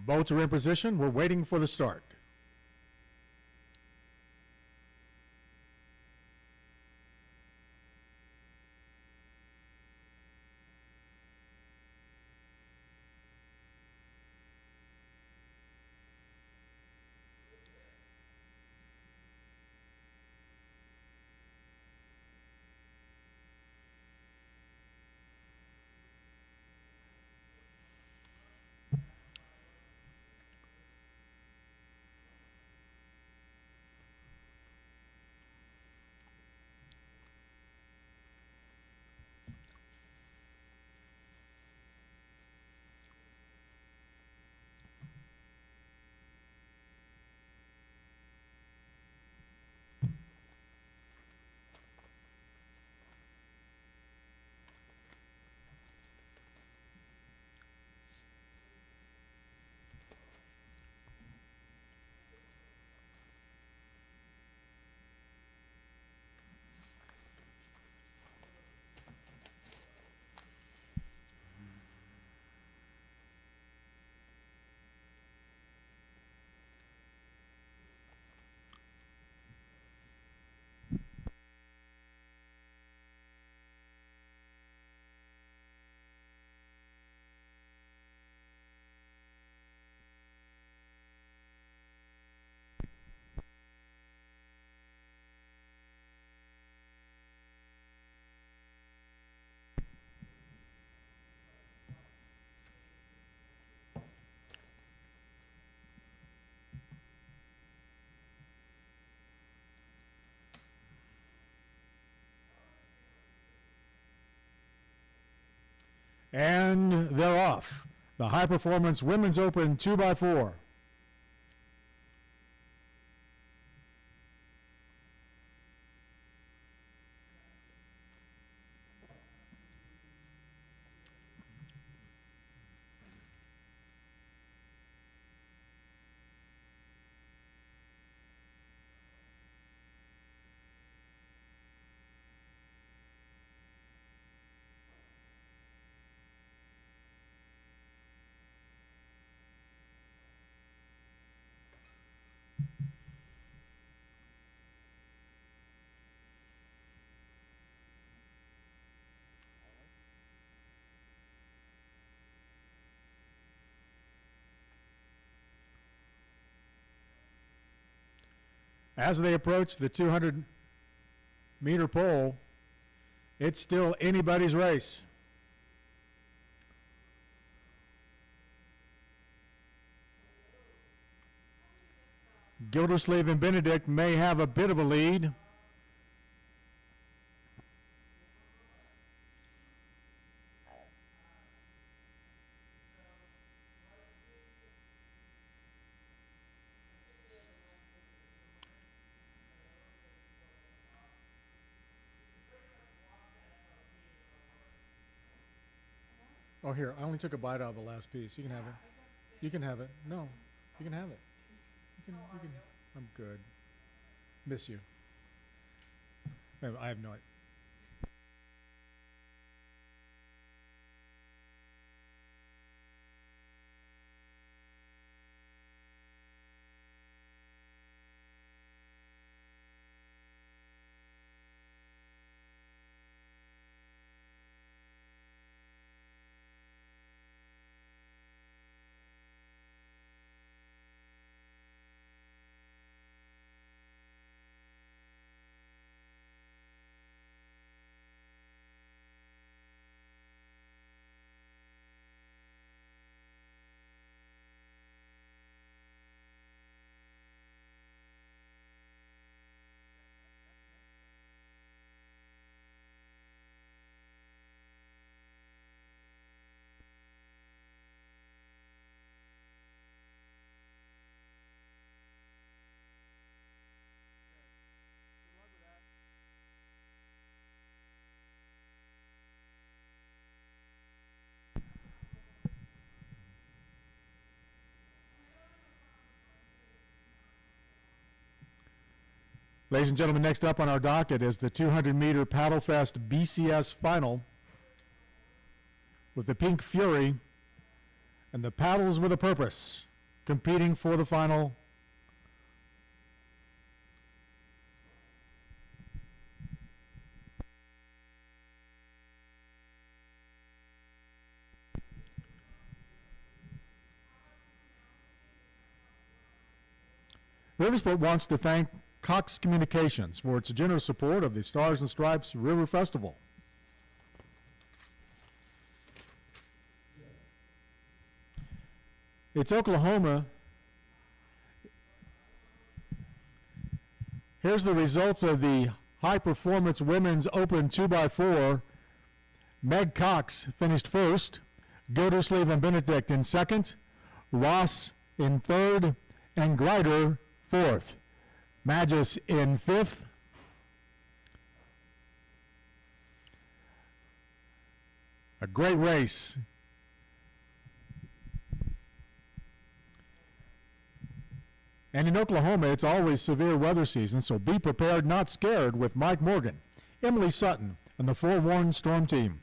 A: Boats are in position. We're waiting for the start. And they're off. The High Performance Women's Open 2x4. As they approach the 200-meter pole, it's still anybody's race. Gildersleeve and Benedict may have a bit of a lead. Oh, here, I only took a bite out of the last piece. You can have it. You can have it. No, you can have it. You can. I'm good. Miss you. I have no idea. Ladies and gentlemen, next up on our docket is the 200-meter Paddle Fest BCS final with the Pink Fury and the Paddles with a Purpose competing for the final. Riversport wants to thank Cox Communications for its generous support of the Stars and Stripes River Festival. It's Oklahoma. Here's the results of the High Performance Women's Open 2x4. Meg Cox finished first, Gildersleeve and Benedict in second, Ross in third, and Greider fourth. Magis in fifth. A great race. And in Oklahoma, it's always severe weather season, so be prepared, not scared, with Mike Morgan, Emily Sutton, and the Forewarned Storm Team.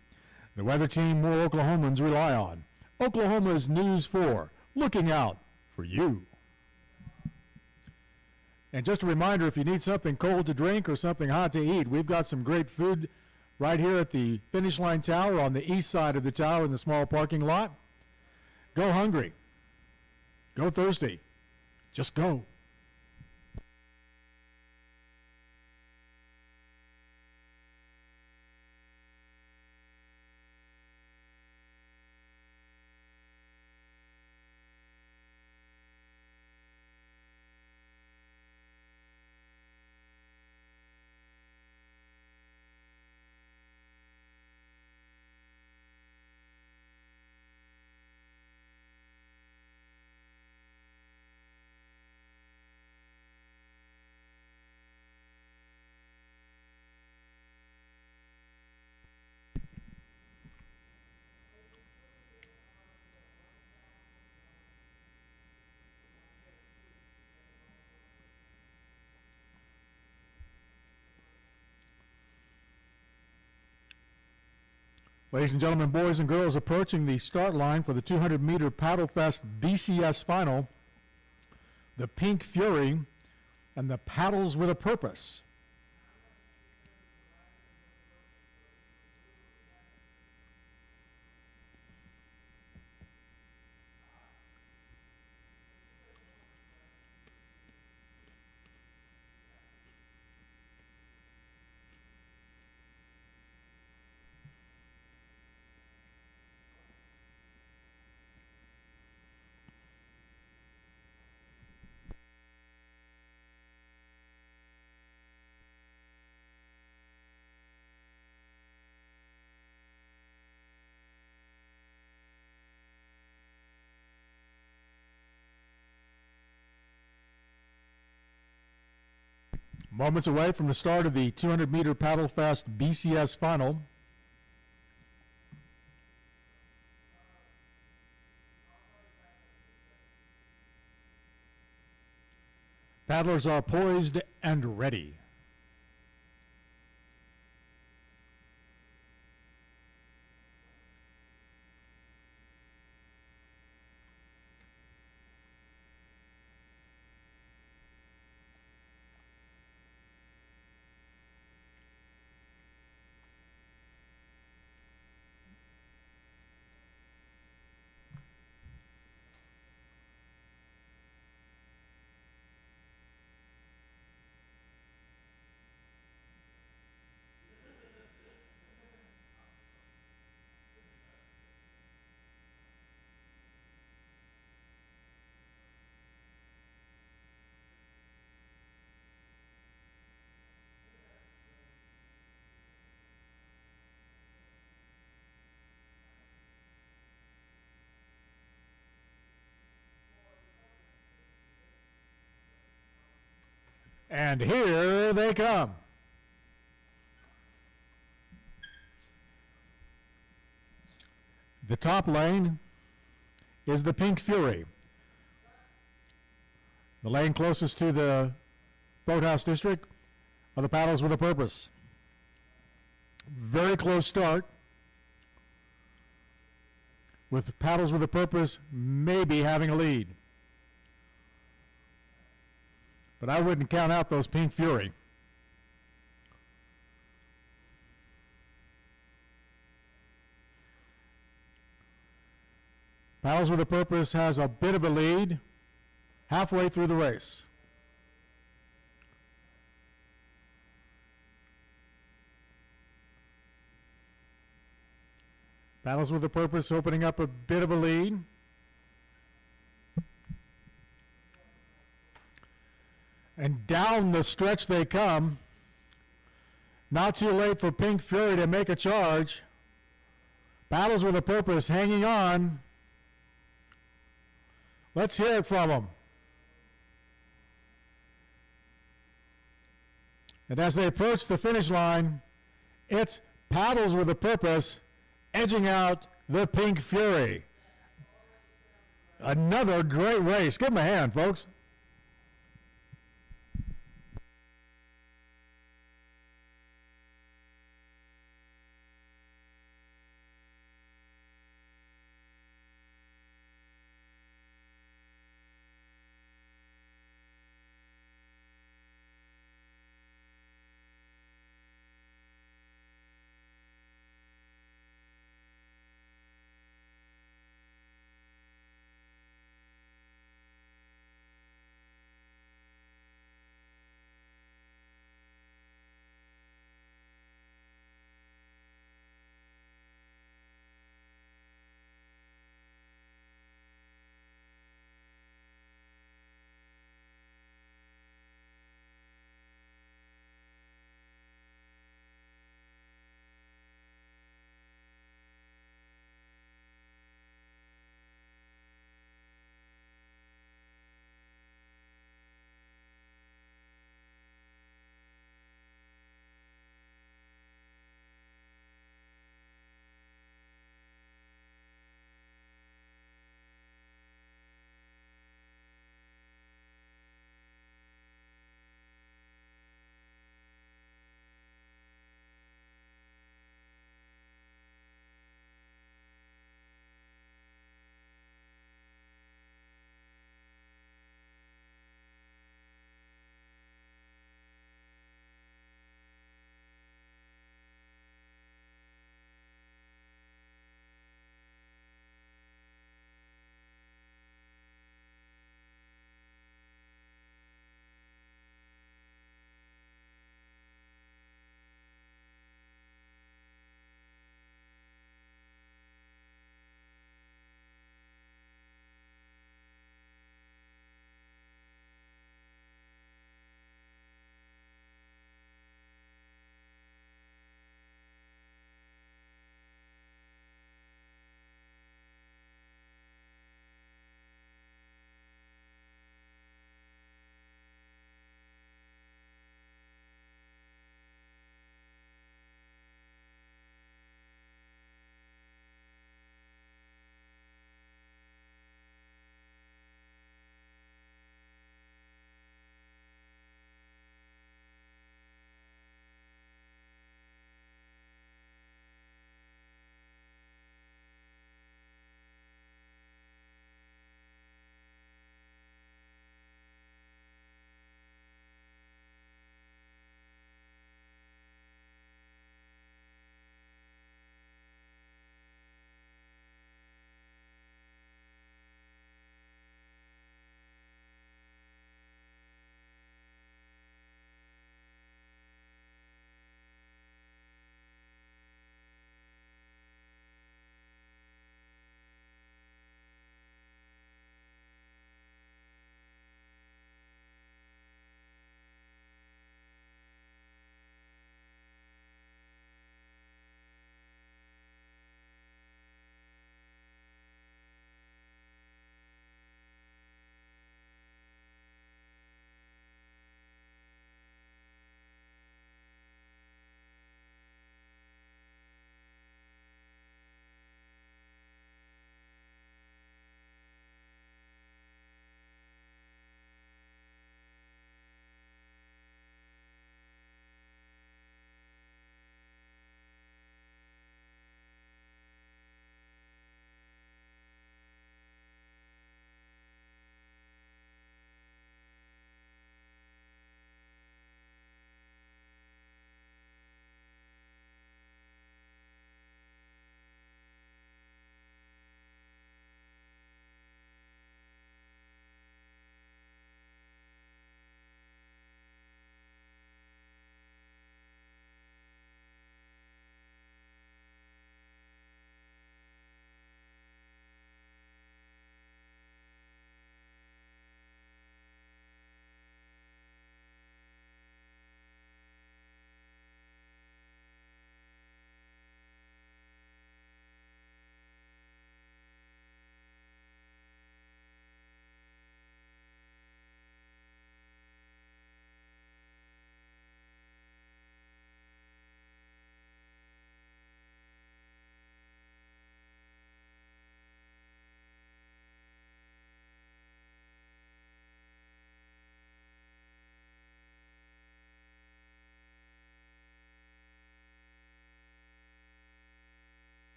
A: The weather team more Oklahomans rely on. Oklahoma's News 4, looking out for you. And just a reminder, if you need something cold to drink or something hot to eat, we've got some great food right here at the Finish Line Tower on the east side of the tower in the small parking lot. Go hungry. Go thirsty. Just go. Ladies and gentlemen, boys and girls, approaching the start line for the 200-meter Paddle Fest BCS final, the Pink Fury and the Paddles with a Purpose. Moments away from the start of the 200-meter Paddle Fest BCS final. Paddlers are poised and ready. And here they come. The top lane is the Pink Fury. The lane closest to the Boathouse District of the Paddles with a Purpose. Very close start, with Paddles with a Purpose maybe having a lead. But I wouldn't count out those Pink Fury. Paddles with a Purpose has a bit of a lead halfway through the race. Paddles with a Purpose opening up a bit of a lead. And down the stretch they come. Not too late for Pink Fury to make a charge. Paddles with a Purpose hanging on. Let's hear it from them. And as they approach the finish line, it's Paddles with a Purpose edging out the Pink Fury. Another great race. Give them a hand, folks.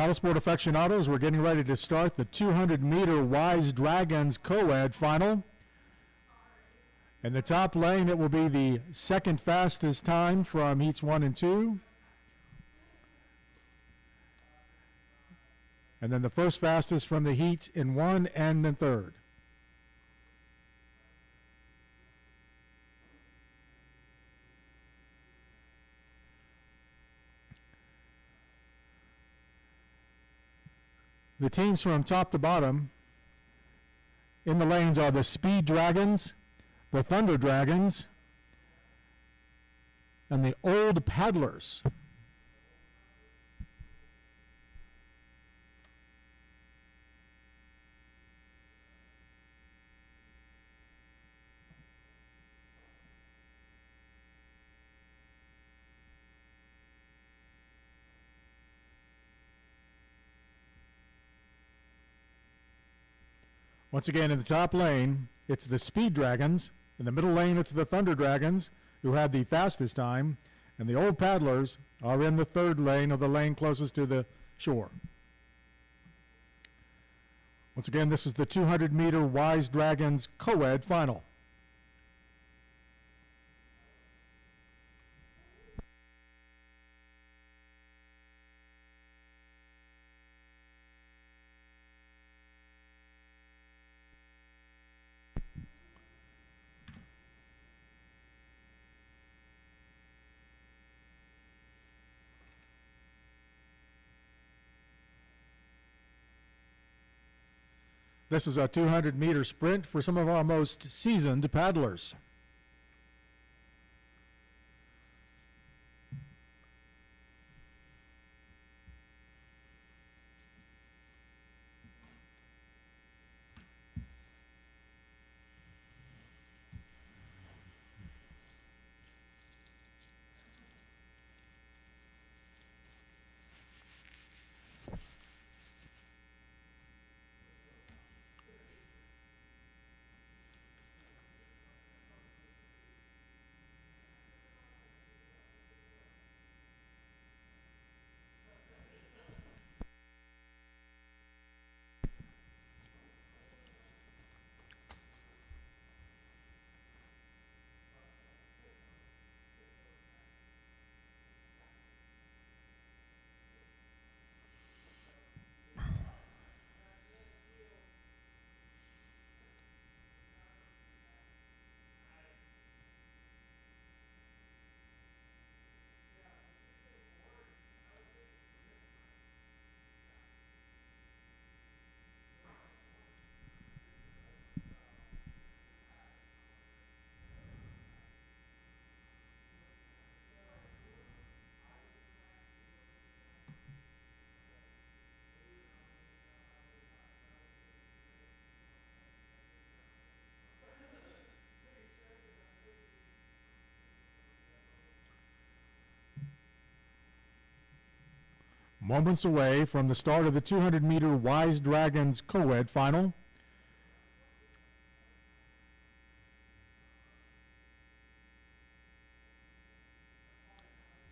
A: Paddle sport aficionados, we're getting ready to start the 200-meter Wise Dragons co-ed final. In the top lane, it will be the second fastest time from heats 1 and 2. And then the first fastest from the heats in 1 and the third. The teams from top to bottom in the lanes are the Speed Dragons, the Thunder Dragons, and the Old Paddlers. Once again, in the top lane, it's the Speed Dragons. In the middle lane, it's the Thunder Dragons, who had the fastest time. And the Old Paddlers are in the third lane, or the lane closest to the shore. Once again, this is the 200-meter Wise Dragons co-ed final. This is a 200-meter sprint for some of our most seasoned paddlers. Moments away from the start of the 200-meter Wise Dragons co-ed final.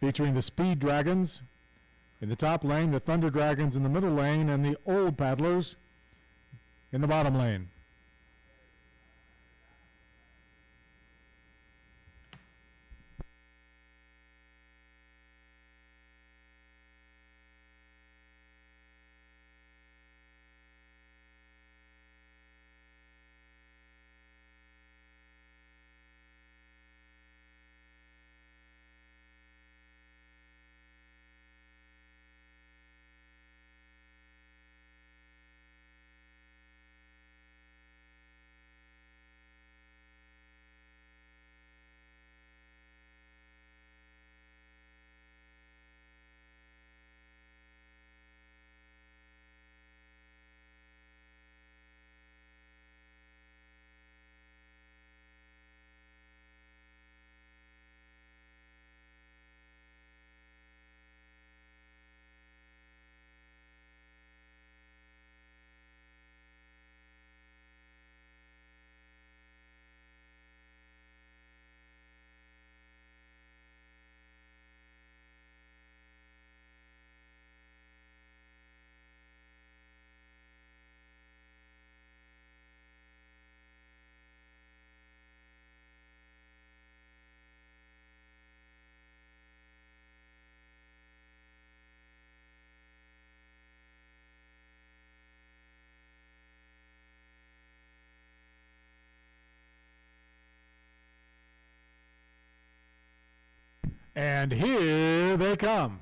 A: Featuring the Speed Dragons in the top lane, the Thunder Dragons in the middle lane, and the Old Paddlers in the bottom lane. And here they come.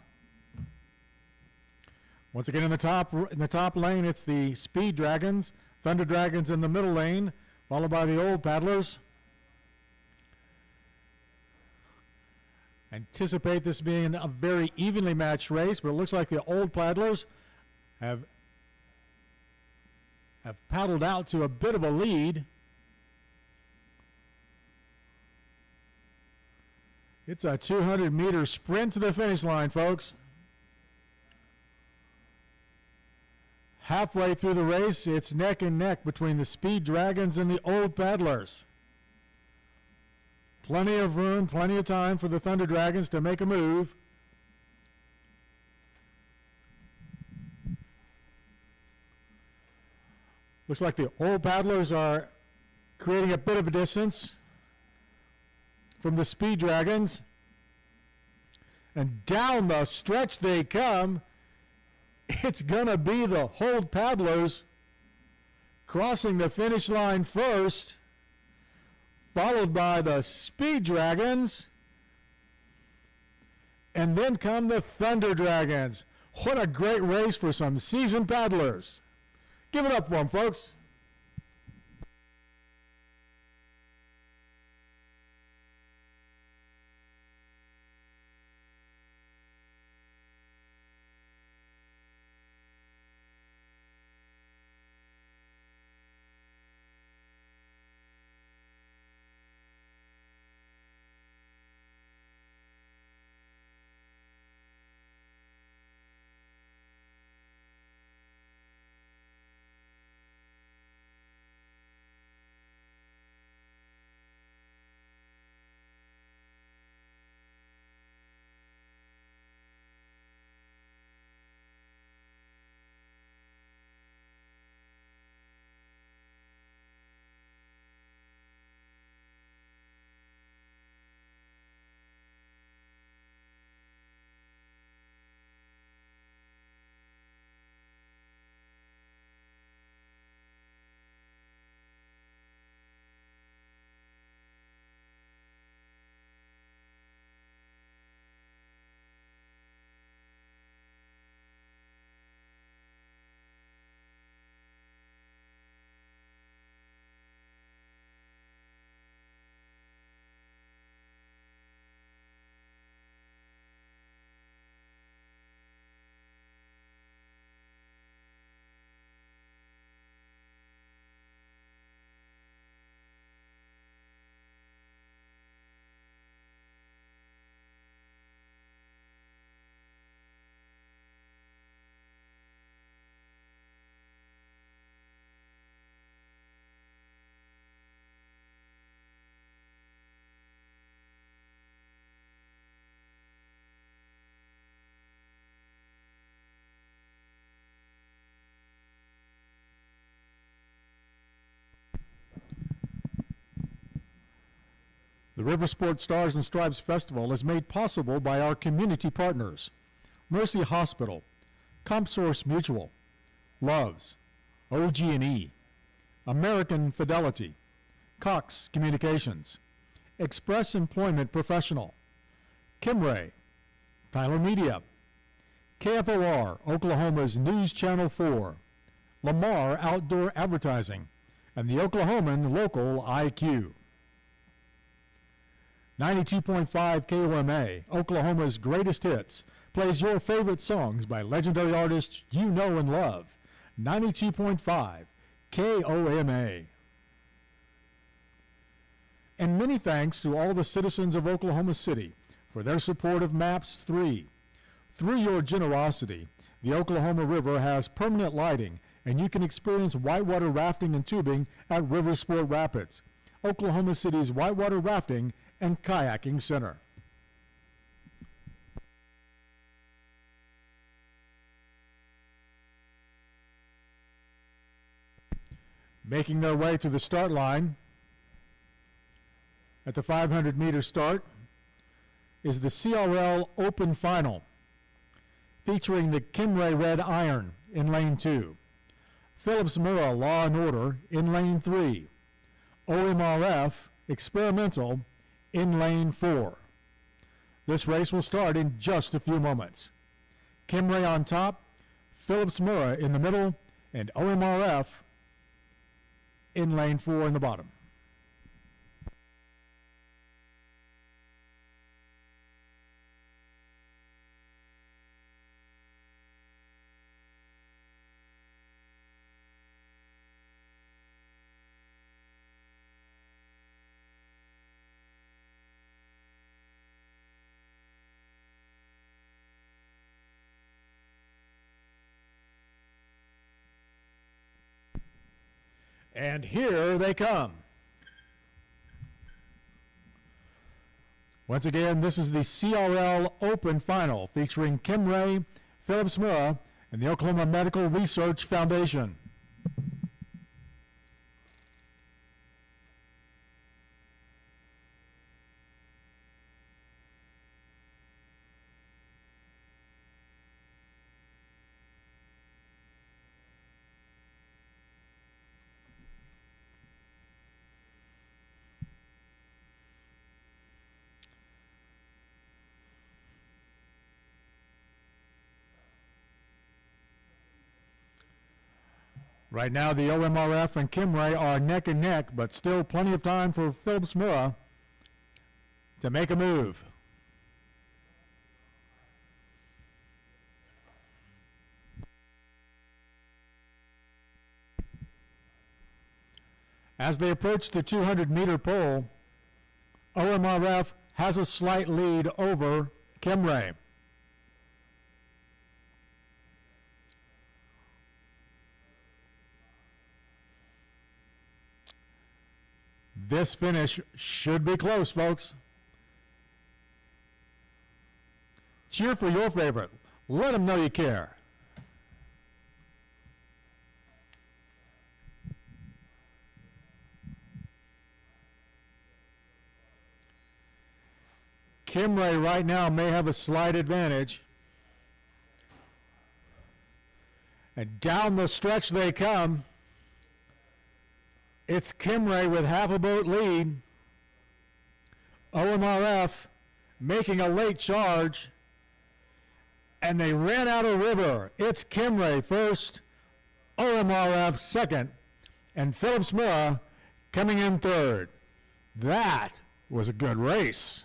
A: Once again in the top lane, it's the Speed Dragons, Thunder Dragons in the middle lane, followed by the Old Paddlers. Anticipate this being a very evenly matched race, but it looks like the Old Paddlers have paddled out to a bit of a lead. It's a 200-meter sprint to the finish line, folks. Halfway through the race, it's neck and neck between the Speed Dragons and the Old Paddlers. Plenty of room, plenty of time for the Thunder Dragons to make a move. Looks like the Old Paddlers are creating a bit of a distance from the Speed Dragons. And down the stretch they come. It's going to be the Old Paddlers crossing the finish line first, followed by the Speed Dragons, and then come the Thunder Dragons. What a great race for some seasoned paddlers. Give it up for them, folks. The River Sport Stars and Stripes Festival is made possible by our community partners: Mercy Hospital, CompSource Mutual, Loves, OG&E, American Fidelity, Cox Communications, Express Employment Professional, Kimray, Tyler Media, KFOR, Oklahoma's News Channel 4, Lamar Outdoor Advertising, and the Oklahoman Local IQ. 92.5 KOMA, Oklahoma's greatest hits, plays your favorite songs by legendary artists you know and love. 92.5 KOMA. And many thanks to all the citizens of Oklahoma City for their support of MAPS 3. Through your generosity, the Oklahoma River has permanent lighting, and you can experience whitewater rafting and tubing at River Sport Rapids, Oklahoma City's whitewater rafting and kayaking center. Making their way to the start line at the 500-meter start is the CRL Open Final, featuring the Kimray Red Iron in lane 2, Phillips Murrah Law and Order in lane 3, OMRF Experimental in lane 4. This race will start in just a few moments. Kimray on top, Phillips Murrah in the middle, and OMRF in lane 4 in the bottom. And here they come. Once again, this is the CRL Open Final featuring Kimray, Phillips Murrah, and the Oklahoma Medical Research Foundation. Right now, the OMRF and Kimray are neck and neck, but still plenty of time for Phillips Murrah to make a move. As they approach the 200-meter pole, OMRF has a slight lead over Kimray. This finish should be close, folks. Cheer for your favorite. Let them know you care. Kimray right now may have a slight advantage. And down the stretch they come. It's Kimray with half a boat lead. OMRF making a late charge. And they ran out of river. It's Kimray first, OMRF second, and Phillips Murrah coming in third. That was a good race.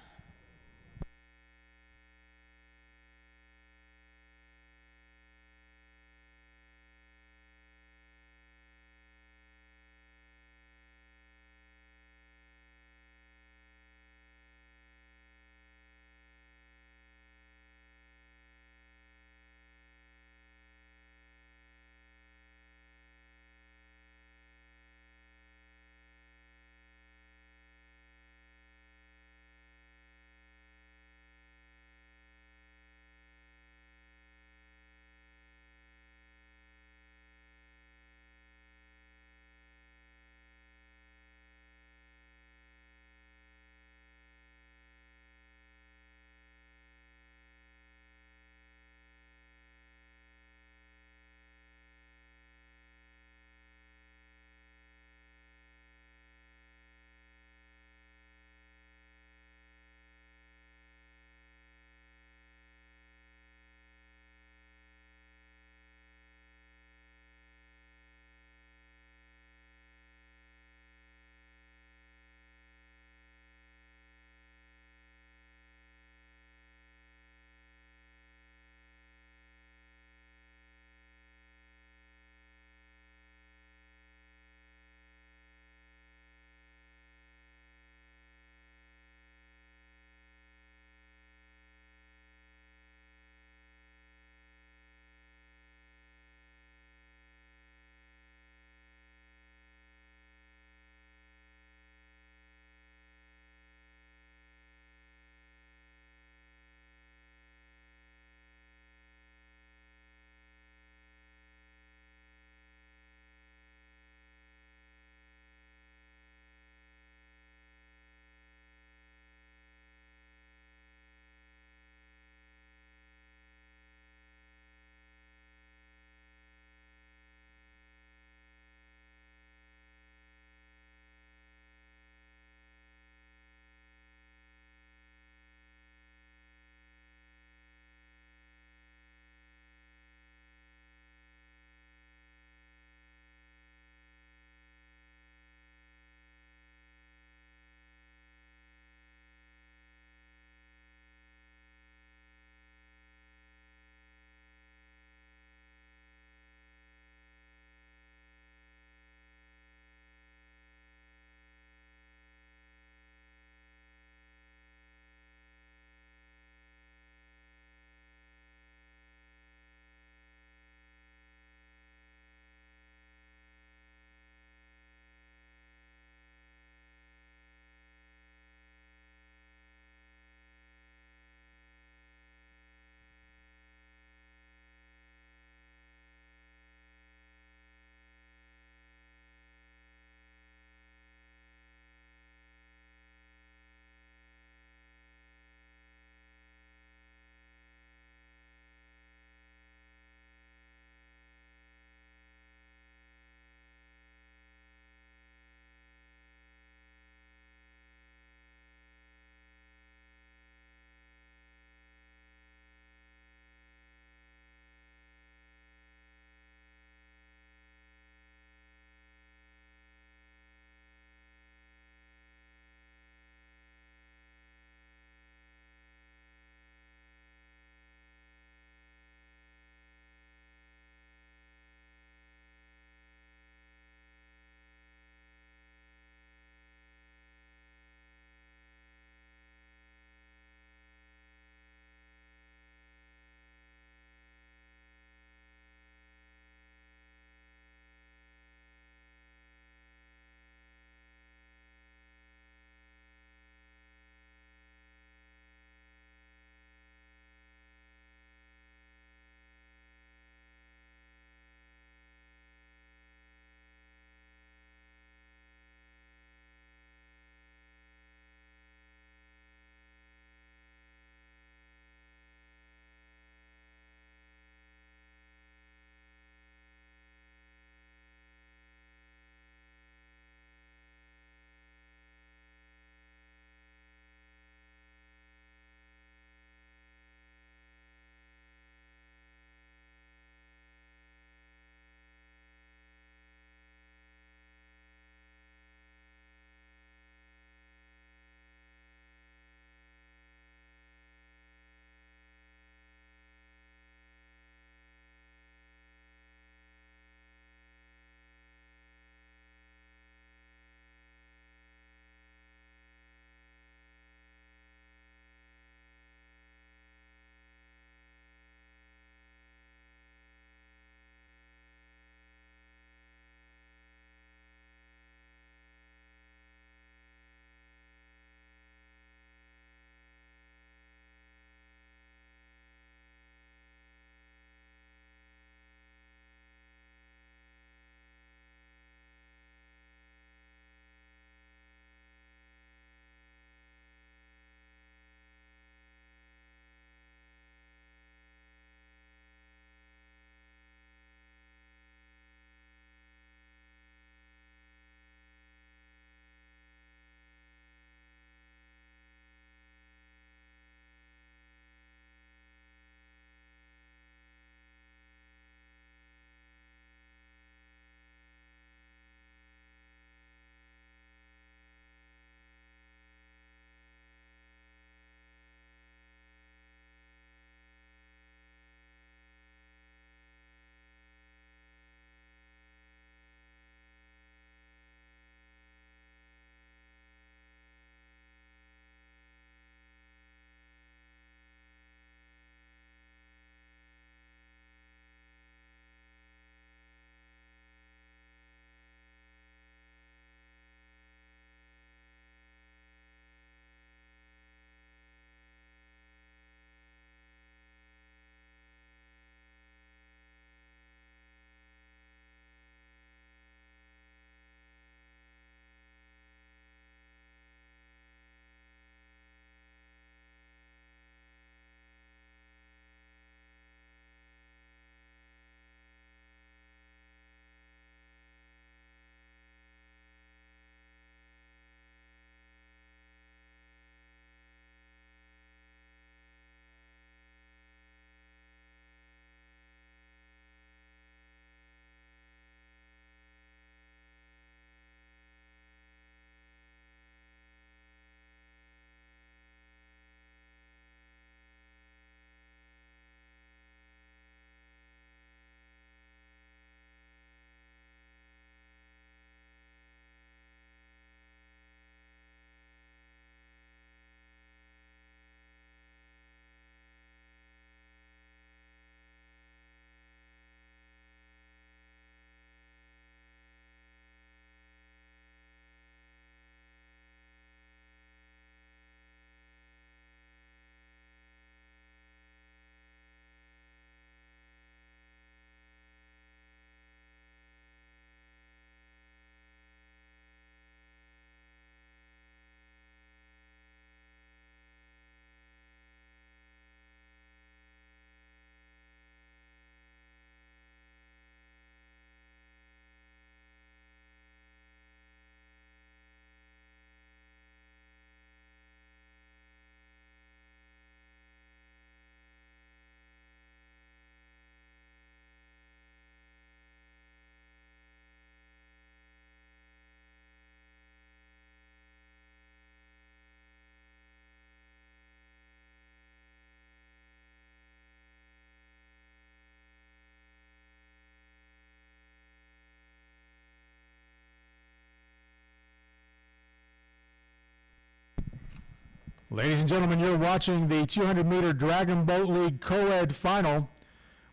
A: Ladies and gentlemen, you're watching the 200-meter Dragon Boat League co-ed final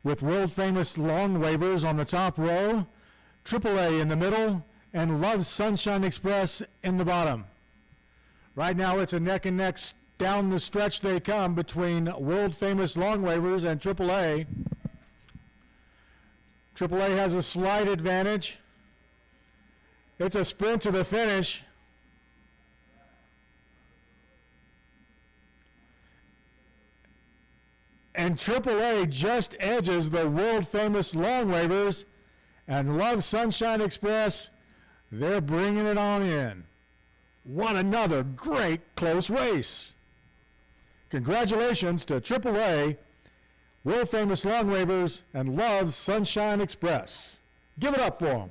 A: with world-famous long wavers on the top row, AAA in the middle, and Love Sunshine Express in the bottom. Right now it's a neck and neck down the stretch they come between world-famous long wavers and AAA. AAA has a slight advantage. It's a sprint to the finish. And AAA just edges the world-famous long wavers, and Love Sunshine Express, they're bringing it on in. What another great close race. Congratulations to AAA, world-famous long wavers, and Love Sunshine Express. Give it up for them.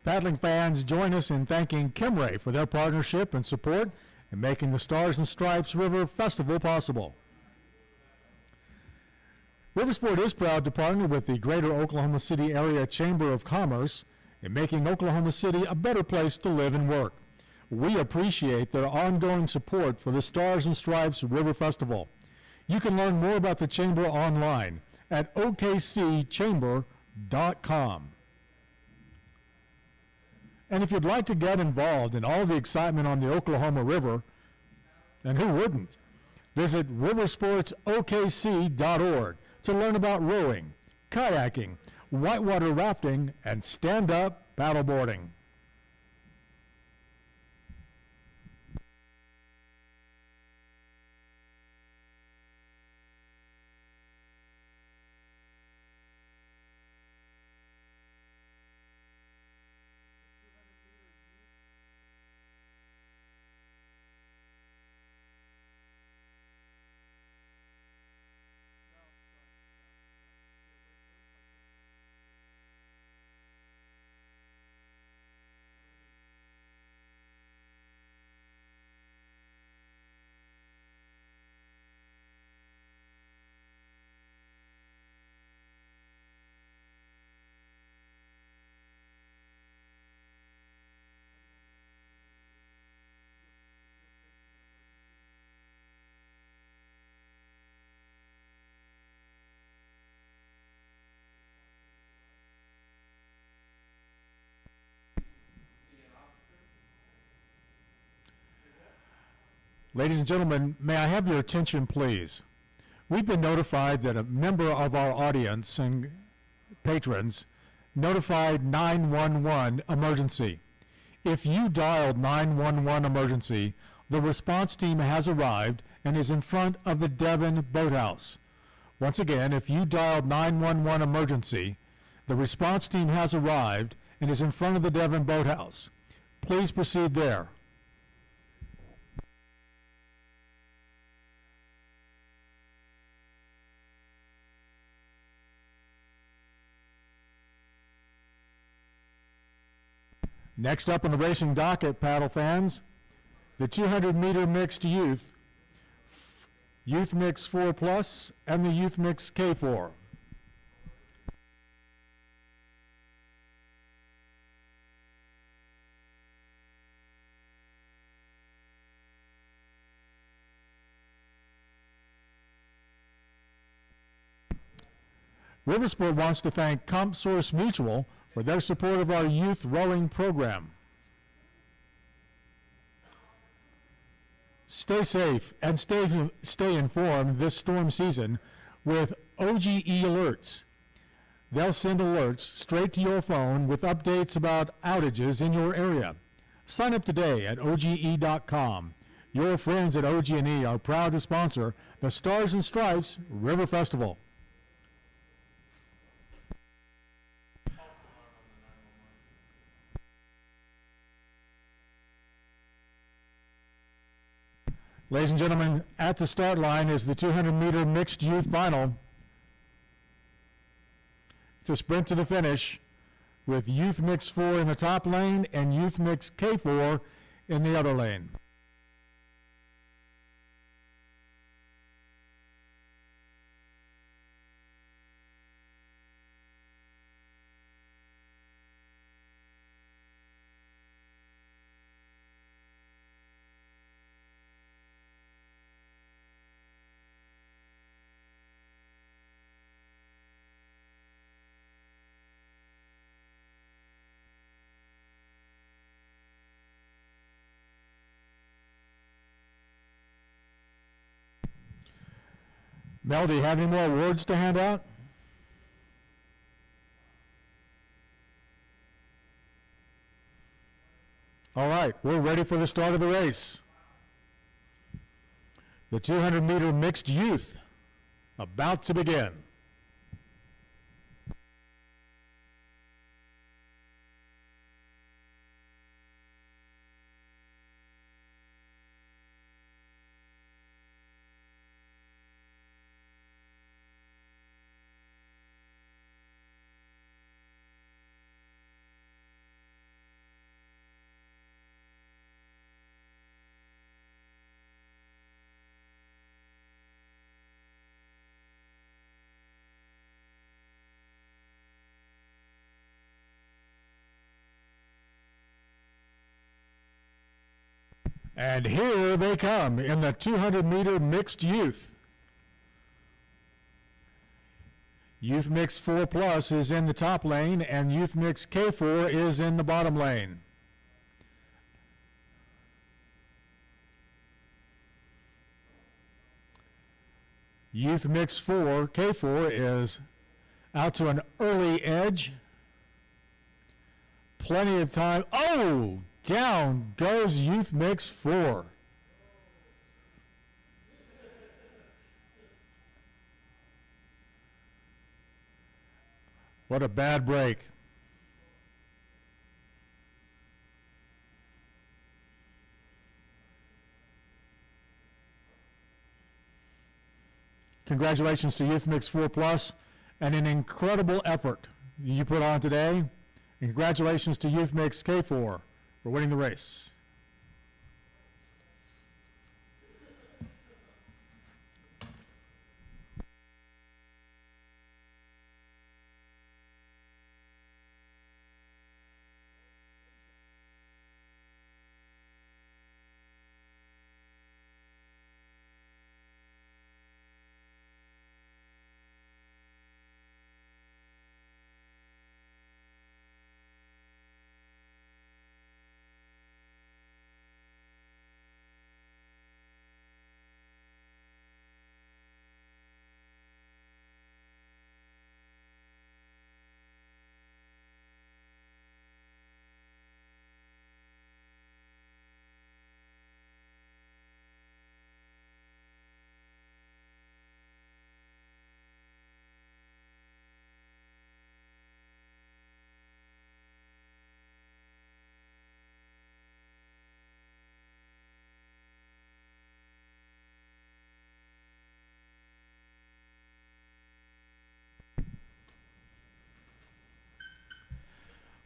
A: Paddling fans, join us in thanking Kimray for their partnership and support in making the Stars and Stripes River Festival possible. Riversport is proud to partner with the Greater Oklahoma City Area Chamber of Commerce in making Oklahoma City a better place to live and work. We appreciate their ongoing support for the Stars and Stripes River Festival. You can learn more about the Chamber online at okcchamber.com. And if you'd like to get involved in all the excitement on the Oklahoma River, and who wouldn't, visit riversportsokc.org to learn about rowing, kayaking, whitewater rafting, and stand-up paddleboarding. Ladies and gentlemen, may I have your attention, please? We've been notified that a member of our audience and patrons notified 911 emergency. If you dialed 911 emergency, the response team has arrived and is in front of the Devon Boathouse. Once again, if you dialed 911 emergency, the response team has arrived and is in front of the Devon Boathouse. Please proceed there. Next up on the racing docket, paddle fans, the 200-meter mixed youth Mix 4 Plus, and the Youth Mix K4. Riversport wants to thank CompSource Mutual for their support of our youth rowing program. Stay safe and stay informed this storm season with OGE Alerts. They'll send alerts straight to your phone with updates about outages in your area. Sign up today at OGE.com. Your friends at OG&E are proud to sponsor the Stars and Stripes River Festival. Ladies and gentlemen, at the start line is the 200-meter mixed youth final. It's a sprint to the finish with Youth Mix 4 in the top lane and Youth Mix K4 in the other lane. Mel, do you have any more awards to hand out? All right, we're ready for the start of the race. The 200-meter mixed youth about to begin. And here they come in the 200-meter mixed youth. Youth Mix 4 Plus is in the top lane, and Youth Mix K4 is in the bottom lane. Youth Mix 4, K4 is out to an early edge. Plenty of time. Oh! Down goes Youth Mix 4. What a bad break. Congratulations to Youth Mix 4 Plus and an incredible effort you put on today. And congratulations to Youth Mix K4 for winning the race.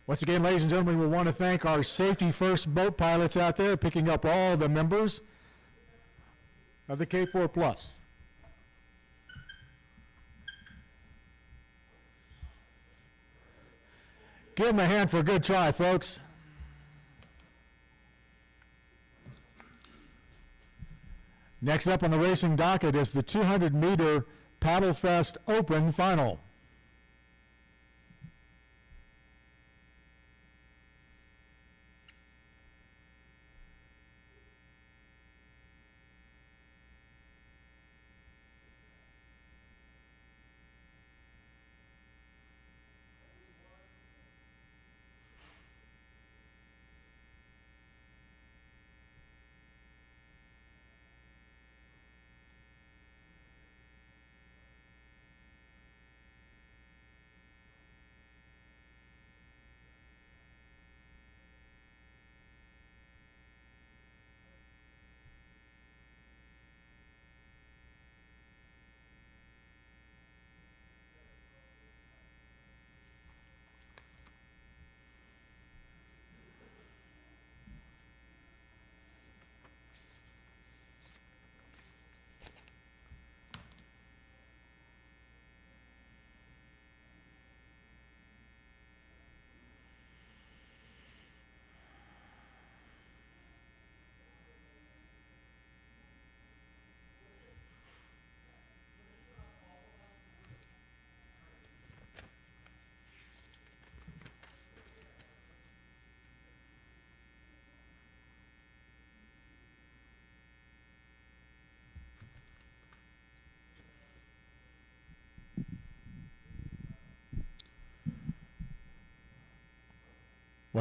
A: Once again, ladies and gentlemen, we want to thank our safety first boat pilots out there picking up all the members of the K4 Plus. Give them a hand for a good try, folks. Next up on the racing docket is the 200-meter Paddle Fest Open Final.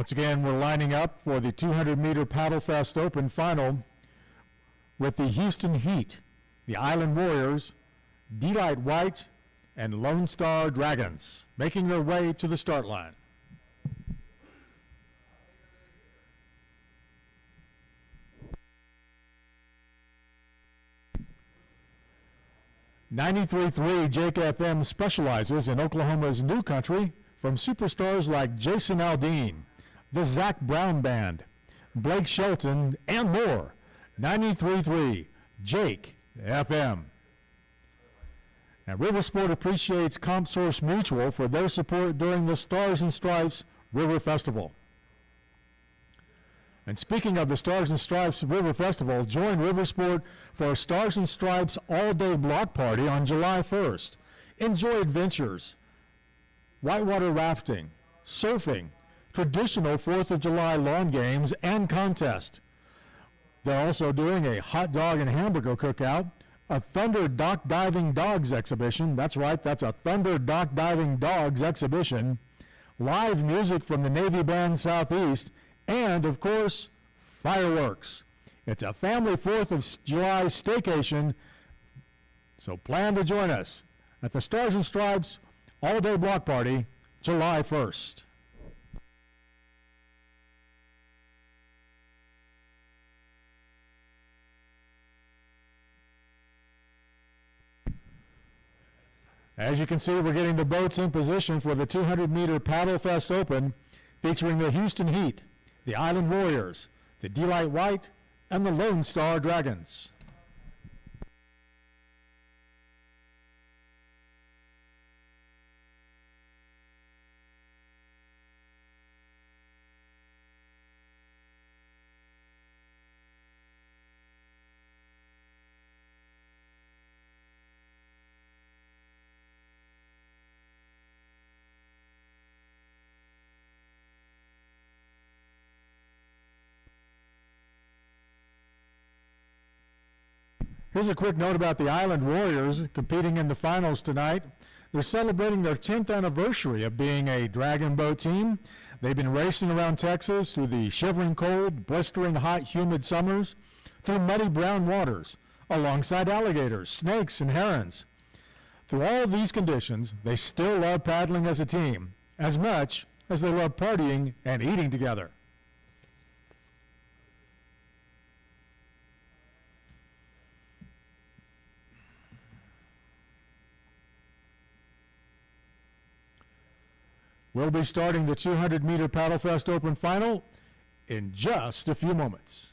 A: Once again, we're lining up for the 200-meter Paddle Fest Open final with the Houston Heat, the Island Warriors, D-Light White, and Lone Star Dragons making their way to the start line. .93.3 Jake FM specializes in Oklahoma's new country from superstars like Jason Aldean, the Zach Brown Band, Blake Shelton, and more. 93.3 Jake FM. Now, Riversport appreciates CompSource Mutual for their support during the Stars and Stripes River Festival. And speaking of the Stars and Stripes River Festival, join Riversport for a Stars and Stripes all-day block party on July 1st. Enjoy adventures, whitewater rafting, surfing, traditional 4th of July lawn games, and contest. They're also doing a hot dog and hamburger cookout, a Thunder Dock Diving Dogs exhibition. That's right, that's a Thunder Dock Diving Dogs exhibition. Live music from the Navy Band Southeast, and, of course, fireworks. It's a family 4th of July staycation, so plan to join us at the Stars and Stripes all-day block party, July 1st. As you can see, we're getting the boats in position for the 200-meter Paddle Fest Open, featuring the Houston Heat, the Island Warriors, the D-Light White, and the Lone Star Dragons. Here's a quick note about the Island Warriors competing in the finals tonight. They're celebrating their 10th anniversary of being a dragon boat team. They've been racing around Texas through the shivering cold, blistering hot, humid summers, through muddy brown waters, alongside alligators, snakes, and herons. Through all of these conditions, they still love paddling as a team, as much as they love partying and eating together. We'll be starting the 200-meter Paddle Fest Open Final in just a few moments.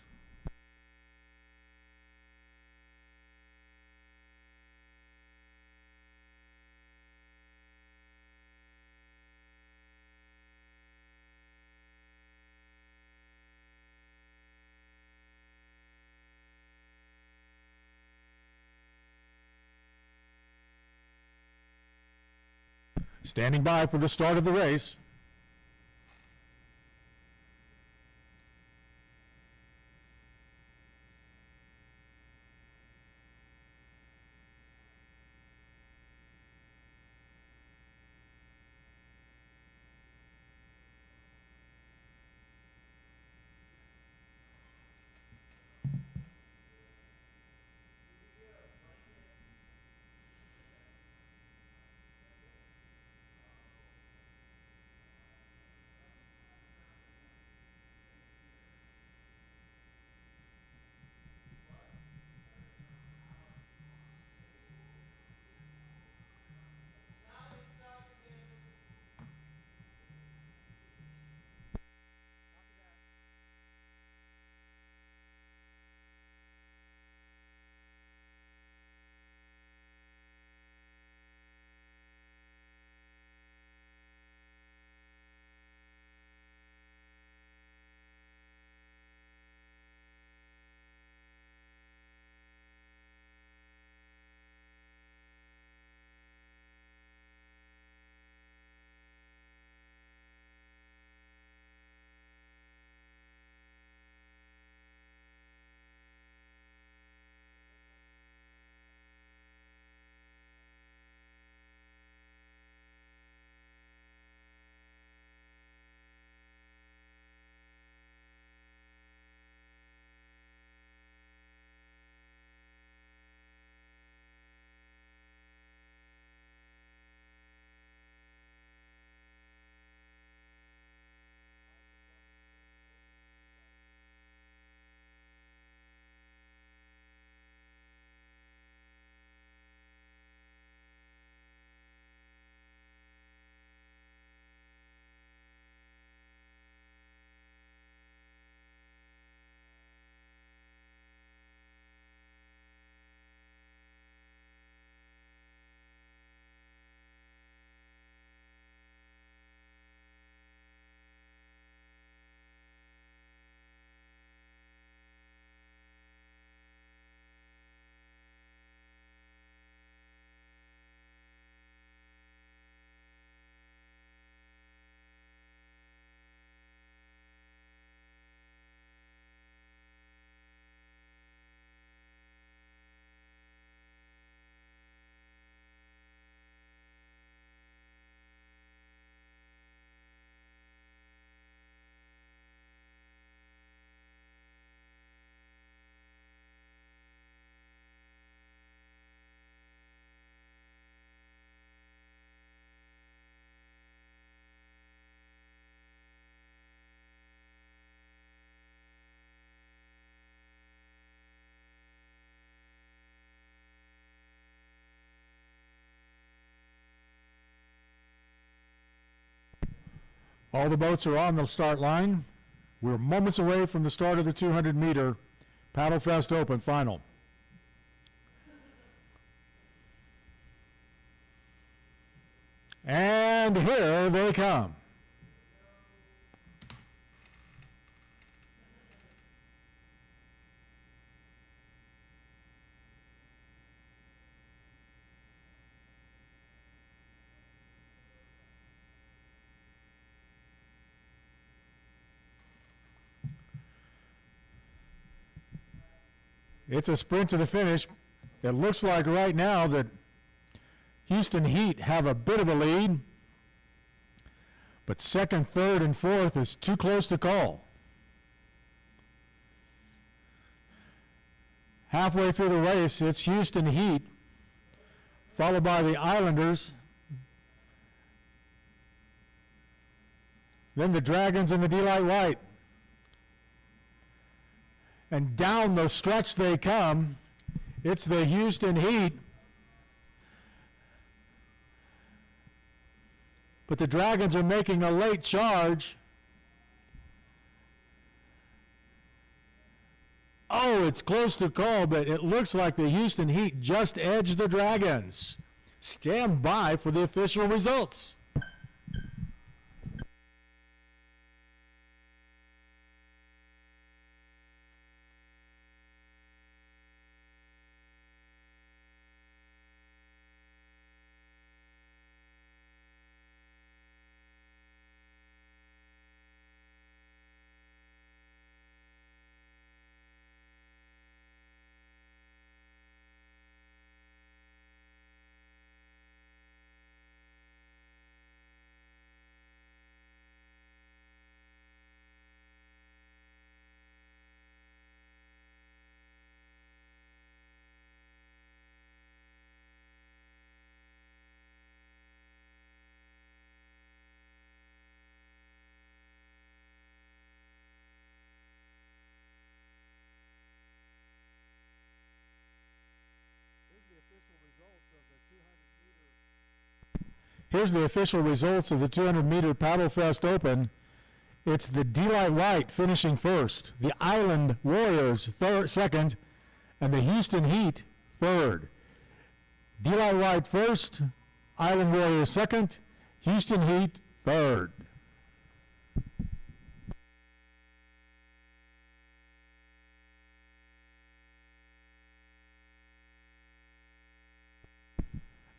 A: Standing by for the start of the race. All the boats are on the start line. We're moments away from the start of the 200-meter Paddle Fest Open final. And here they come. It's a sprint to the finish. It looks like right now that Houston Heat have a bit of a lead, but second, third, and fourth is too close to call. Halfway through the race, it's Houston Heat, followed by the Islanders, then the Dragons and the Delight White. And down the stretch they come. It's the Houston Heat. But the Dragons are making a late charge. Oh, it's close to call, but it looks like the Houston Heat just edged the Dragons. Stand by for the official results. Here's the official results of the 200-meter Paddle Fest Open. It's the Delight White finishing first, the Island Warriors second, and the Houston Heat third. Delight White first, Island Warriors second, Houston Heat third.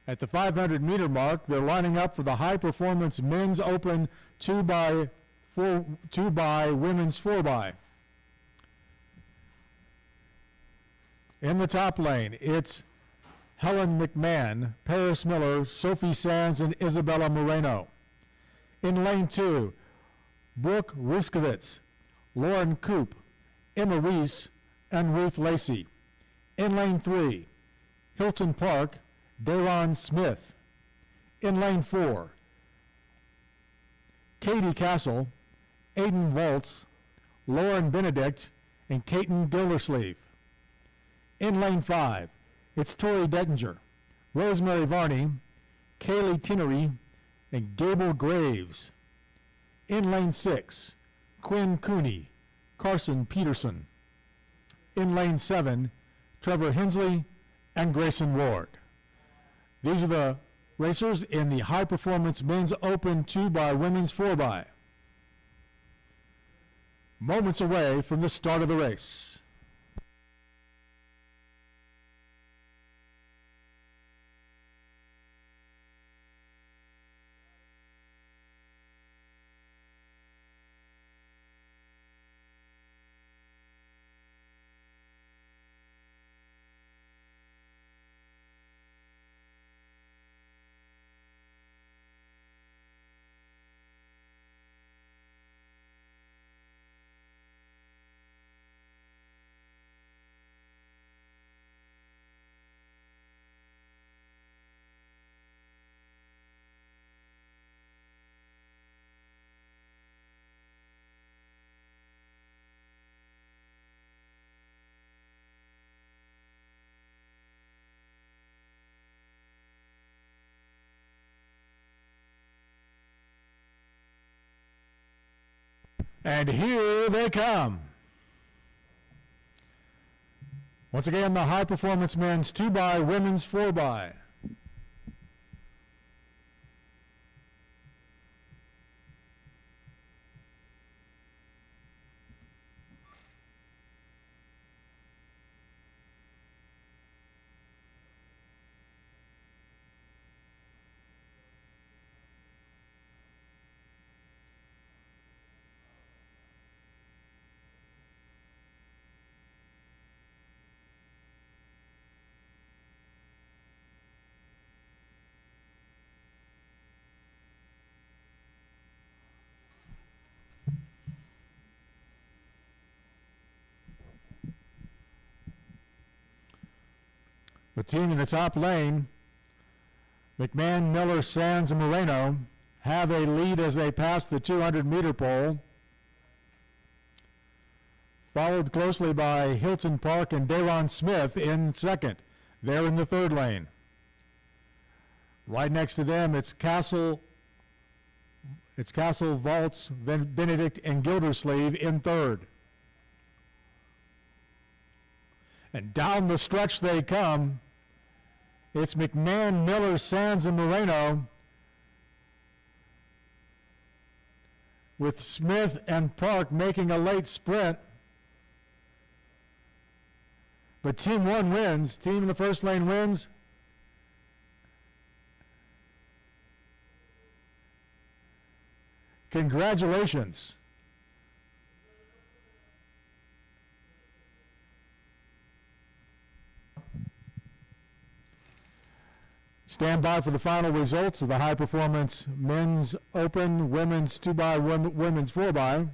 A: At the 500-meter mark, they're lining up for the high-performance men's open 2x, women's 4x. In the top lane, it's Helen McMahon, Paris Miller, Sophie Sands, and Isabella Moreno. In lane 2, Brooke Ruskovitz, Lauren Koop, Emma Reese, and Ruth Lacey. In lane 3, Hilton Park, Daron Smith. In lane 4, Katie Castle, Aiden Waltz, Lauren Benedict, and Caton Gildersleeve. In lane 5, it's Tori Dettinger, Rosemary Varney, Kaylee Tinnery, and Gable Graves. In lane 6, Quinn Cooney, Carson Peterson. In lane 7, Trevor Hensley and Grayson Ward. These are the racers in the high-performance men's open 2x, women's 4x. Moments away from the start of the race. And here they come. Once again, the high performance men's 2x, women's 4x. The team in the top lane, McMahon, Miller, Sands, and Moreno, have a lead as they pass the 200-meter pole, followed closely by Hilton Park and Daron Smith in second. They're in the third lane. Right next to them, it's Castle, Vaults, Benedict, and Gildersleeve in third. And down the stretch they come. It's McMahon, Miller, Sands, and Moreno, with Smith and Park making a late sprint. But Team 1 wins. Team in the first lane wins. Congratulations. Stand by for the final results of the high performance men's open, women's 2x, women's 4x.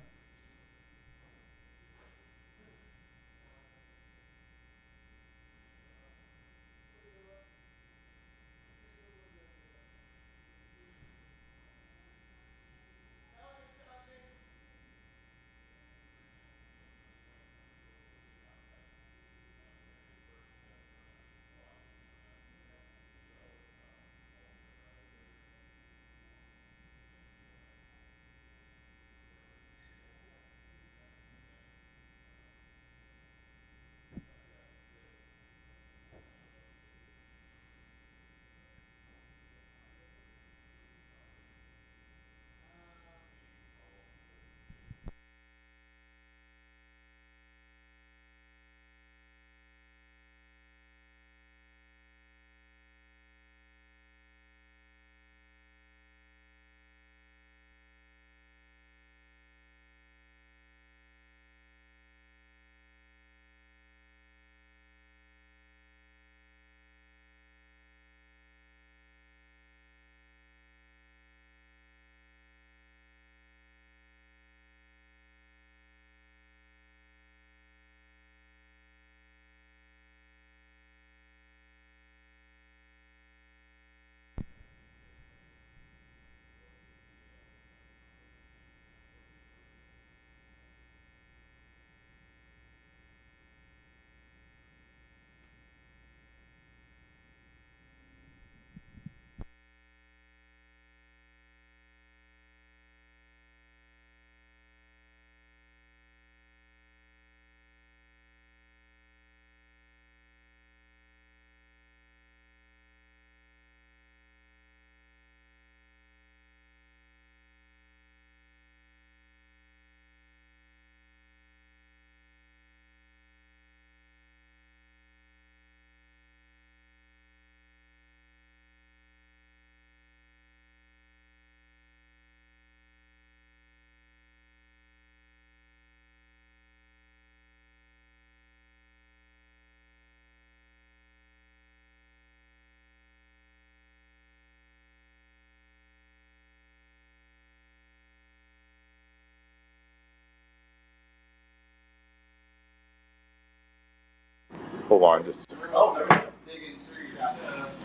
C: Hold on, just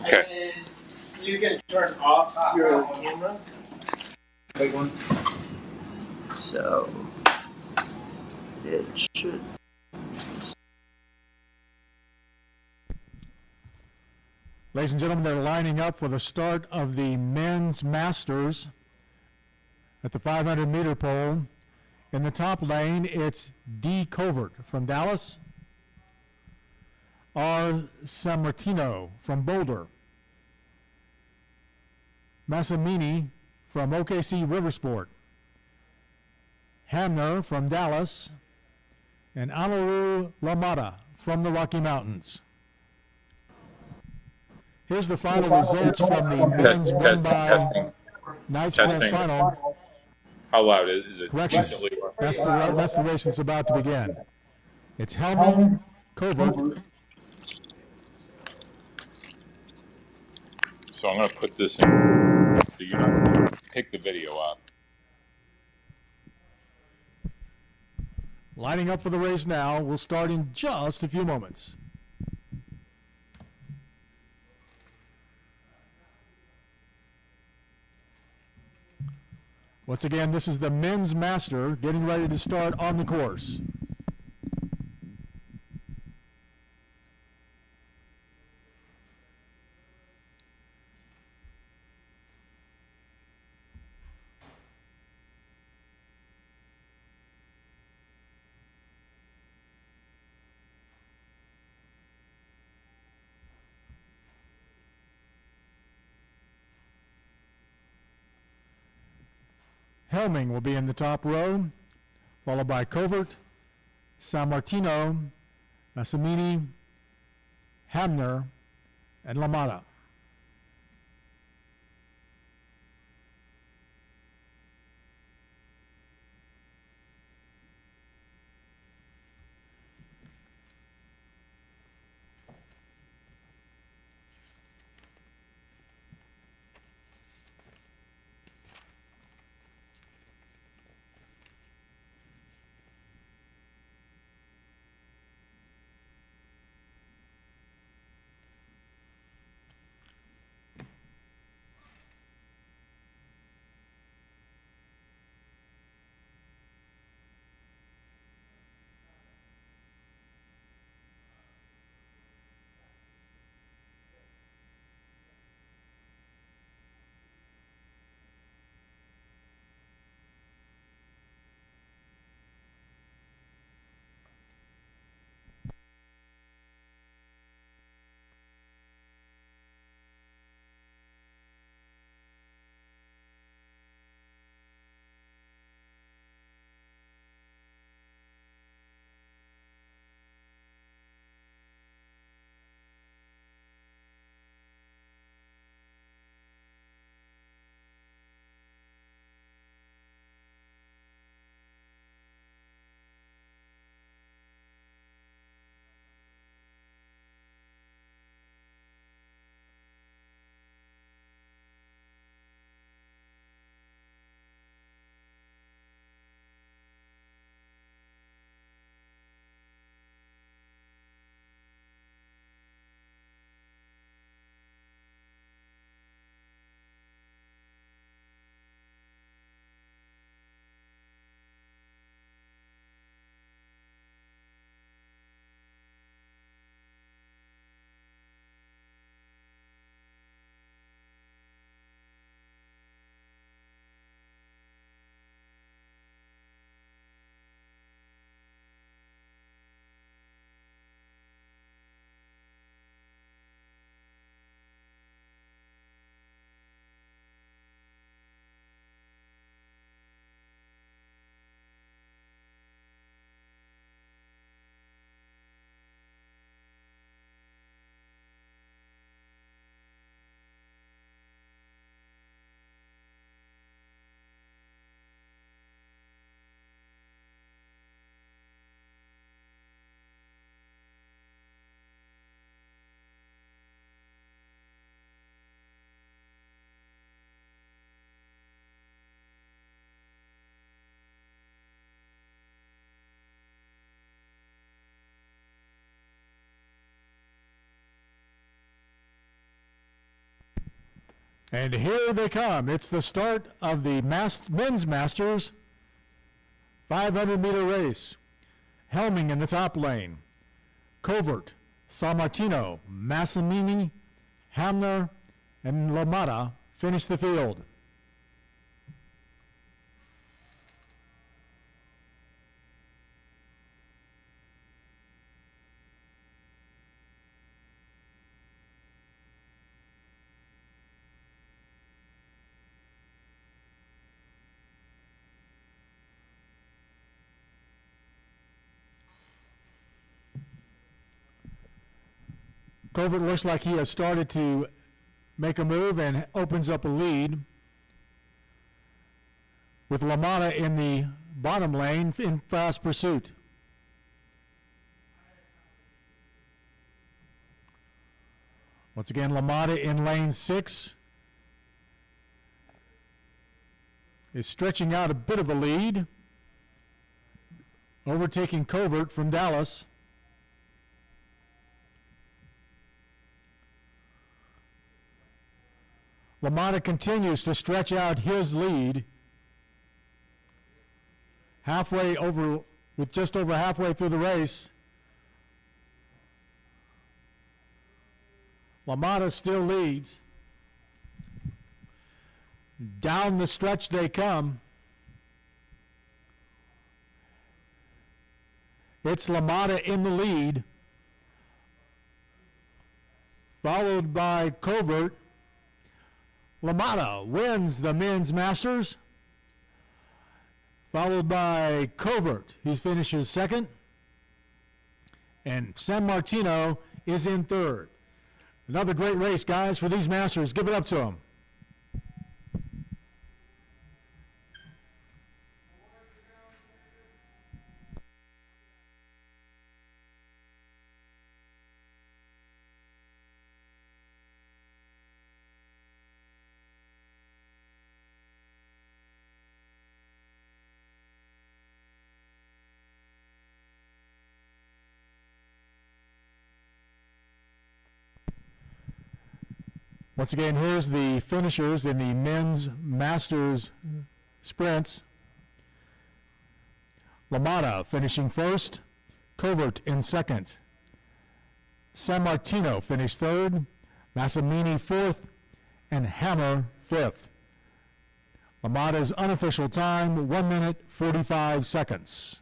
C: okay.
D: And you can turn off your camera. Big one. So it should.
A: Ladies and gentlemen, they're lining up for the start of the men's Masters at the 500-meter pole In the top lane, it's D. Covert from Dallas. R. Sammartino from Boulder. Massimini from OKC Riversport. Hamner from Dallas. And Amaru Lamada from the Rocky Mountains. Here's the final results from the men's run by
C: Testing.
A: night sprint
C: Testing.
A: final.
C: How loud is it?
A: Correction.
C: Decently loud?
A: That's the race that's about to begin. It's Helming, Covert.
C: So I'm going to put this in. So you're not going to pick the video up.
A: Lining up for the race now. We'll start in just a few moments. Once again, this is the men's master getting ready to start on the course. Helming will be in the top row, followed by Covert, Sammartino, Massimini, Hamner, and Lamada. And here they come. It's the start of the men's Masters 500-meter race. Helming in the top lane. Covert, Sammartino, Massimini, Hamner, and Lamada finish the field. Covert looks like he has started to make a move and opens up a lead, with LaMotta in the bottom lane in fast pursuit. Once again, LaMotta in lane 6 is stretching out a bit of a lead, overtaking Covert from Dallas. LaMotta continues to stretch out his lead, with just over halfway through the race. LaMotta still leads. Down the stretch they come. It's LaMotta in the lead, followed by Covert. LaMotta wins the men's Masters, followed by Covert. He finishes second, and San Martino is in third. Another great race, guys, for these Masters. Give it up to them. Once again, here's the finishers in the men's Masters sprints. LaMotta finishing first, Covert in second. San Martino finished third, Massimini fourth, and Hammer fifth. LaMotta's unofficial time, 1 minute, 45 seconds.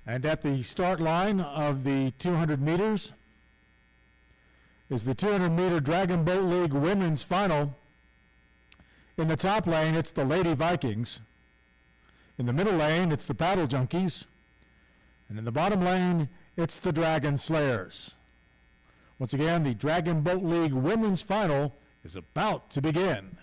A: And at the start line of the 200 meters is the 200-meter Dragon Boat League Women's Final. In the top lane, it's the Lady Vikings. In the middle lane, it's the Paddle Junkies. And in the bottom lane, it's the Dragon Slayers. Once again, the Dragon Boat League Women's Final is about to begin.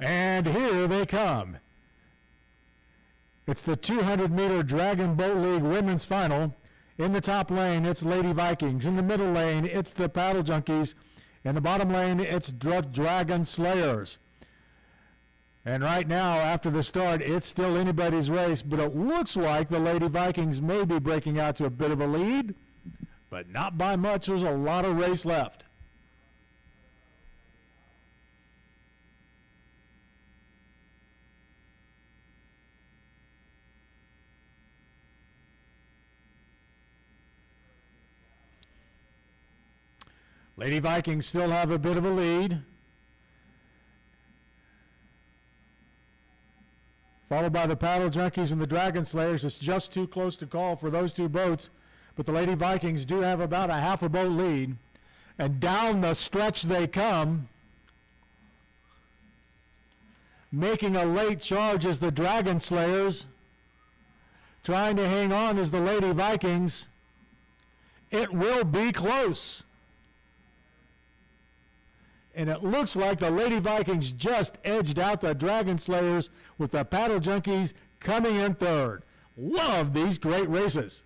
A: And here they come. It's the 200-meter Dragon Boat League Women's Final. In the top lane, it's Lady Vikings. In the middle lane, it's the Paddle Junkies. In the bottom lane, it's Dragon Slayers. And right now, after the start, it's still anybody's race, but it looks like the Lady Vikings may be breaking out to a bit of a lead. but not by much. There's a lot of race left. Lady Vikings still have a bit of a lead. Followed by the Paddle Junkies and the Dragon Slayers. It's just too close to call for those two boats. But the Lady Vikings do have about a half a boat lead. And down the stretch they come. Making a late charge as the Dragon Slayers. Trying to hang on as the Lady Vikings. It will be close. And it looks like the Lady Vikings just edged out the Dragon Slayers with the Paddle Junkies coming in third. Love these great races.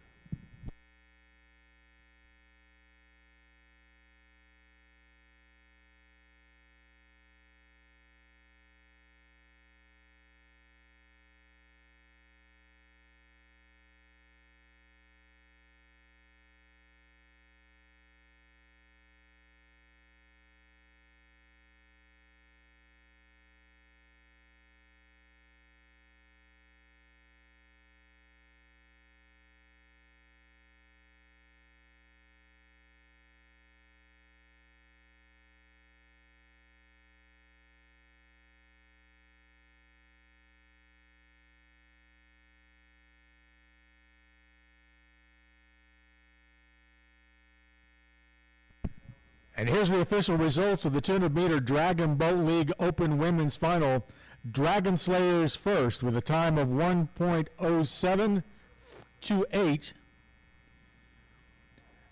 A: And here's the official results of the 200-meter Dragon Boat League Open Women's Final. Dragon Slayers first with a time of 1.0728.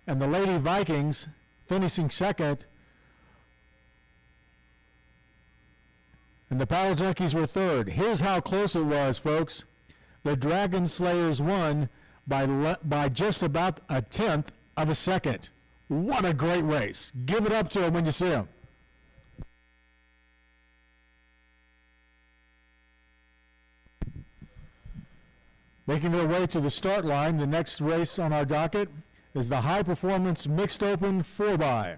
A: And the Lady Vikings finishing second. And the Paddle Junkies were third. Here's how close it was, folks. The Dragon Slayers won by just about a tenth of a second. What a great race. Give it up to them when you see them. Making their way to the start line, the next race on our docket is the High Performance Mixed Open 4x.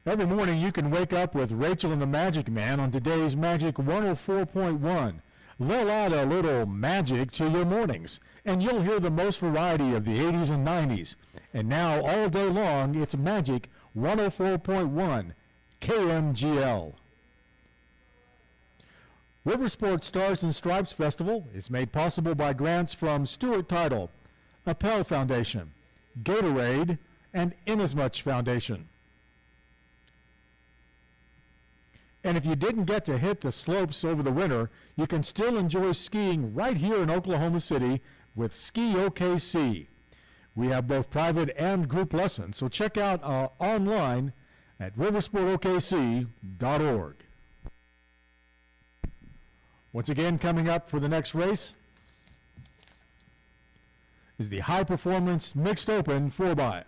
A: Every morning you can wake up with Rachel and the Magic Man on today's Magic 104.1. They'll add a little magic to your mornings, and you'll hear the most variety of the 80s and 90s. And now, all day long, it's Magic 104.1 KMGL. Riversport Stars and Stripes Festival is made possible by grants from Stewart Title, Appel Foundation, Gatorade, and Inasmuch Foundation. And if you didn't get to hit the slopes over the winter, you can still enjoy skiing right here in Oklahoma City with Ski OKC. We have both private and group lessons, so check out online at riversportokc.org. Once again, coming up for the next race is the High Performance Mixed Open 4x.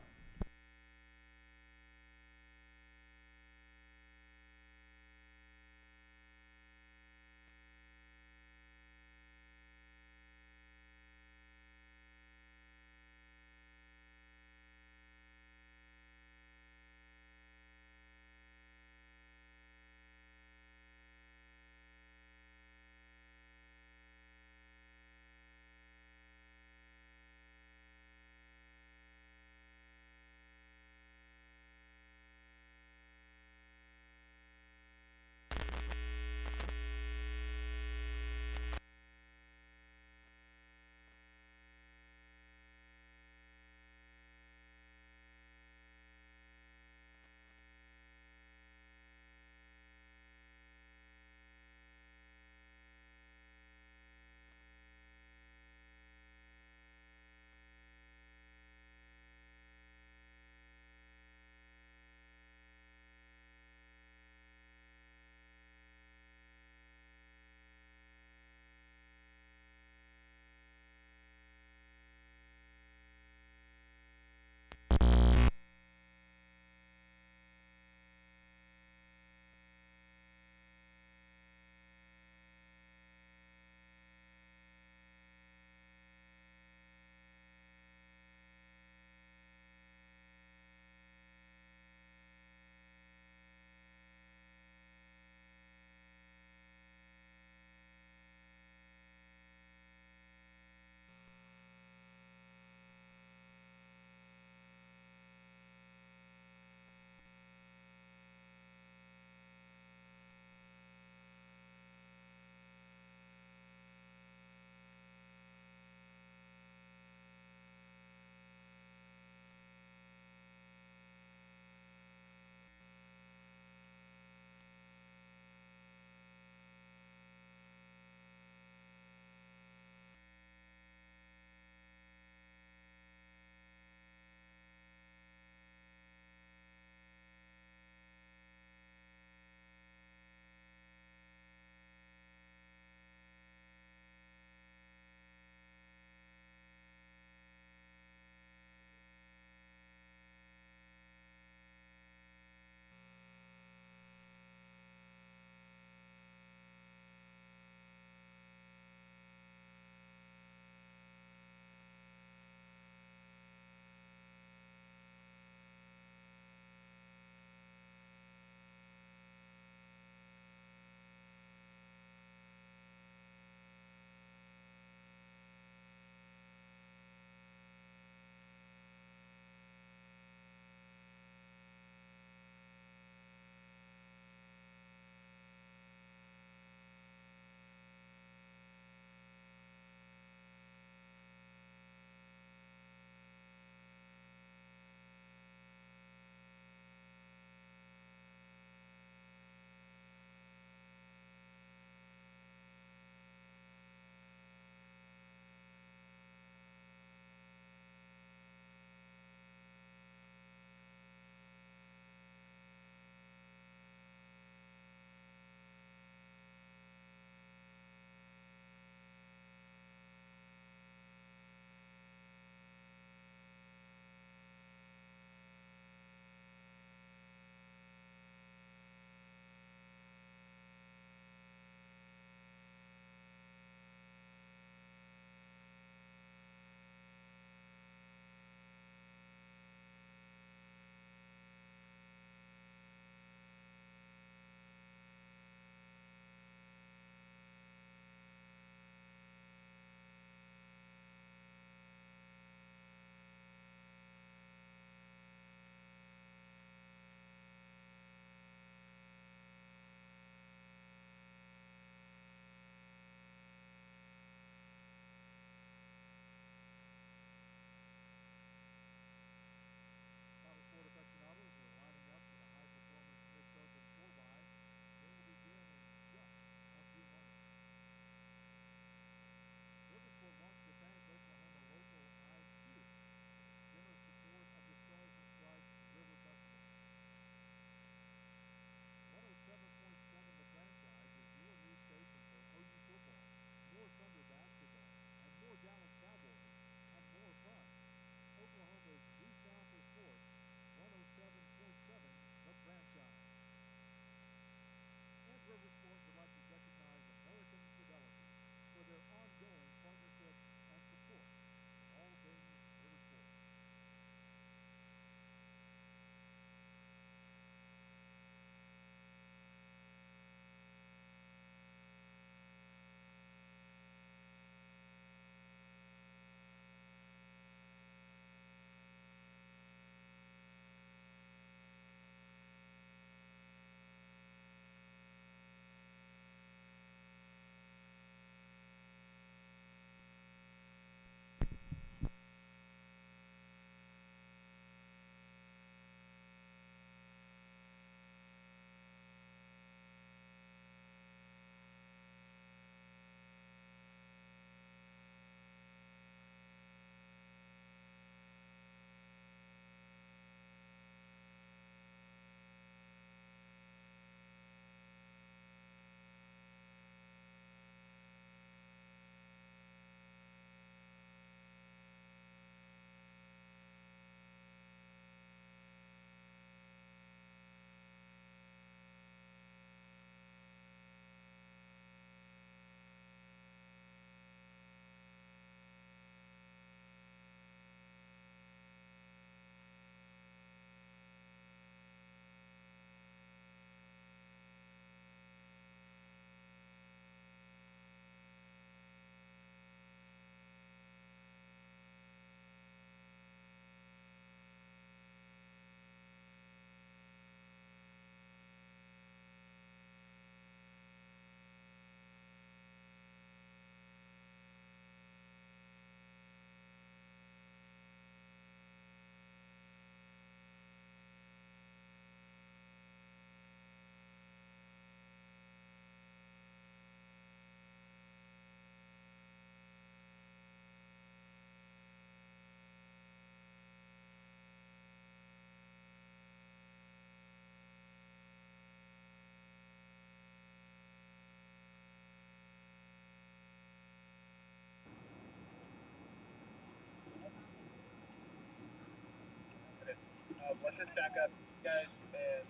E: let's just back up, guys. And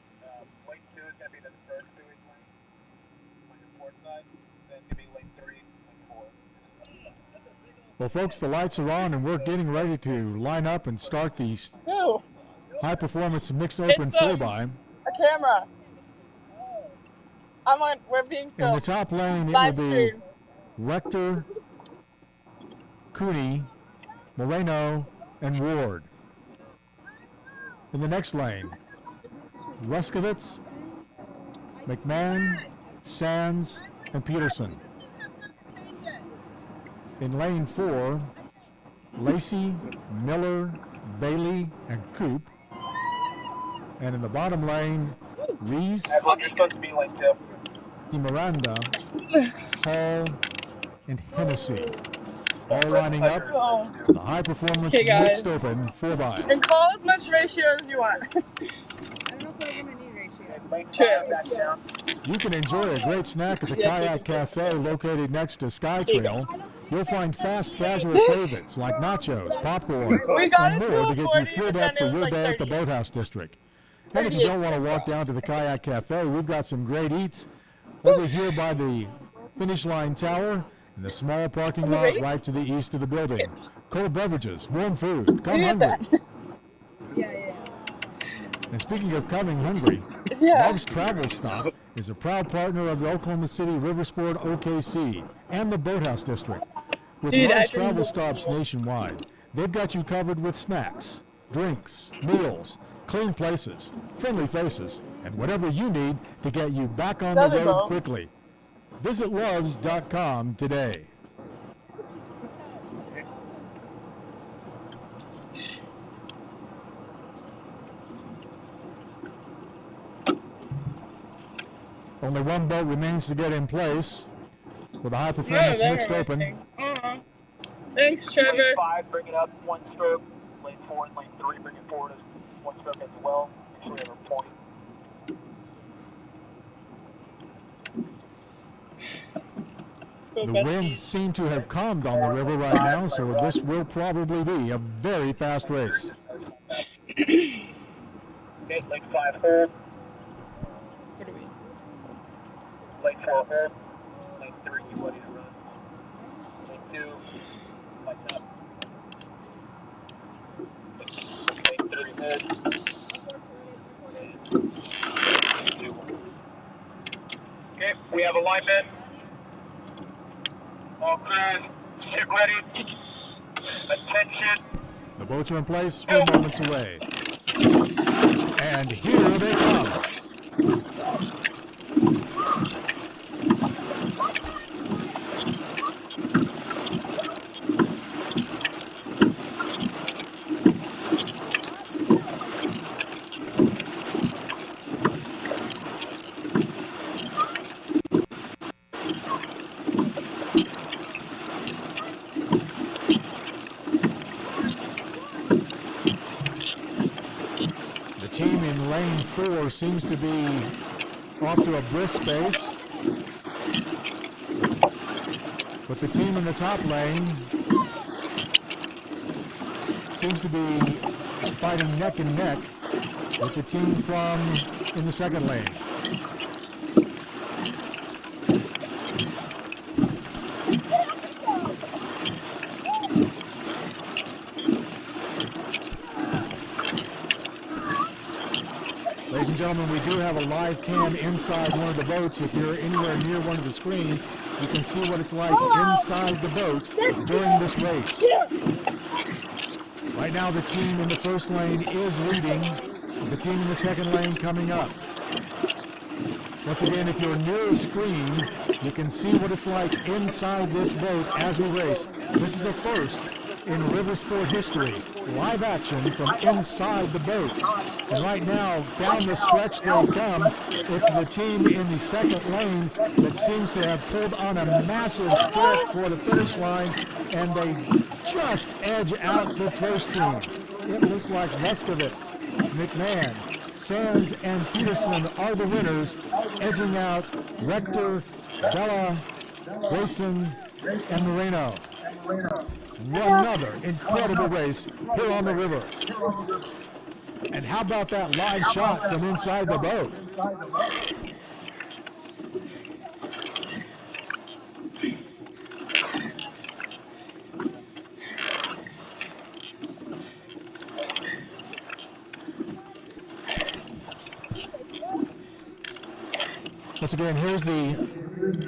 E: lane 2 is going to be the first buoy lane on your port side. Then it's going to be lane 3, lane 4.
A: Well, folks, the lights are on, and we're getting ready to line up and start the
F: Who?
A: high-performance mixed open
F: It's,
A: full-by.
F: A camera. We're being
A: In the
F: filmed.
A: top lane, it will
F: Live
A: be
F: stream.
A: Rector, Cooney, Moreno, and Ward. In the next lane, Ruskovitz, McMahon, Sands, and Peterson. In lane 4, Lacey, Miller, Bailey, and Coop. And in the bottom lane, Reese,
E: Everyone, you're supposed to be lane 2.
A: Miranda, Hall, and Hennessy. All lining up
F: Oh.
A: for the high-performance
F: Okay, guys.
A: mixed open 4x.
F: And call as much ratio as you want.
B: I don't know if we're gonna need ratio.
E: Lane
F: True.
E: 5, back down.
A: You can enjoy a great snack at the
F: Yeah,
A: Kayak Cafe located next to SkyTrail. You'll find fast casual favorites like nachos, popcorn,
F: We got
A: and
F: it
A: more
F: to
A: to get you
F: 40,
A: filled
F: but
A: up for
F: then it was
A: your
F: like
A: day at the
F: 38.
A: Boathouse District. And if you don't want to walk down to the Kayak Cafe, we've got some great eats over here by the finish line tower in the small parking lot
F: ready?
A: right to the east of the building. Cold beverages, warm food, come
F: You
A: hungry.
F: get that?
B: Yeah.
A: And speaking of coming hungry,
F: Yeah.
A: Love's Travel Stop is a proud partner of the Oklahoma City River Sport OKC and the Boathouse District. With
F: Dude,
A: Love's
F: I dream
A: Travel
F: of
A: Stops nationwide, they've got you covered with snacks, drinks, meals, clean places, friendly faces, and whatever you need to get you back on the
F: Southern
A: road
F: Bowl.
A: quickly. Visit loves.com today. Only one boat remains to get in place for the high performance
F: they're
A: mixed open.
F: working. Thanks, Trevor.
E: Lane 5, bring it up 1 stroke. Lane 4 and lane 3, bring it forward as 1 stroke as well. Make sure we have a point.
F: Let's go,
A: The
F: besties.
A: winds seem to have calmed on the river right now, so this will probably be a very fast race.
E: Okay, lane 5, hold.
F: What do we?
E: Lane 4, hold. Lane 3, you ready to run. Lane 2, lights up. Lane 3, hold. Lane 2. Okay, we have alignment. All crews, ship ready. Attention.
A: The boats are in place, we're moments away. And here they come. The team in lane 4 seems to be off to a brisk pace. But the team in the top lane seems to be fighting neck and neck with the team from in the second lane. Ladies and gentlemen, we do have a live cam inside one of the boats. If you're anywhere near one of the screens, you can see what it's like inside the boat during this race. Right now, the team in the first lane is leading, the team in the second lane coming up. Once again, if you're near a screen, you can see what it's like inside this boat as we race. This is a first in river sport history. Live action from inside the boat. And right now, down the stretch they come. It's the team in the second lane that seems to have pulled on a massive sprint for the finish line, and they just edge out the first team. It looks like Leskovitz, McMahon, Sands, and Peterson are the winners, edging out Rector, Bella, Grayson, and Moreno. Another incredible race here on the river. And how about that live shot from inside the boat? Once again, here's the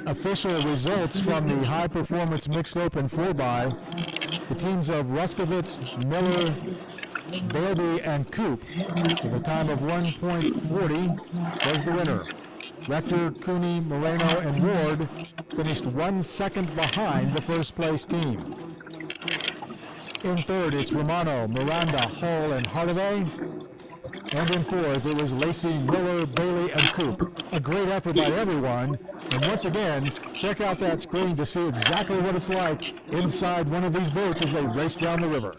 A: official results from the high performance mixed open 4x. The teams of Ruskovitz, Miller, Bailby, and Coop with a time of 1.40 was the winner. Rector, Cooney, Moreno, and Ward finished 1 second behind the first place team. In third, it's Romano, Miranda, Hall, and Hardaway. And in fourth, it was Lacey, Miller, Bailey, and Coop. A great effort by everyone. And once again, check out that screen to see exactly what it's like inside one of these boats as they race down the river.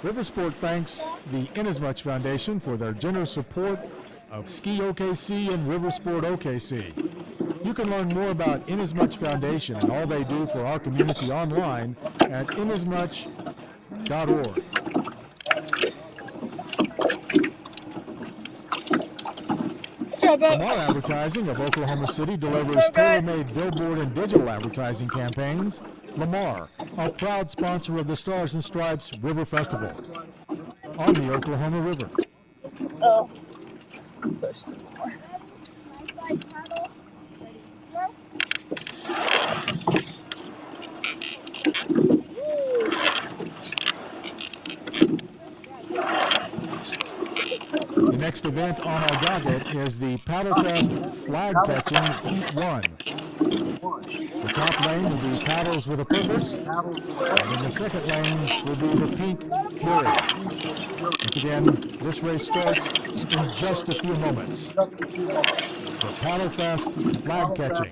A: Riversport thanks the Inasmuch Foundation for their generous support of Ski OKC and Riversport OKC. You can learn more about Inasmuch Foundation and all they do for our community online at inasmuch.org. Lamar Advertising of Oklahoma City delivers tailor-made billboard and digital advertising campaigns. Lamar, a proud sponsor of the Stars and Stripes River Festival on the Oklahoma River.
F: Oh. Push some more.
A: The next event on our docket is the Paddlefest Flag Catching Heat 1. The top lane will be Paddles with a Purpose, and in the second lane will be the Pink Fury. Once again, this race starts in just a few moments. The Paddlefest Flag Catching.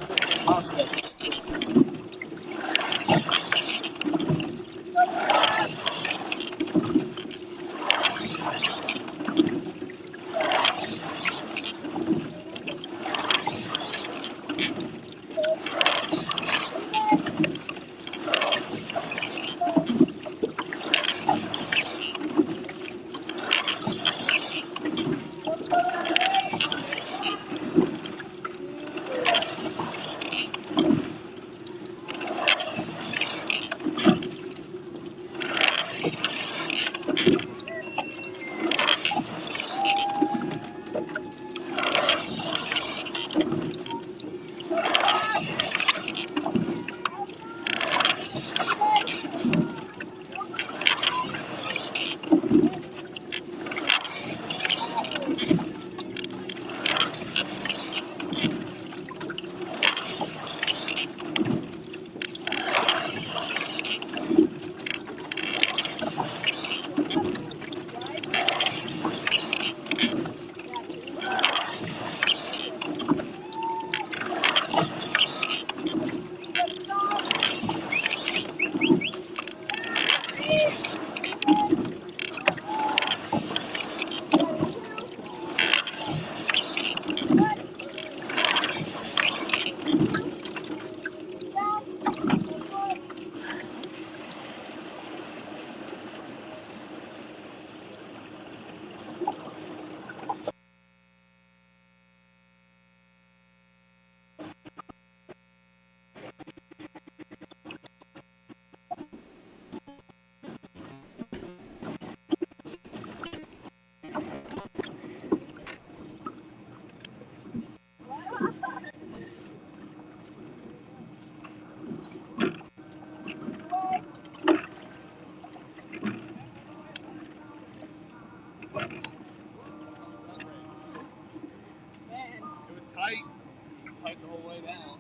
E: Tight the whole way down.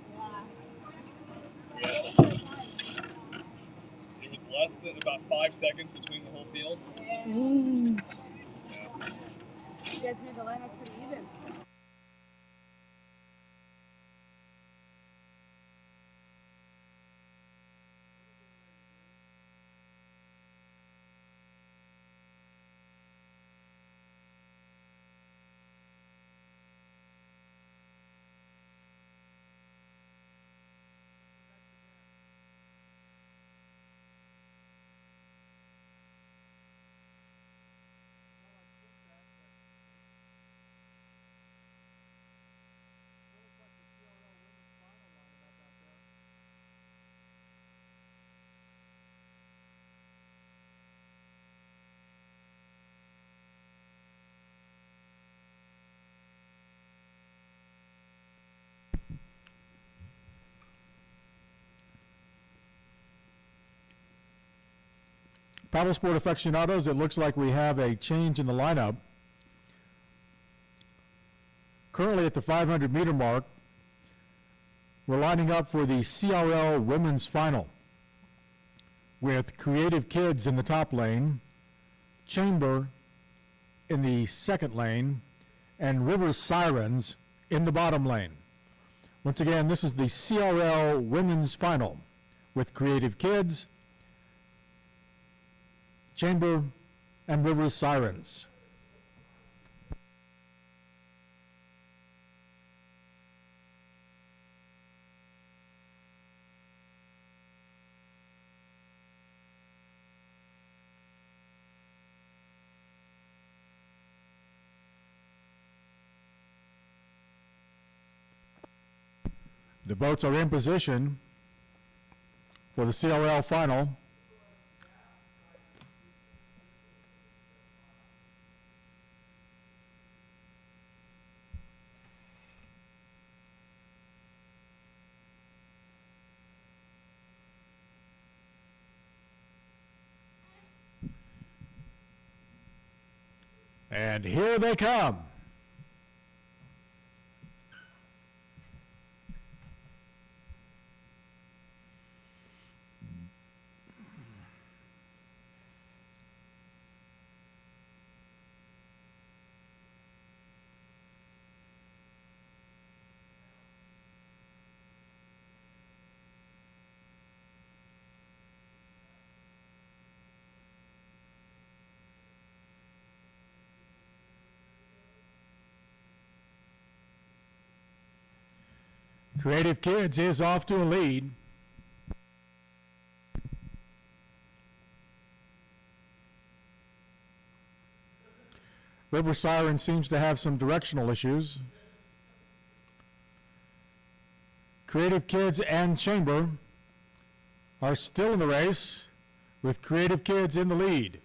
B: Yeah.
E: Yeah. It was less than about 5 seconds between the whole field.
B: Yeah.
F: Ooh.
E: Yeah.
B: You guys made the lineup pretty even.
A: Paddle sport aficionados, it looks like we have a change in the lineup. Currently at the 500 meter mark, we're lining up for the CRL Women's Final with Creative Kids in the top lane, Chamber in the second lane, and River Sirens in the bottom lane. Once again, this is the CRL Women's Final with Creative Kids, Chamber, and River Sirens. The boats are in position for the CRL final. And here they come. Creative Kids is off to a lead. River Siren seems to have some directional issues. Creative Kids and Chamber are still in the race, with Creative Kids in the lead.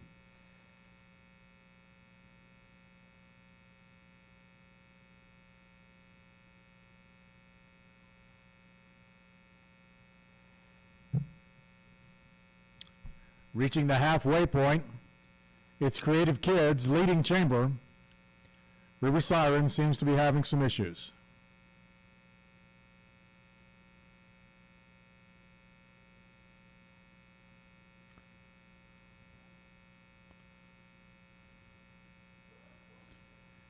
A: Reaching the halfway point, it's Creative Kids leading Chamber. River Siren seems to be having some issues.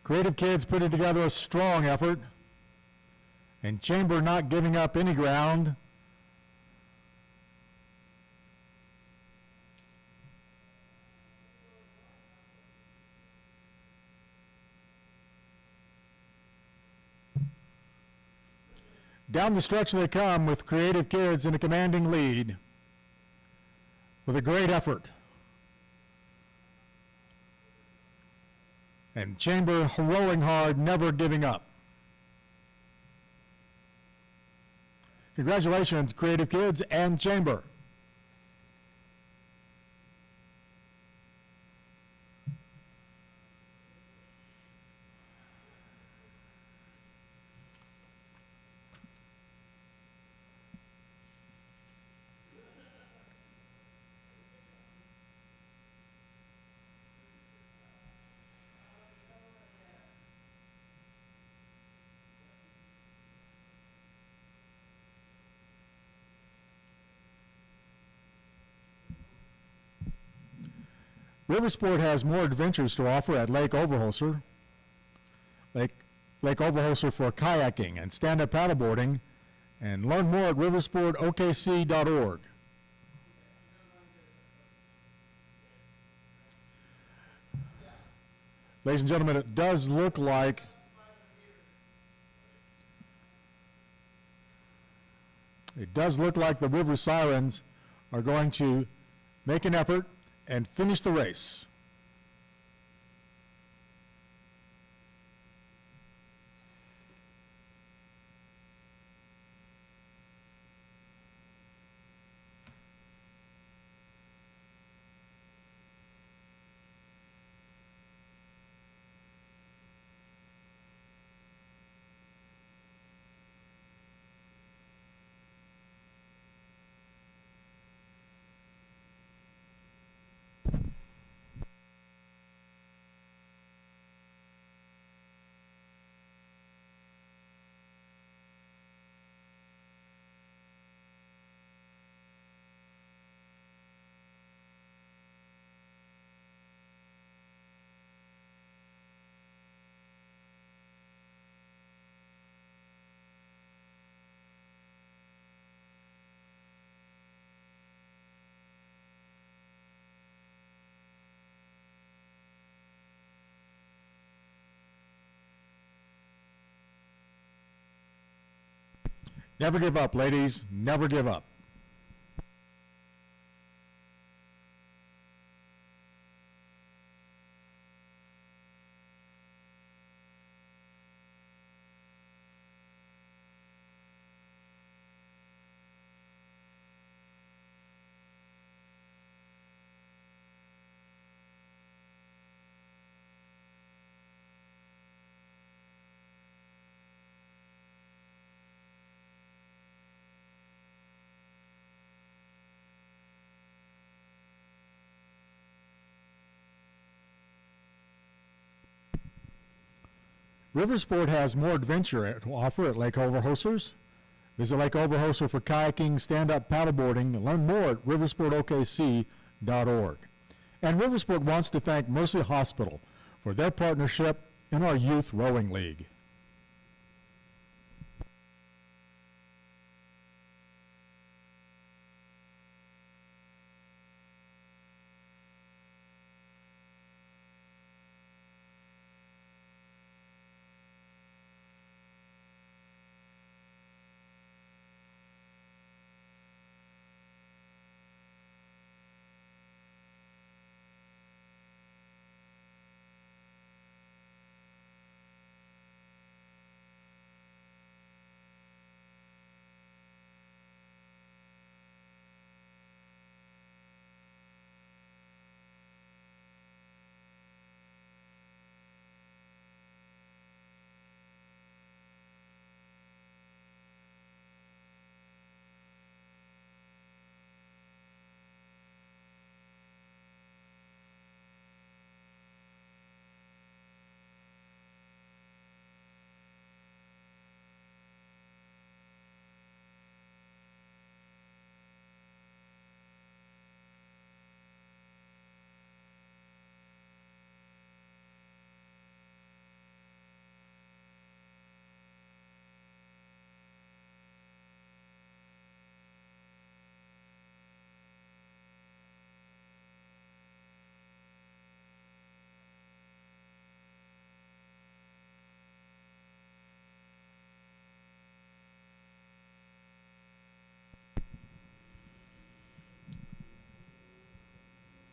A: Creative Kids putting together a strong effort, and Chamber not giving up any ground. Down the stretch they come with Creative Kids in a commanding lead with a great effort. And Chamber rowing hard, never giving up. Congratulations, Creative Kids and Chamber. Riversport has more adventures to offer at Lake Overholser. Lake Overholser for kayaking and stand-up paddleboarding, and learn more at riversportokc.org. Ladies and gentlemen, it does look like the River Sirens are going to make an effort and finish the race. Never give up, ladies. Never give up. Riversport has more adventure to offer at Lake Overhosers. Visit Lake Overhoser for kayaking, stand-up paddleboarding, and learn more at riversportokc.org. And Riversport wants to thank Mercy Hospital for their partnership in our Youth Rowing League.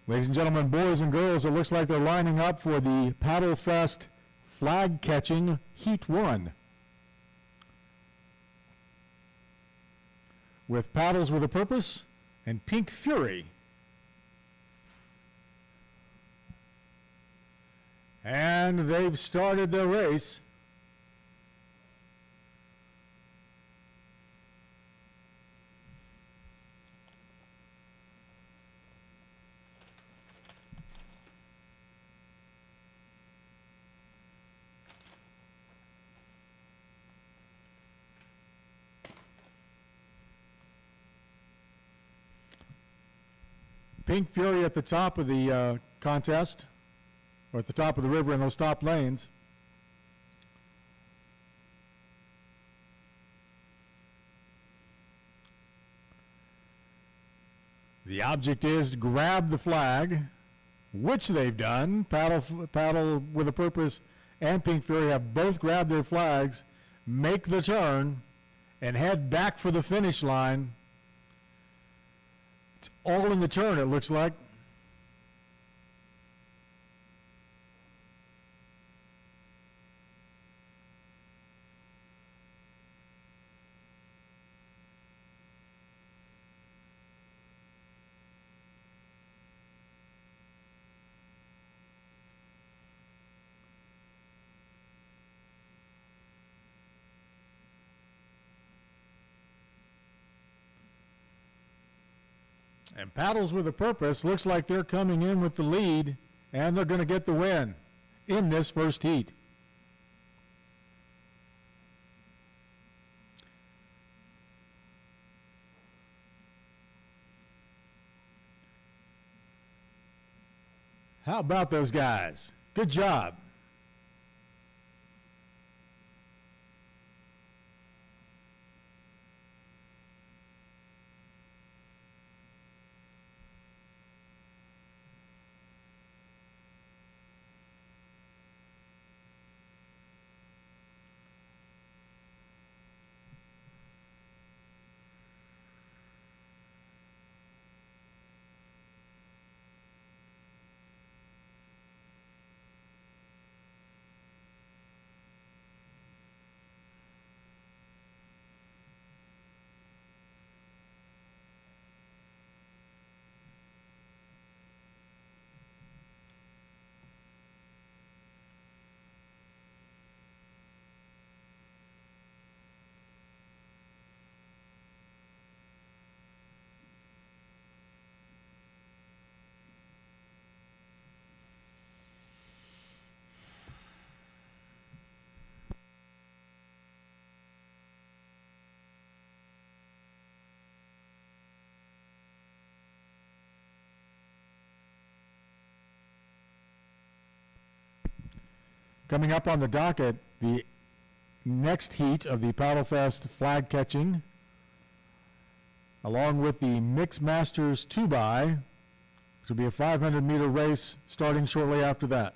A: Ladies and gentlemen, boys and girls, it looks like they're lining up for the Paddle Fest flag catching Heat 1. With Paddles with a Purpose and Pink Fury. And they've started their race. Pink Fury at the top of the contest, or at the top of the river in those top lanes. The object is to grab the flag, which they've done. Paddle with a Purpose and Pink Fury have both grabbed their flags, make the turn, and head back for the finish line. It's all in the turn, it looks like. And Paddles with a Purpose looks like they're coming in with the lead, and they're going to get the win in this first heat. How about those guys? Good job. Coming up on the docket, the next heat of the Paddlefest flag catching, along with the Mixed Masters 2x, which will be a 500-meter race starting shortly after that.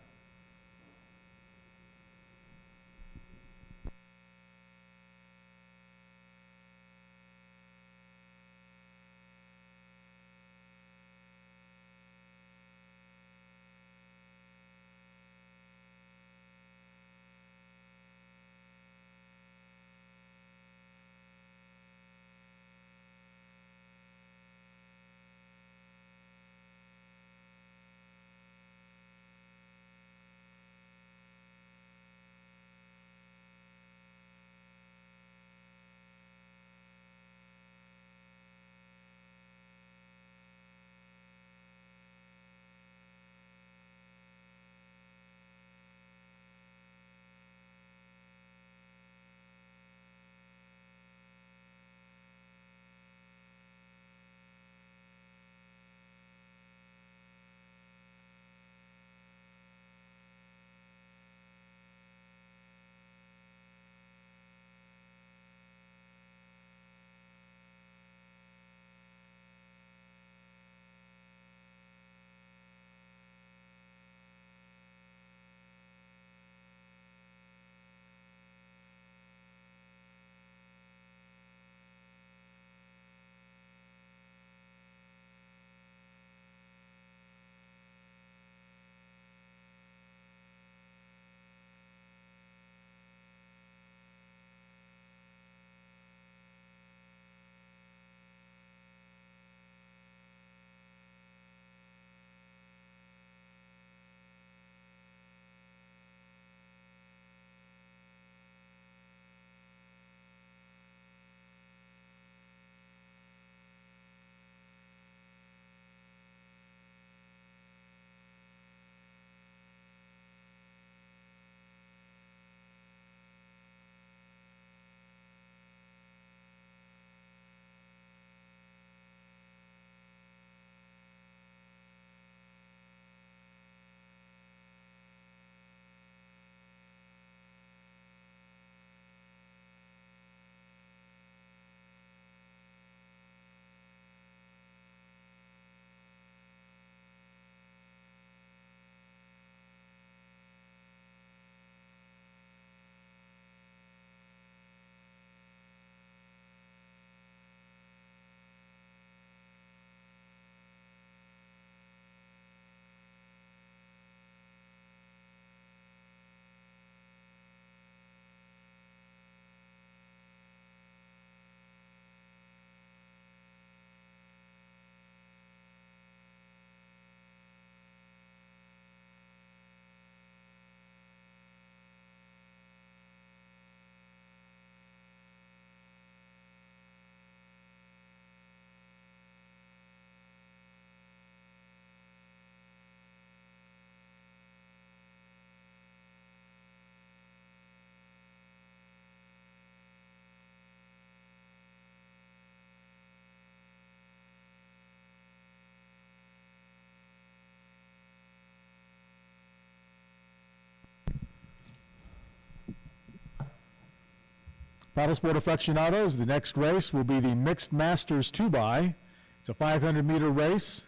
A: Paddle sport aficionados, the next race will be the Mixed Masters 2x. It's a 500-meter race.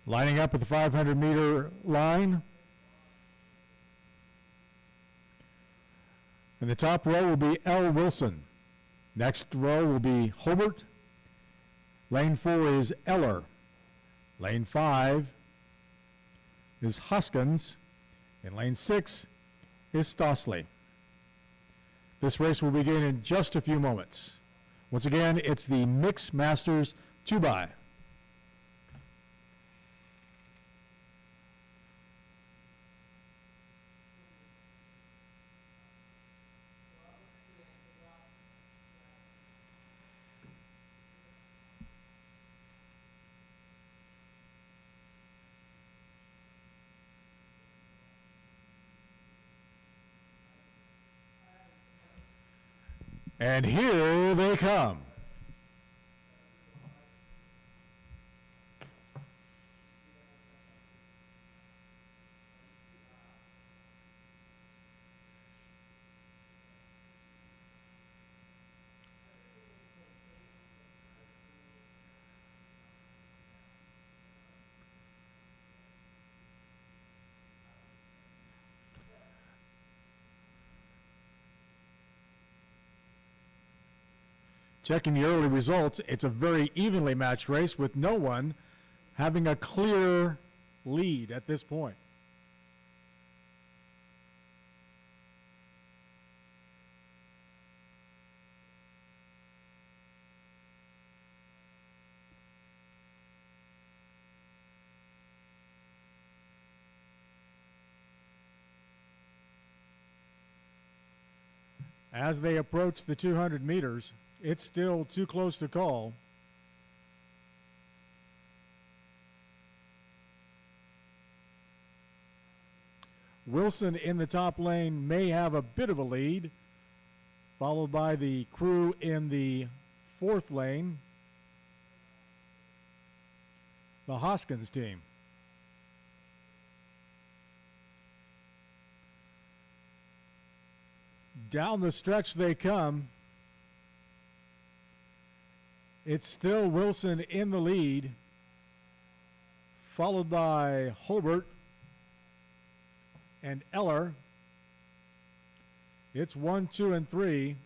A: Lining up at the 500-meter line. In the top row will be L. Wilson. Next row will be Hobart. Lane 4 is Eller. Lane 5 is Hoskins, and lane 6 is Stossley. This race will begin in just a few moments. Once again, it's the Mixed Masters 2x. And here they come. Checking the early results, it's a very evenly matched race with no one having a clear lead at this point. As they approach the 200 meters, it's still too close to call. Wilson in the top lane may have a bit of a lead, followed by the crew in the fourth lane, the Hoskins team. Down the stretch they come. It's still Wilson in the lead, followed by Holbert and Eller. It's 1, 2, and 3.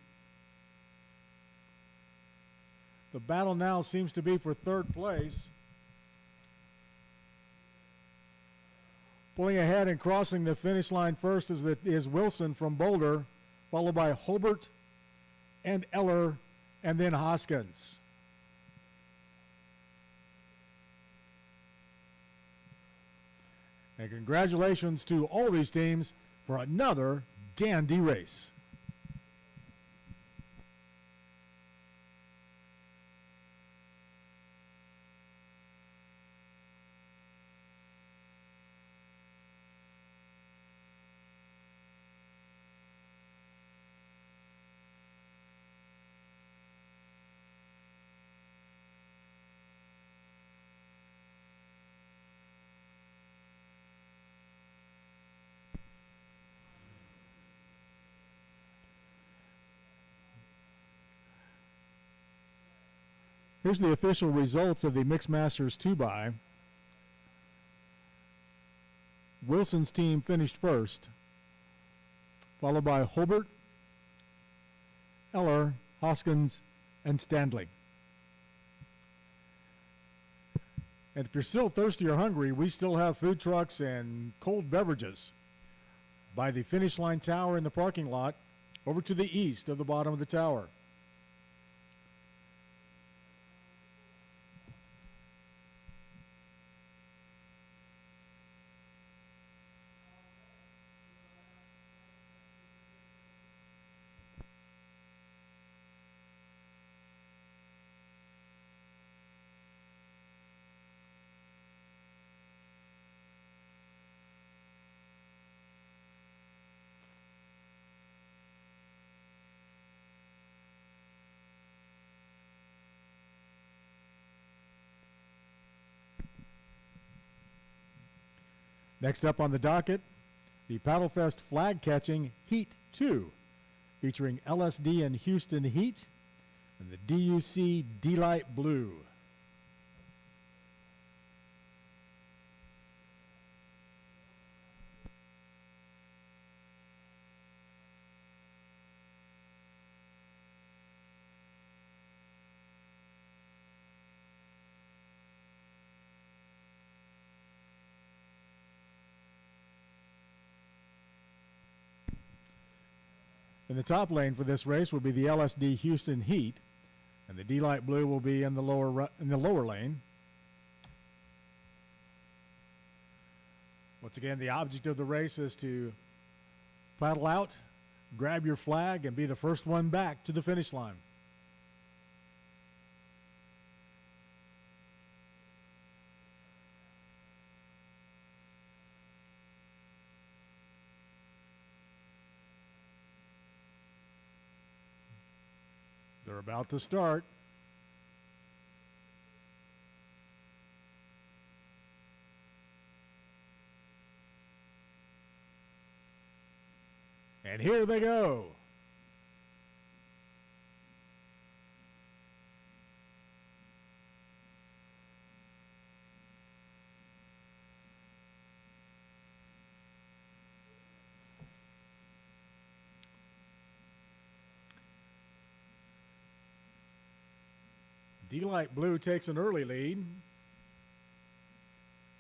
A: The battle now seems to be for third place. Pulling ahead and crossing the finish line first is Wilson from Boulder, followed by Holbert and Eller, and then Hoskins. And congratulations to all these teams for another dandy race. Here's the official results of the Mixed Masters 2x. Wilson's team finished first, followed by Holbert, Eller, Hoskins, and Stanley. And if you're still thirsty or hungry, we still have food trucks and cold beverages by the finish line tower in the parking lot over to the east of the bottom of the tower. Next up on the docket, the Paddlefest Flag Catching Heat 2, featuring LSD and Houston Heat and the DUC D-Light Blue. In the top lane for this race will be the LSD Houston Heat, and the D-Light Blue will be in the lower lane. Once again, the object of the race is to paddle out, grab your flag, and be the first one back to the finish line. They're about to start. And here they go. D-Light Blue takes an early lead,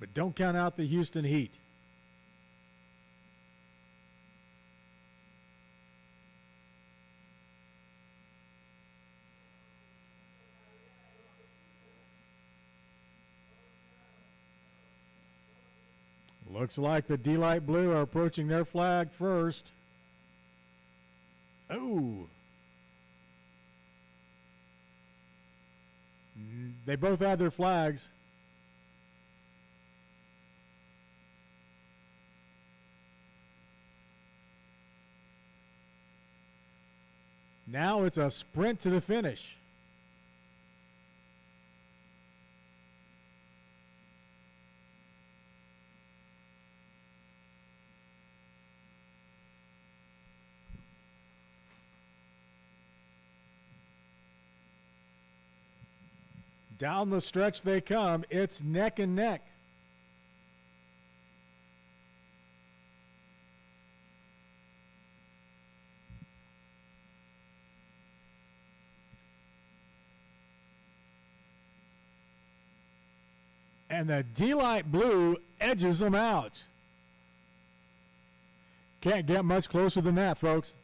A: but don't count out the Houston Heat. Looks like the D-Light Blue are approaching their flag first. Oh. They both had their flags. Now it's a sprint to the finish. Down the stretch they come. It's neck and neck. And the D-Light Blue edges them out. Can't get much closer than that, folks.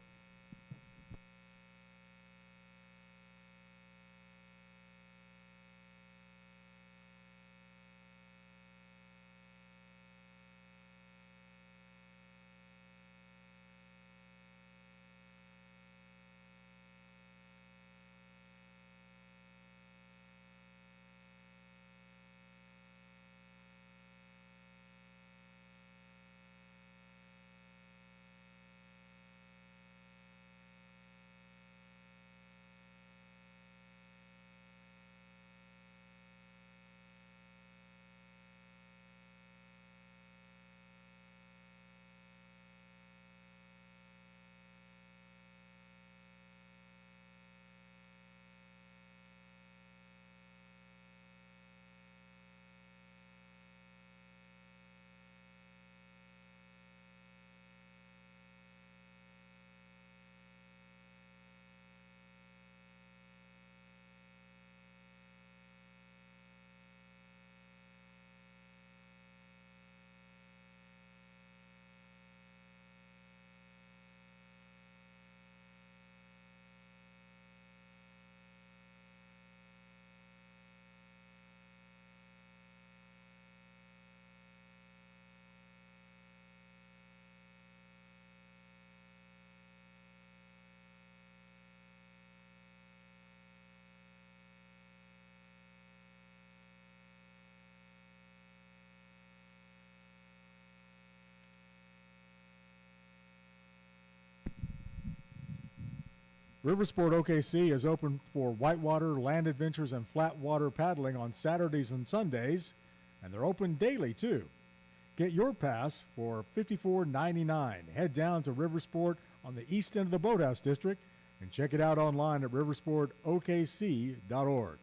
A: Riversport OKC is open for whitewater, land adventures, and flat water paddling on Saturdays and Sundays, and they're open daily too. Get your pass for $54.99. Head down to Riversport on the east end of the Boathouse District and check it out online at riversportokc.org.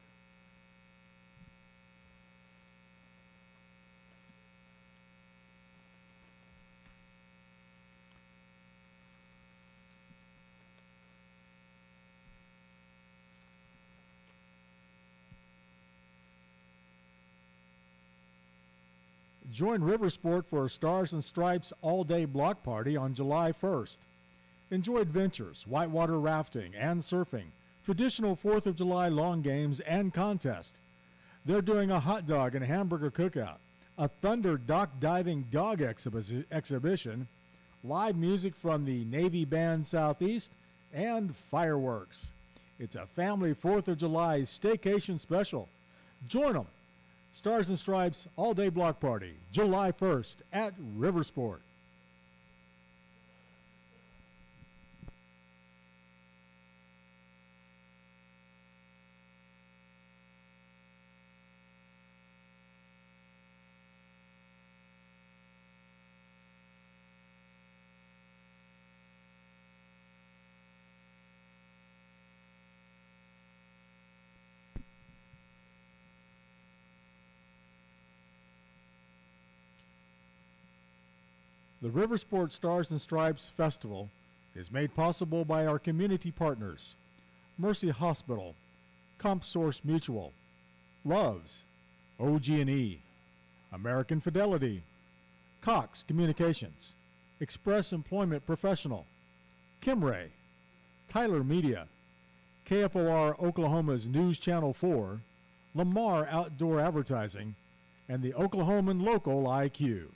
A: Join Riversport for a Stars and Stripes all-day block party on July 1st. Enjoy adventures, whitewater rafting, and surfing, traditional 4th of July lawn games, and contests. They're doing a hot dog and hamburger cookout, a Thunder Dock Diving Dog exhibition, live music from the Navy Band Southeast, and fireworks. It's a family 4th of July staycation special. Join them. Stars and Stripes all-day block party, July 1st at Riversport. The Riversport Stars and Stripes Festival is made possible by our community partners, Mercy Hospital, CompSource Mutual, Loves, OG&E, American Fidelity, Cox Communications, Express Employment Professional, Kimray, Tyler Media, KFOR Oklahoma's News Channel 4, Lamar Outdoor Advertising, and the Oklahoman Local IQ.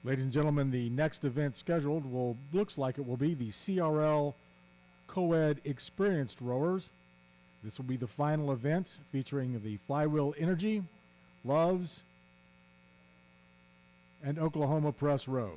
A: Ladies and gentlemen, the next event scheduled looks like it will be the CRL Co-Ed Experienced Rowers. This will be the final event featuring the Flywheel Energy, Loves, and Oklahoma Press Row.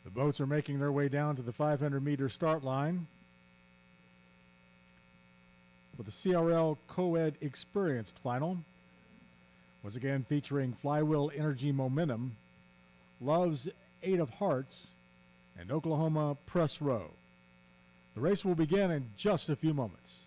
A: The boats are making their way down to the 500-meter start line for the CRL Co-Ed Experienced Final. Once again featuring Flywheel Energy Momentum, Love's 8 of Hearts, and Oklahoma Press Row. The race will begin in just a few moments.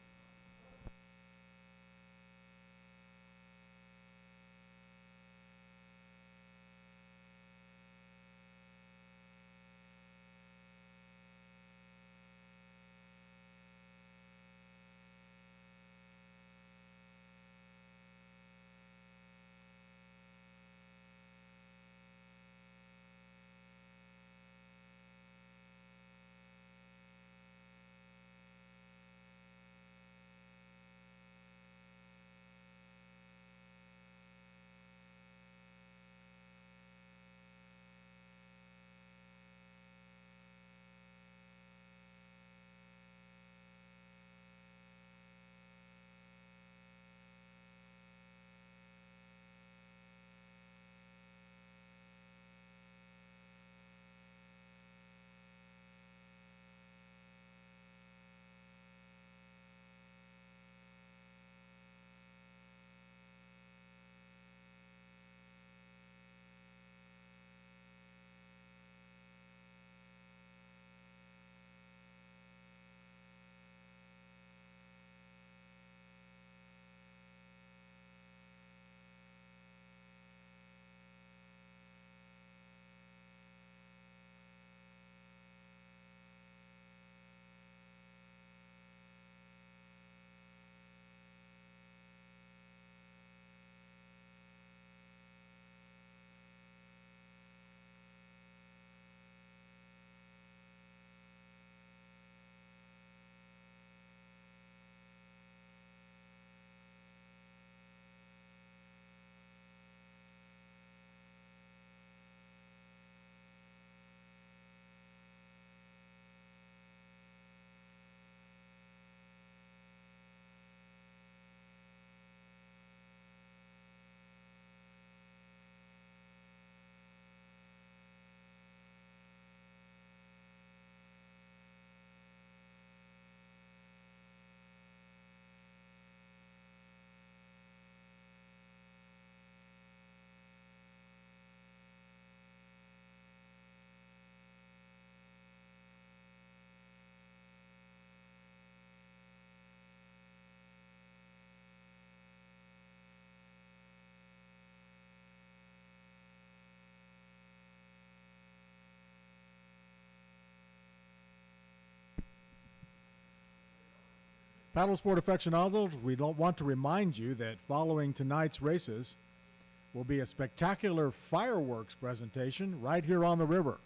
A: Paddle sport aficionados, we don't want to remind you that following tonight's races will be a spectacular fireworks presentation right here on the river.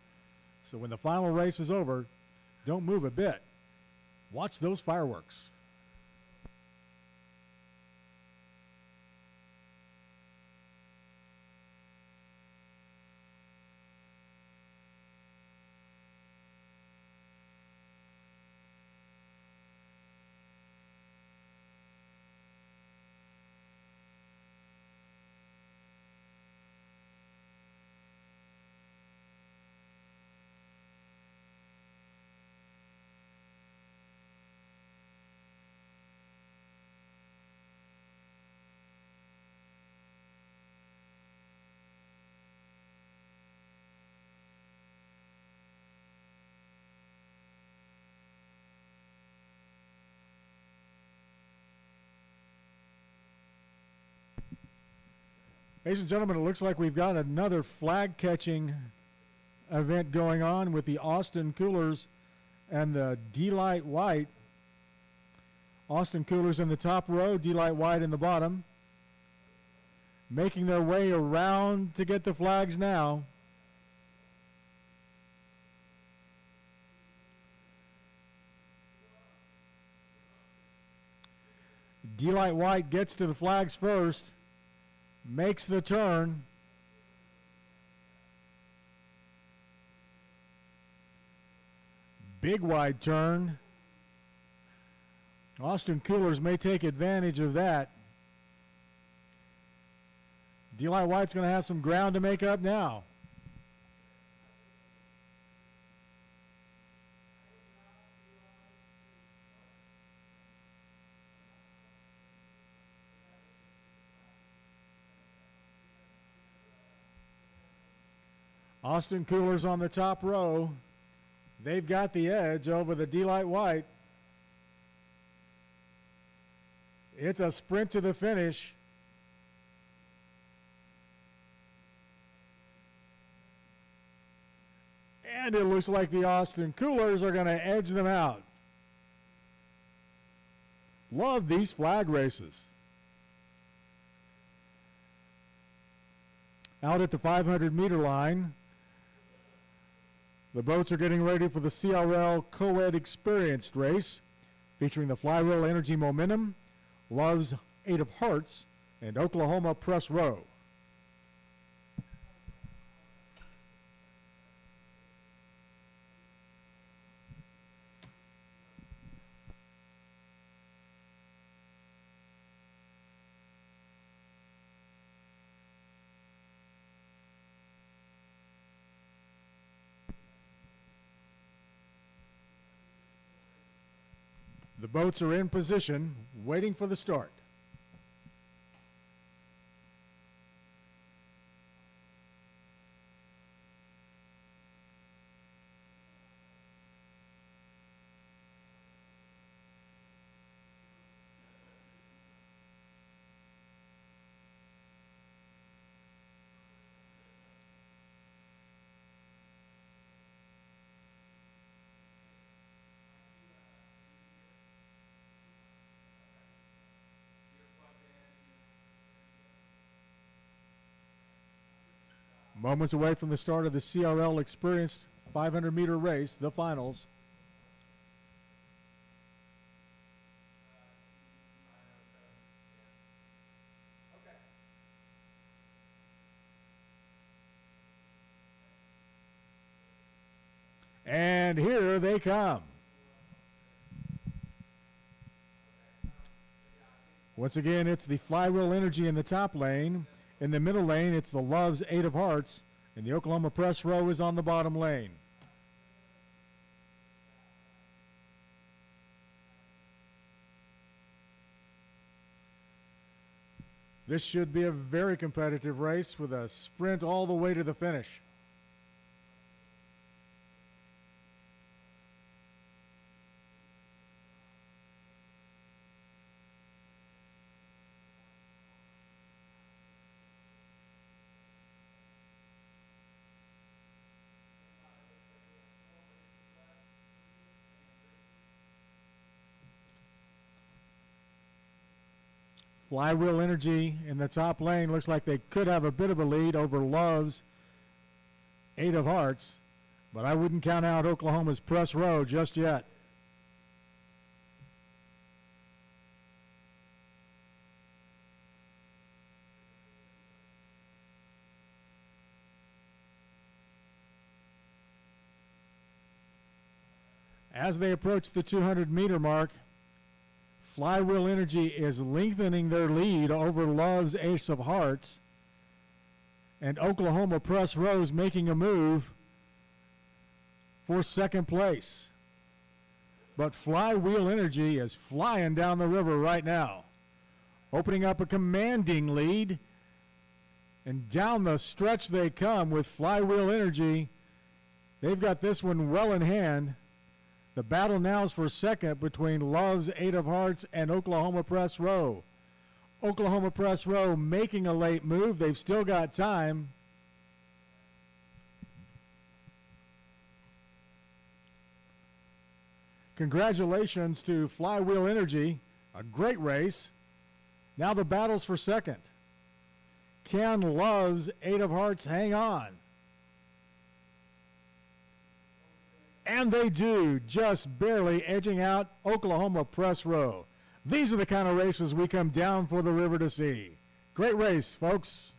A: So when the final race is over, don't move a bit. Watch those fireworks. Ladies and gentlemen, it looks like we've got another flag catching event going on with the Austin Coolers and the D-Light White. Austin Coolers in the top row, D-Light White in the bottom. Making their way around to get the flags now. D-Light White gets to the flags first. Makes the turn. Big wide turn. Austin Coolers may take advantage of that. D-Light White's going to have some ground to make up now. Austin Coolers on the top row. They've got the edge over the D-Light White. It's a sprint to the finish. And it looks like the Austin Coolers are going to edge them out. Love these flag races. Out at the 500-meter line, the boats are getting ready for the CRL Co-Ed Experienced race, featuring the Flywheel Energy Momentum, Love's 8 of Hearts, and Oklahoma Press Row. The boats are in position, waiting for the start. Moments away from the start of the CRL Experienced 500-meter race, the finals. And here they come. Once again, it's the Flywheel Energy in the top lane. In the middle lane, it's the Love's 8 of Hearts, and the Oklahoma Press Row is on the bottom lane. This should be a very competitive race with a sprint all the way to the finish. Flywheel Energy in the top lane looks like they could have a bit of a lead over Love's 8 of Hearts, but I wouldn't count out Oklahoma's Press Row just yet. As they approach the 200-meter mark, Flywheel Energy is lengthening their lead over Love's 8 of Hearts, and Oklahoma Press Row's making a move for second place. But Flywheel Energy is flying down the river right now, opening up a commanding lead, and down the stretch they come with Flywheel Energy. They've got this one well in hand. The battle now is for second between Love's 8 of Hearts and Oklahoma Press Row. Oklahoma Press Row making a late move. They've still got time. Congratulations to Flywheel Energy. A great race. Now the battle's for second. Can Love's 8 of Hearts hang on? And they do, just barely edging out Oklahoma Press Row. These are the kind of races we come down for the river to see. Great race, folks.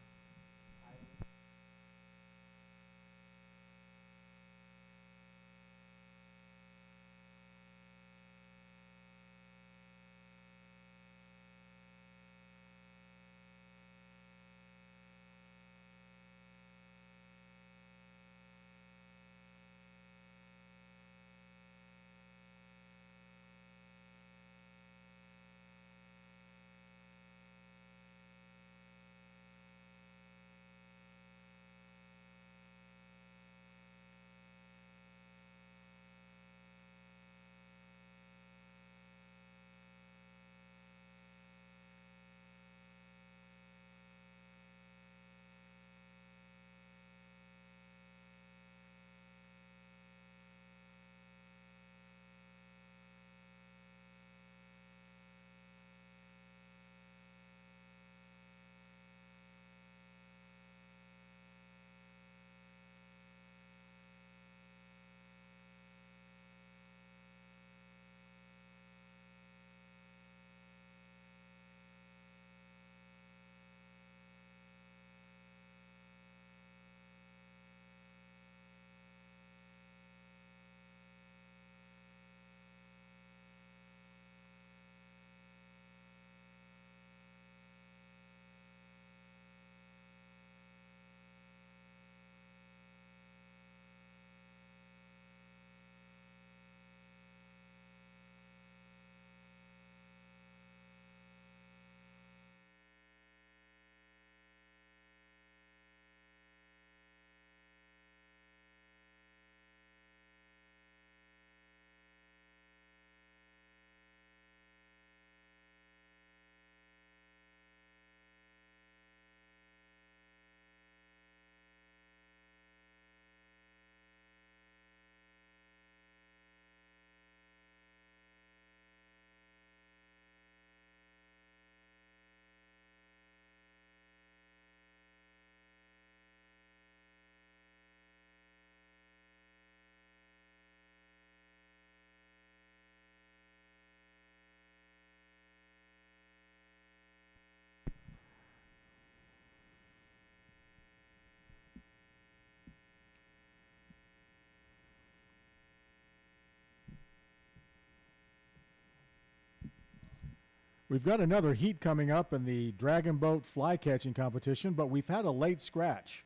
A: We've got another heat coming up in the Dragon Boat fly catching competition, but we've had a late scratch.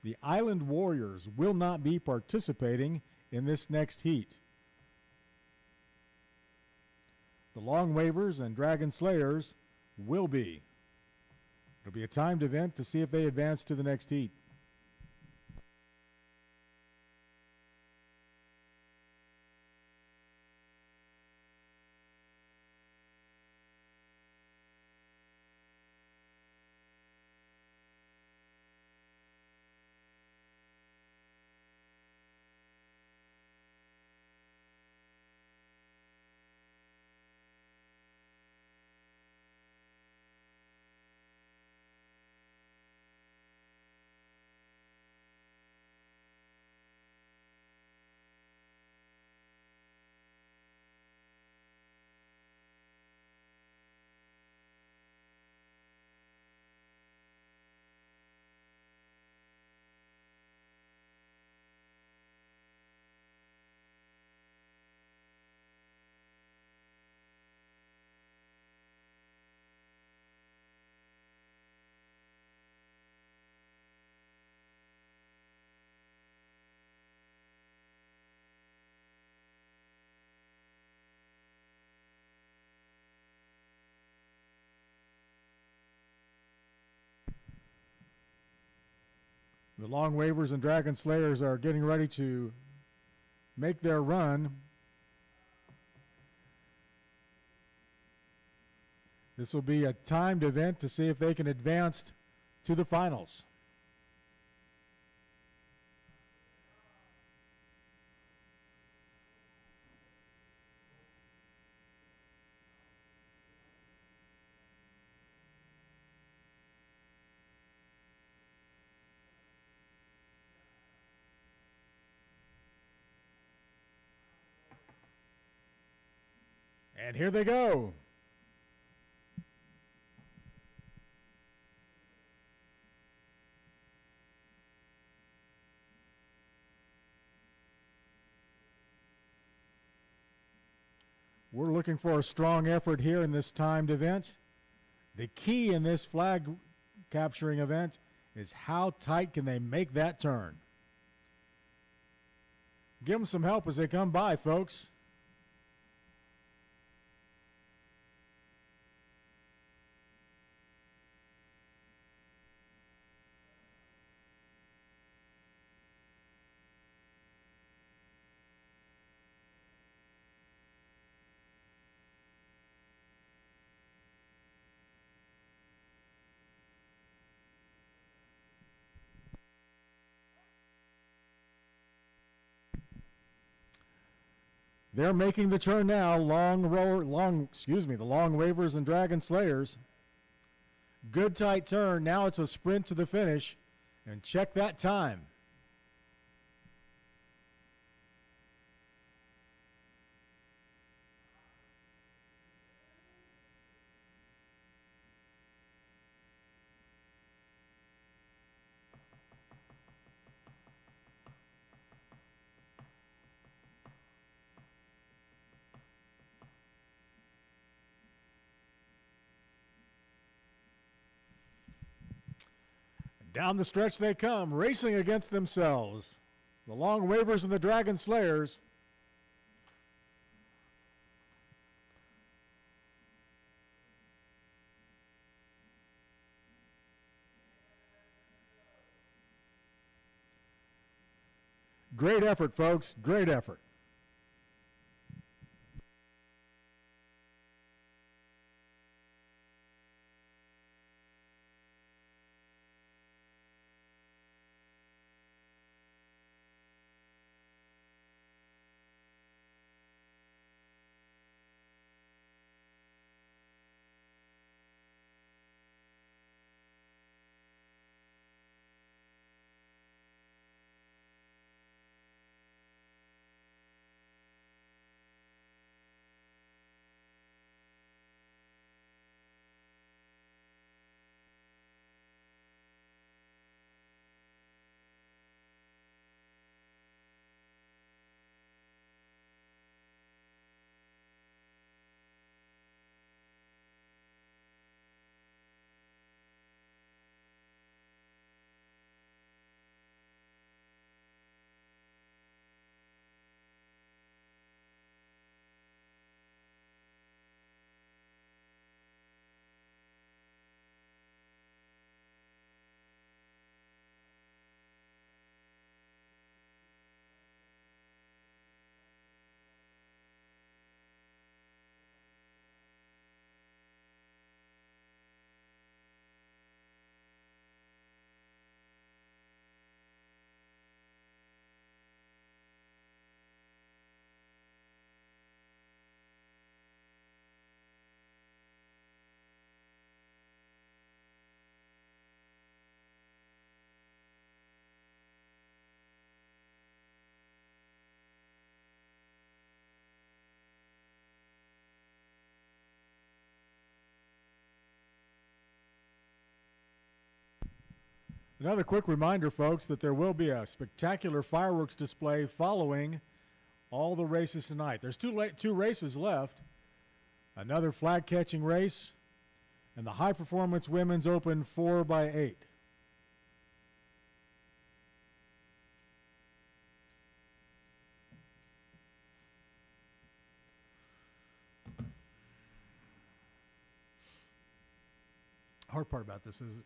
A: The Island Warriors will not be participating in this next heat. The Long Wavers and Dragon Slayers will be. It'll be a timed event to see if they advance to the next heat. The Long Wavers and Dragon Slayers are getting ready to make their run. This will be a timed event to see if they can advance to the finals. And here they go. We're looking for a strong effort here in this timed event. The key in this flag capturing event is how tight can they make that turn. Give them some help as they come by, folks. They're making the turn now. The Long Wavers and Dragon Slayers. Good tight turn. Now it's a sprint to the finish. And check that time. Down the stretch they come, racing against themselves. The Long Wavers and the Dragon Slayers. Great effort, folks. Great effort. Another quick reminder, folks, that there will be a spectacular fireworks display following all the races tonight. There's two races left. Another flag catching race and the high performance women's open 4x8. Hard part about this is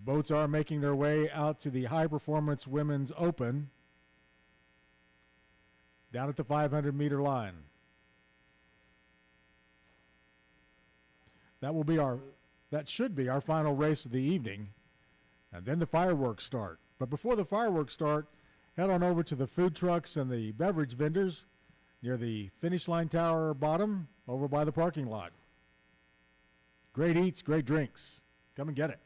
A: boats are making their way out to the high performance women's open down at the 500-meter line. That should be our final race of the evening, and then the fireworks start. But before the fireworks start, head on over to the food trucks and the beverage vendors near the finish line tower bottom over by the parking lot. Great eats, great drinks. Come and get it.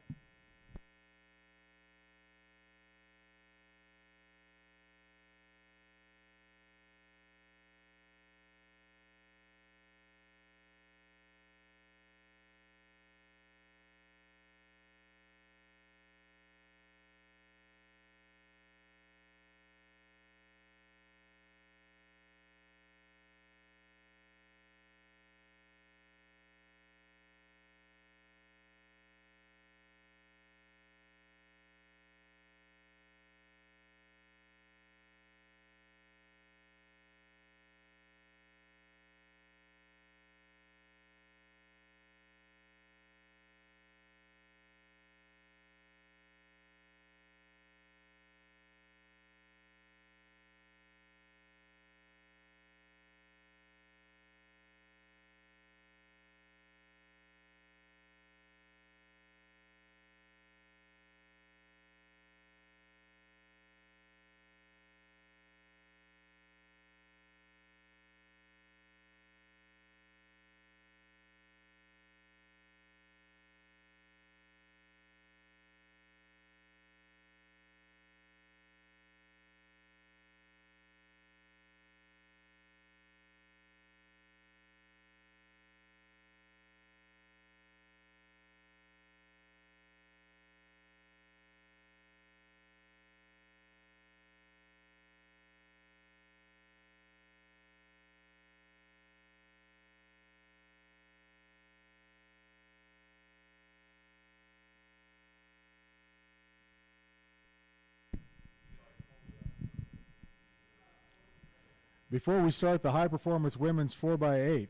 A: Before we start the high performance women's 4x8,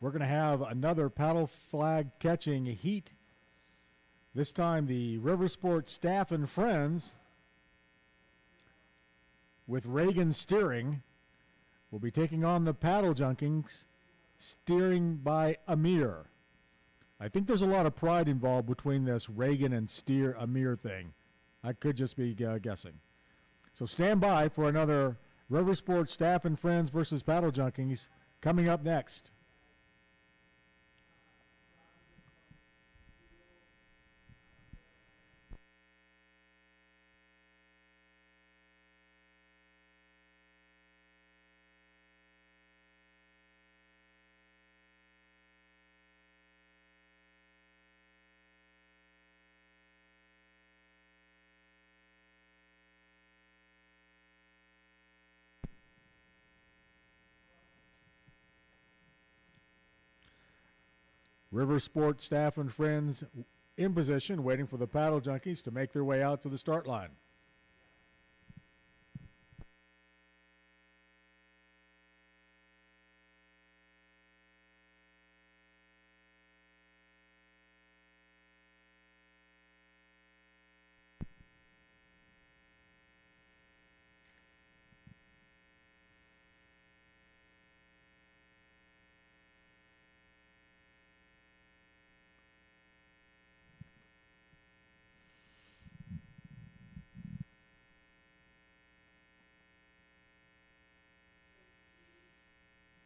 A: we're going to have another paddle flag catching heat. This time the River Sport staff and friends with Reagan steering will be taking on the paddle junkings, steering by Amir. I think there's a lot of pride involved between this Reagan and steer Amir thing. I could just be guessing. So stand by for another River Sport staff and friends versus paddle junkies coming up next. River Sport staff and friends in position, waiting for the paddle junkies to make their way out to the start line.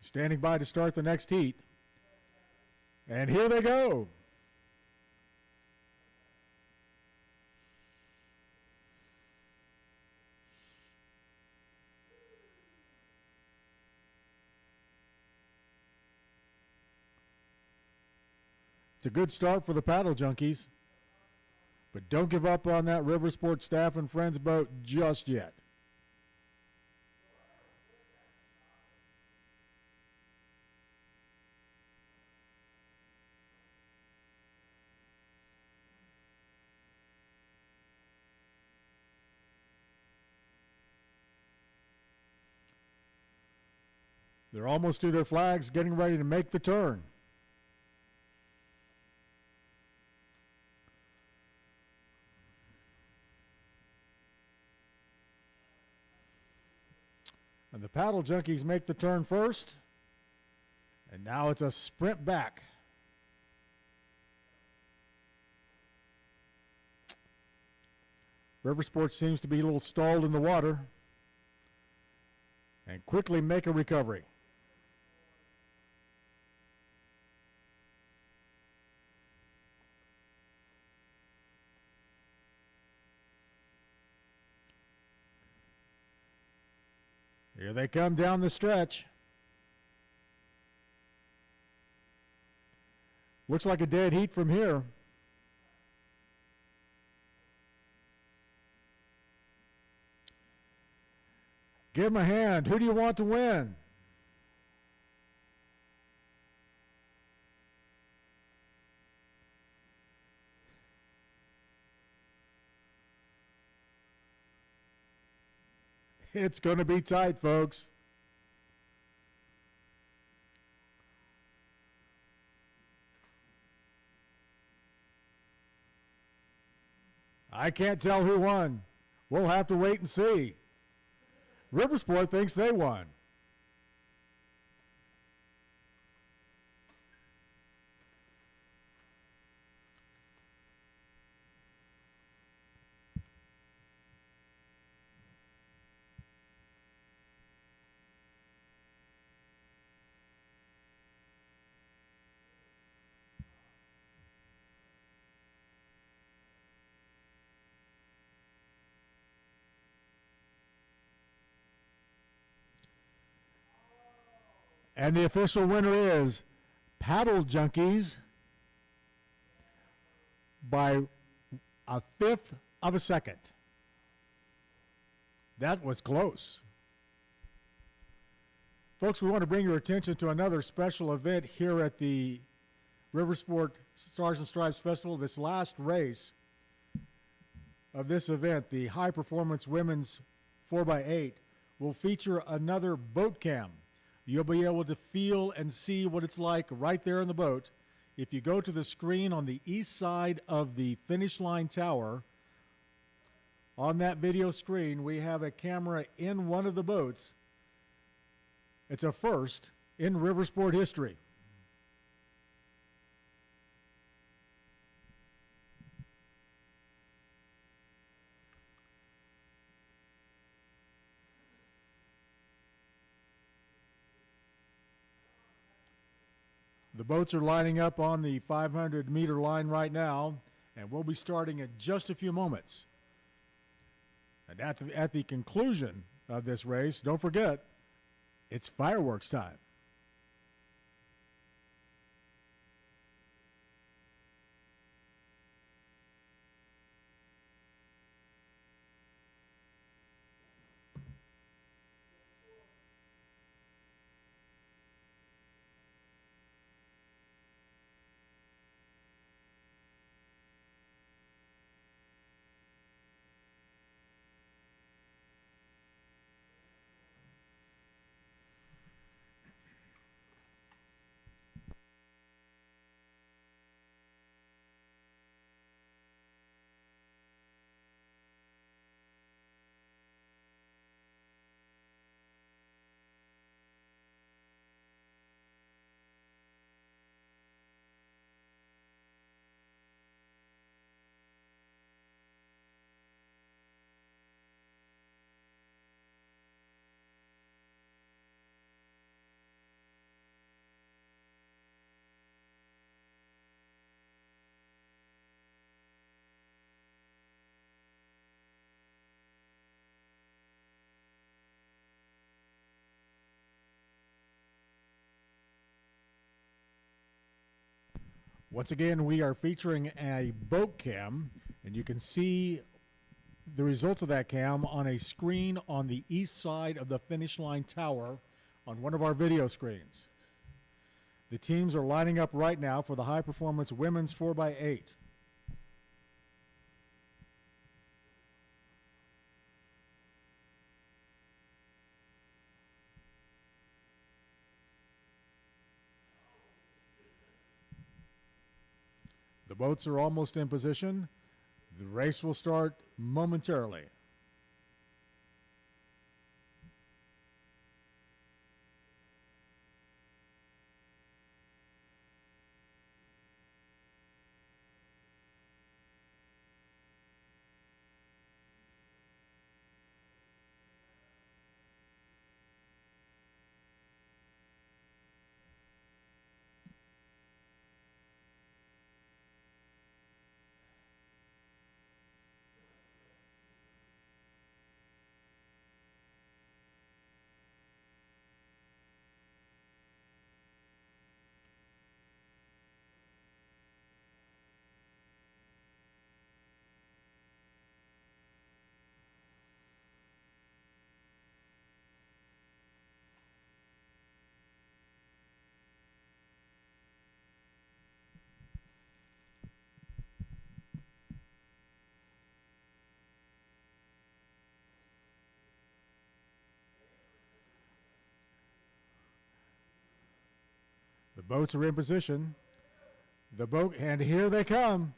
A: Standing by to start the next heat. And here they go. It's a good start for the paddle junkies. But don't give up on that River Sport Staff and Friends boat just yet. They're almost to their flags, getting ready to make the turn. And the paddle junkies make the turn first. And now it's a sprint back. River Sports seems to be a little stalled in the water and quickly make a recovery. Here they come down the stretch. Looks like a dead heat from here. Give him a hand. Who do you want to win? It's going to be tight, folks. I can't tell who won. We'll have to wait and see. Riversport thinks they won. And the official winner is Paddle Junkies by 1/5 of a second. That was close. Folks, we want to bring your attention to another special event here at the Riversport Stars and Stripes Festival. This last race of this event, the High Performance Women's 4x8, will feature another boat cam. You'll be able to feel and see what it's like right there in the boat. If you go to the screen on the east side of the finish line tower, on that video screen, we have a camera in one of the boats. It's a first in Riversport history. The boats are lining up on the 500-meter line right now, and we'll be starting in just a few moments. And at the conclusion of this race, don't forget, it's fireworks time. Once again, we are featuring a boat cam, and you can see the results of that cam on a screen on the east side of the finish line tower on one of our video screens. The teams are lining up right now for the high performance women's 4x8. The boats are almost in position. The race will start momentarily. The boats are in position. And here they come.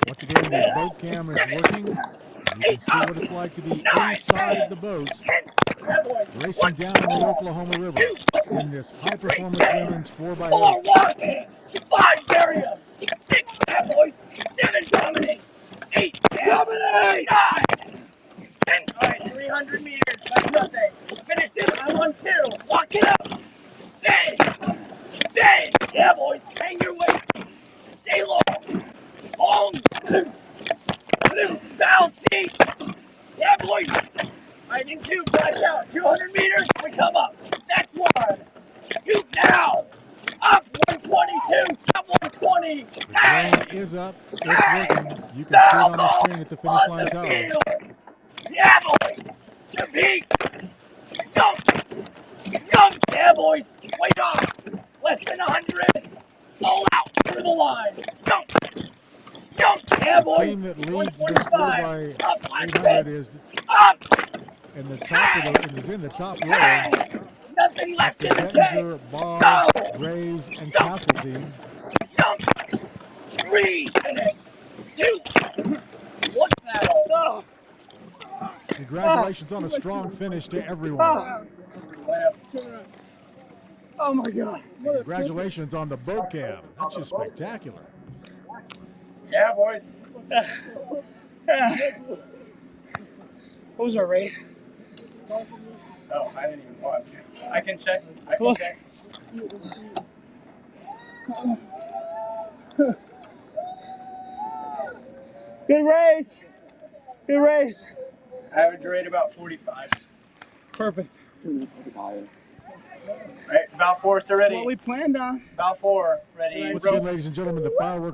A: Once again, the boat cam is working. You can see what it's like to be inside the boat, racing down the Oklahoma River in this high-performance women's 4x8.
D: 4 walking, 5 barrier, 6 bad boys, 7 dominate, 8 dominate, 9, 10. All right, 300 meters, like nothing. Finish it, I'm on 2. Walk it up. Stay. Yeah, boys, hang your weight. Stay long. Long. Loose. Bounce deep. Yeah, boys. I need 2, back out. 200 meters, we come up. That's 1. 2 now. Up 122, stop 120.
A: The drone is up. It's working. You can see it on the screen at the finish line tower.
D: Yeah, boys. Compete. Jump. Jump. Yeah, boys. Weight off. Less than 100. All out through the line. Jump. Jump. Yeah,
A: The
D: boys.
A: team that leads this 4x800
D: up.
A: is
D: Up.
A: in the top is in the top row.
D: Nothing
A: It's
D: left
A: the
D: in the tank.
A: Gettinger, Boggs, Graves, and Castle team.
D: Jump. 3. Finish. 2. 1 battle. No.
A: Congratulations on a strong finish to everyone.
F: Oh my God.
A: And congratulations on the boat cam. That's just spectacular.
E: Yeah, boys.
F: What was our rate?
E: Oh, I didn't even watch. I can check. I can check.
F: Good race. Good race.
E: Average rate about 45.
F: Perfect.
E: Right, about 4, so ready.
F: What we planned on.
E: About 4, ready.
A: Once again, ladies and gentlemen, the fireworks